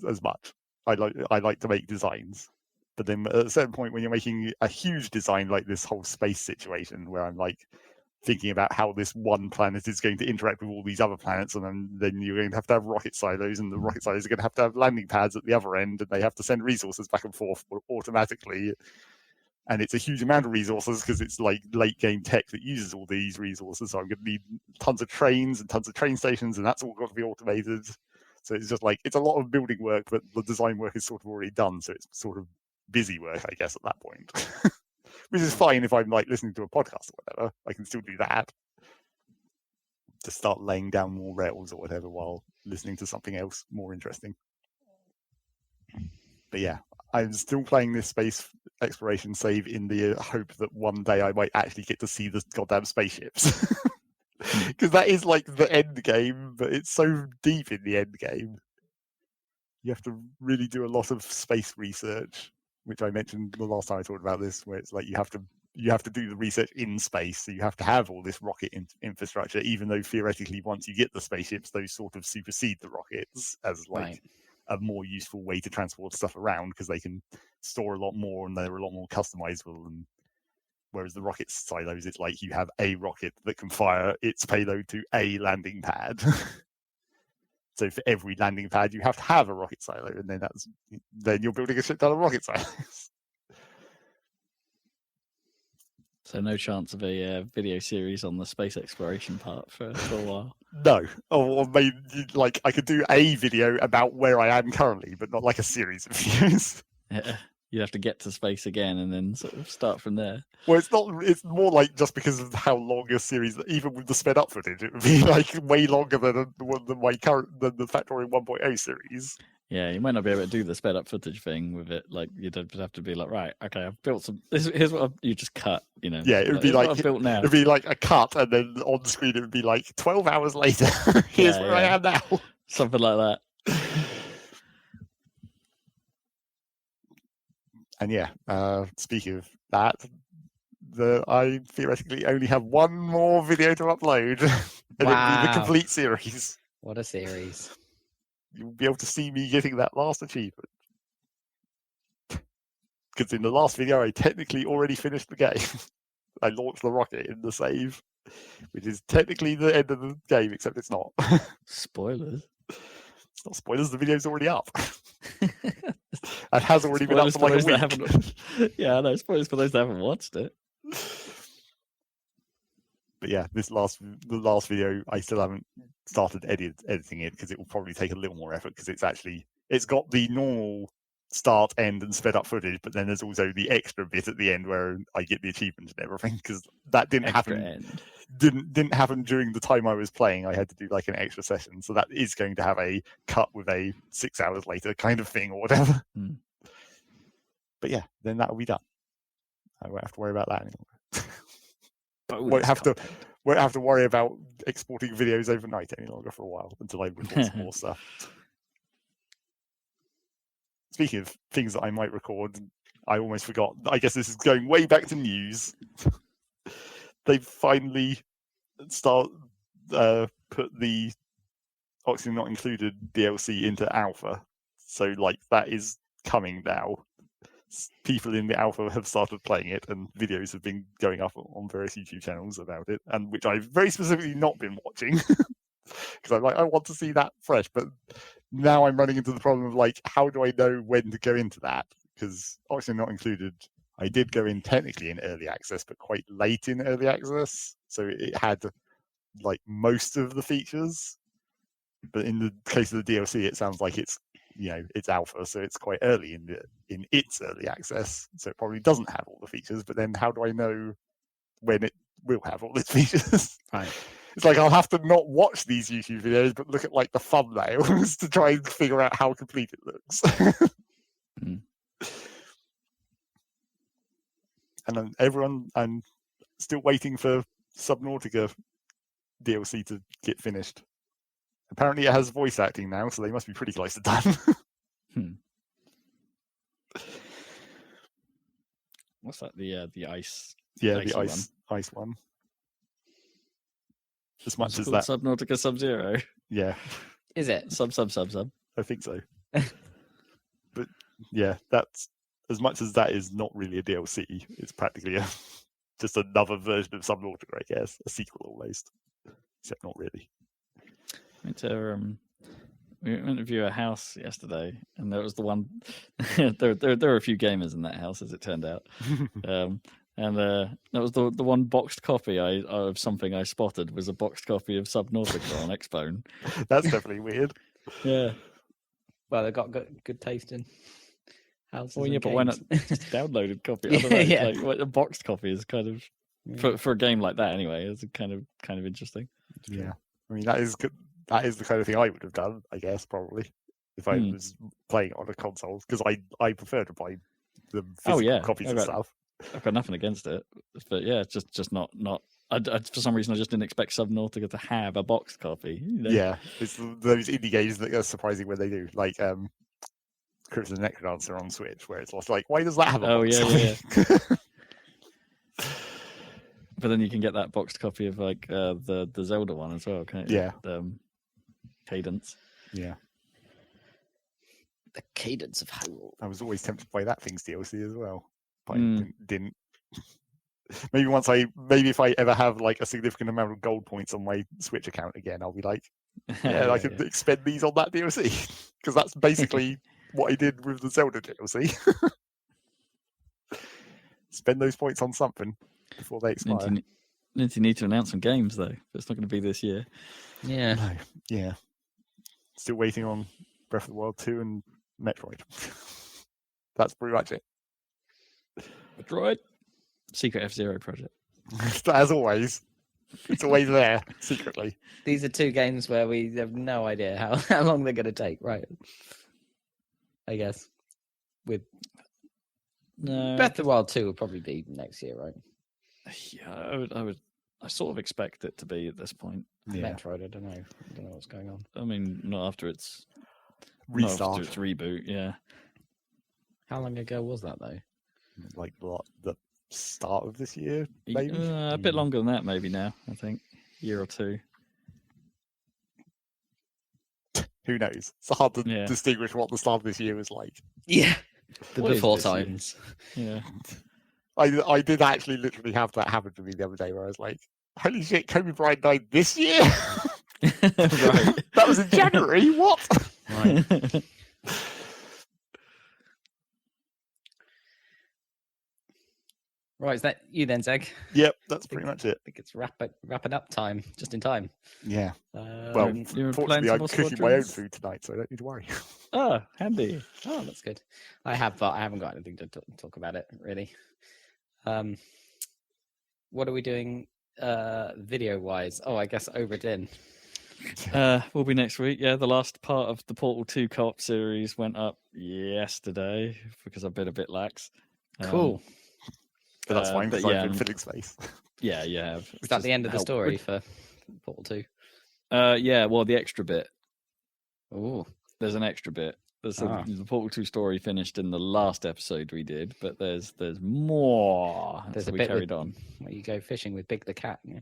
as much. I like to make designs. But then at a certain point when you're making a huge design like this whole space situation where I'm like thinking about how this one planet is going to interact with all these other planets, and then you're going to have rocket silos, and the rocket silos are going to have landing pads at the other end, and they have to send resources back and forth automatically. And it's a huge amount of resources because it's like late game tech that uses all these resources. So I'm going to need tons of trains and tons of train stations, and that's all got to be automated. So it's just like, it's a lot of building work, but the design work is sort of already done. So it's sort of busy work, I guess, at that point. Which is fine if I'm like listening to a podcast or whatever. I can still do that. To start laying down more rails or whatever while listening to something else more interesting. But yeah, I'm still playing this space exploration save in the hope that one day I might actually get to see the goddamn spaceships. Because that is like the end game, but it's so deep in the end game. You have to really do a lot of space research, which I mentioned the last time I talked about this, where it's like you have to do the research in space, so you have to have all this rocket infrastructure, even though theoretically once you get the spaceships, those sort of supersede the rockets as like a more useful way to transport stuff around because they can store a lot more and they're a lot more customizable. And whereas the rocket silos, it's like you have a rocket that can fire its payload to a landing pad. So for every landing pad, you have to have a rocket silo, and then you're building a shit ton of rocket silos. So no chance of a video series on the space exploration part for a while. No, or maybe like I could do a video about where I am currently, but not like a series of videos. Yeah. You have to get to space again and then sort of start from there. Well, it's not. It's more like just because of how long a series, even with the sped up footage, it would be like way longer than the Factorio 1.0 series. Yeah, you might not be able to do the sped up footage thing with it. Like you'd have to be like, right, okay, I've built some. Here's what you just cut. Yeah, it would be like I've built now. It'd be like a cut, and then on screen it would be like 12 hours later. Here's where I am now. Something like that. And yeah, speaking of that, I theoretically only have one more video to upload, and it'll be the Wow. complete series. What a series. You'll be able to see me getting that last achievement. Because in the last video, I technically already finished the game. I launched the rocket in the save, which is technically the end of the game, except it's not. Spoilers. It's not spoilers, the video's already up. It has already been up Spoilers for like a those that week. haven't- yeah, I know. Spoilers for those that haven't watched it. But yeah, the last video, I still haven't started editing it because it will probably take a little more effort because it's got the normal start, end, and sped up footage, but then there's also the extra bit at the end where I get the achievement and everything because that didn't Extra happen. end. Didn't happen during the time I was playing. I had to do like an extra session, so that is going to have a cut with a 6 hours later kind of thing or whatever. Hmm. But yeah, then that will be done. I won't have to worry about that anymore. Bonus won't have content. to worry about exporting videos overnight any longer for a while until I record some more stuff. Speaking of things that I might record, I almost forgot. I guess this is going way back to news. They finally put the Oxygen Not Included DLC into alpha. So like that is coming now. People in the alpha have started playing it, and videos have been going up on various YouTube channels about it, and which I've very specifically not been watching because I'm like, I want to see that fresh. But now I'm running into the problem of like, how do I know when to go into that? Because Oxygen Not Included, I did go in technically in early access, but quite late in early access, so it had like most of the features. But in the case of the DLC, it sounds like it's alpha, so it's quite early in its early access, so it probably doesn't have all the features. But then how do I know when it will have all its features? Right. It's like I'll have to not watch these YouTube videos, but look at like the thumbnails to try and figure out how complete it looks. Mm. And then I'm still waiting for Subnautica DLC to get finished. Apparently it has voice acting now, so they must be pretty close to done. What's that? The ice. Yeah, Icy the ice one. As much as It's that, called Subnautica Sub-Zero. yeah, Is it? Sub. I think so. But yeah, that's as much as that is not really a DLC. It's practically just another version of Subnautica, I guess, a sequel almost, except not really. We went to view a house yesterday, and there was the one. there were a few gamers in that house, as it turned out. And that was the one boxed copy of something I spotted was a boxed copy of Subnautica on Xbone. That's definitely weird. Yeah. Well, they've got good taste in houses. Well, and yeah, but why not games. just downloaded copy? I don't know. Yeah. Like, what a boxed copy is kind of for a game like that anyway. It's kind of interesting. Yeah, I mean that is good. That is the kind of thing I would have done, I guess, probably if I was playing it on a console, because I prefer to buy the physical copies of stuff. I've got nothing against it, but yeah, it's just not. I, for some reason, I just didn't expect Subnautica to have a boxed copy. You know? Yeah, it's those indie games that are surprising when they do, like Crypt of the Necrodancer on Switch, where it's like, why does that have a box copy? But then you can get that boxed copy of like the Zelda one as well, can't you? Yeah. Cadence. Yeah. The Cadence of Hyrule. I was always tempted to buy that thing's DLC as well, but I didn't. Maybe if I ever have like a significant amount of gold points on my Switch account again, I'll be like, I can expend these on that DLC, because that's basically what I did with the Zelda DLC. Spend those points on something before they expire. You need to announce some games though. It's not going to be this year. Yeah. No. Yeah. Still waiting on Breath of the Wild 2 and Metroid. That's pretty much it. Metroid. Secret F-Zero project. As always. It's always there, secretly. These are two games where we have no idea how long they're going to take, right? I guess. With Breath of the Wild 2 will probably be next year, right? Yeah, I sort of expect it to be at this point. Yeah. Metroid, I don't know what's going on. I mean, not after its restart. Not after its reboot, yeah. How long ago was that though? Like the start of this year, maybe. A bit longer than that, maybe now. I think year or two. Who knows? It's hard to Yeah. distinguish what the start of this year was like. Yeah, the What is before this year? times. Yeah. I did actually literally have that happen to me the other day where I was like, holy shit, Kobe Bryant died this year? Right. That was in January? What? Right. Right, is that you then, Zeg? Yep, that's pretty much it. I think it's wrapping up time, just in time. Yeah. Um, Well, You're fortunately, playing I'm some cooking my own squadrons? food tonight, so I don't need to worry. Oh, handy. oh, that's good. I have, but I haven't got anything to talk about it really. What are we doing video wise? Oh, I guess Obra Will be next week. Yeah, the last part of the Portal 2 co-op series went up yesterday because I've been a bit lax. Cool. But that's fine, because yeah, I've been filling space. Yeah, you have. Is that the end of the story for Portal 2? Yeah, well, the extra bit. Oh, There's an extra bit. The Portal 2 story finished in the last episode we did, but there's more. There's so a we bit carried on. where you go fishing with Big the cat. Yeah.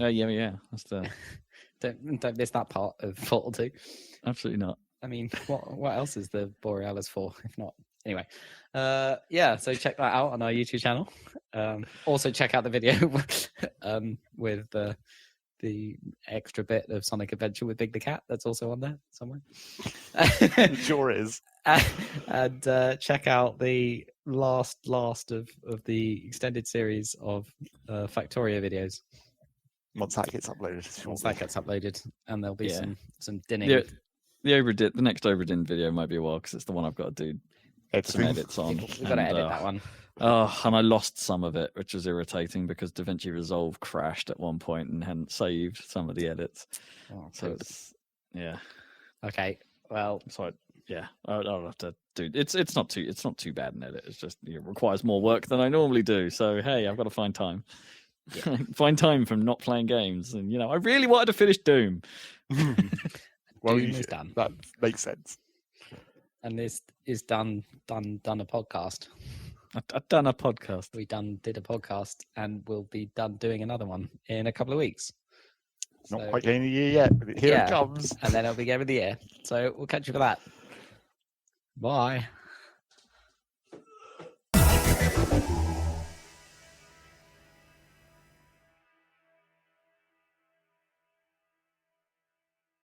Yeah. That's the Don't miss that part of Portal 2. absolutely not. I mean, what else is the Borealis for, if not? Anyway, yeah, so check that out on our YouTube channel. Also check out the video with the extra bit of Sonic Adventure with Big the Cat. That's also on there somewhere. It sure is. And check out the last of the extended series of Factorio videos. Once that gets uploaded. Once that gets uploaded, and there'll be some dinning. Yeah, the next Oberdin video might be a while because it's the one I've got to do some edits on. We've got to edit that one. And I lost some of it, which was irritating because DaVinci Resolve crashed at one point and hadn't saved some of the edits. Oh, So it's okay. Well, so I'll have to do. It's not too bad an edit. It's just it requires more work than I normally do. So hey, I've got to find time. Yeah. Find time from not playing games, and I really wanted to finish Doom. Well, Doom is done. That makes sense. And this is done a podcast. I've done a podcast. We did a podcast, and we'll be done doing another one in a couple of weeks. Not quite in a year yet, but here it comes. And then it'll be game of the year. So we'll catch you for that. Bye.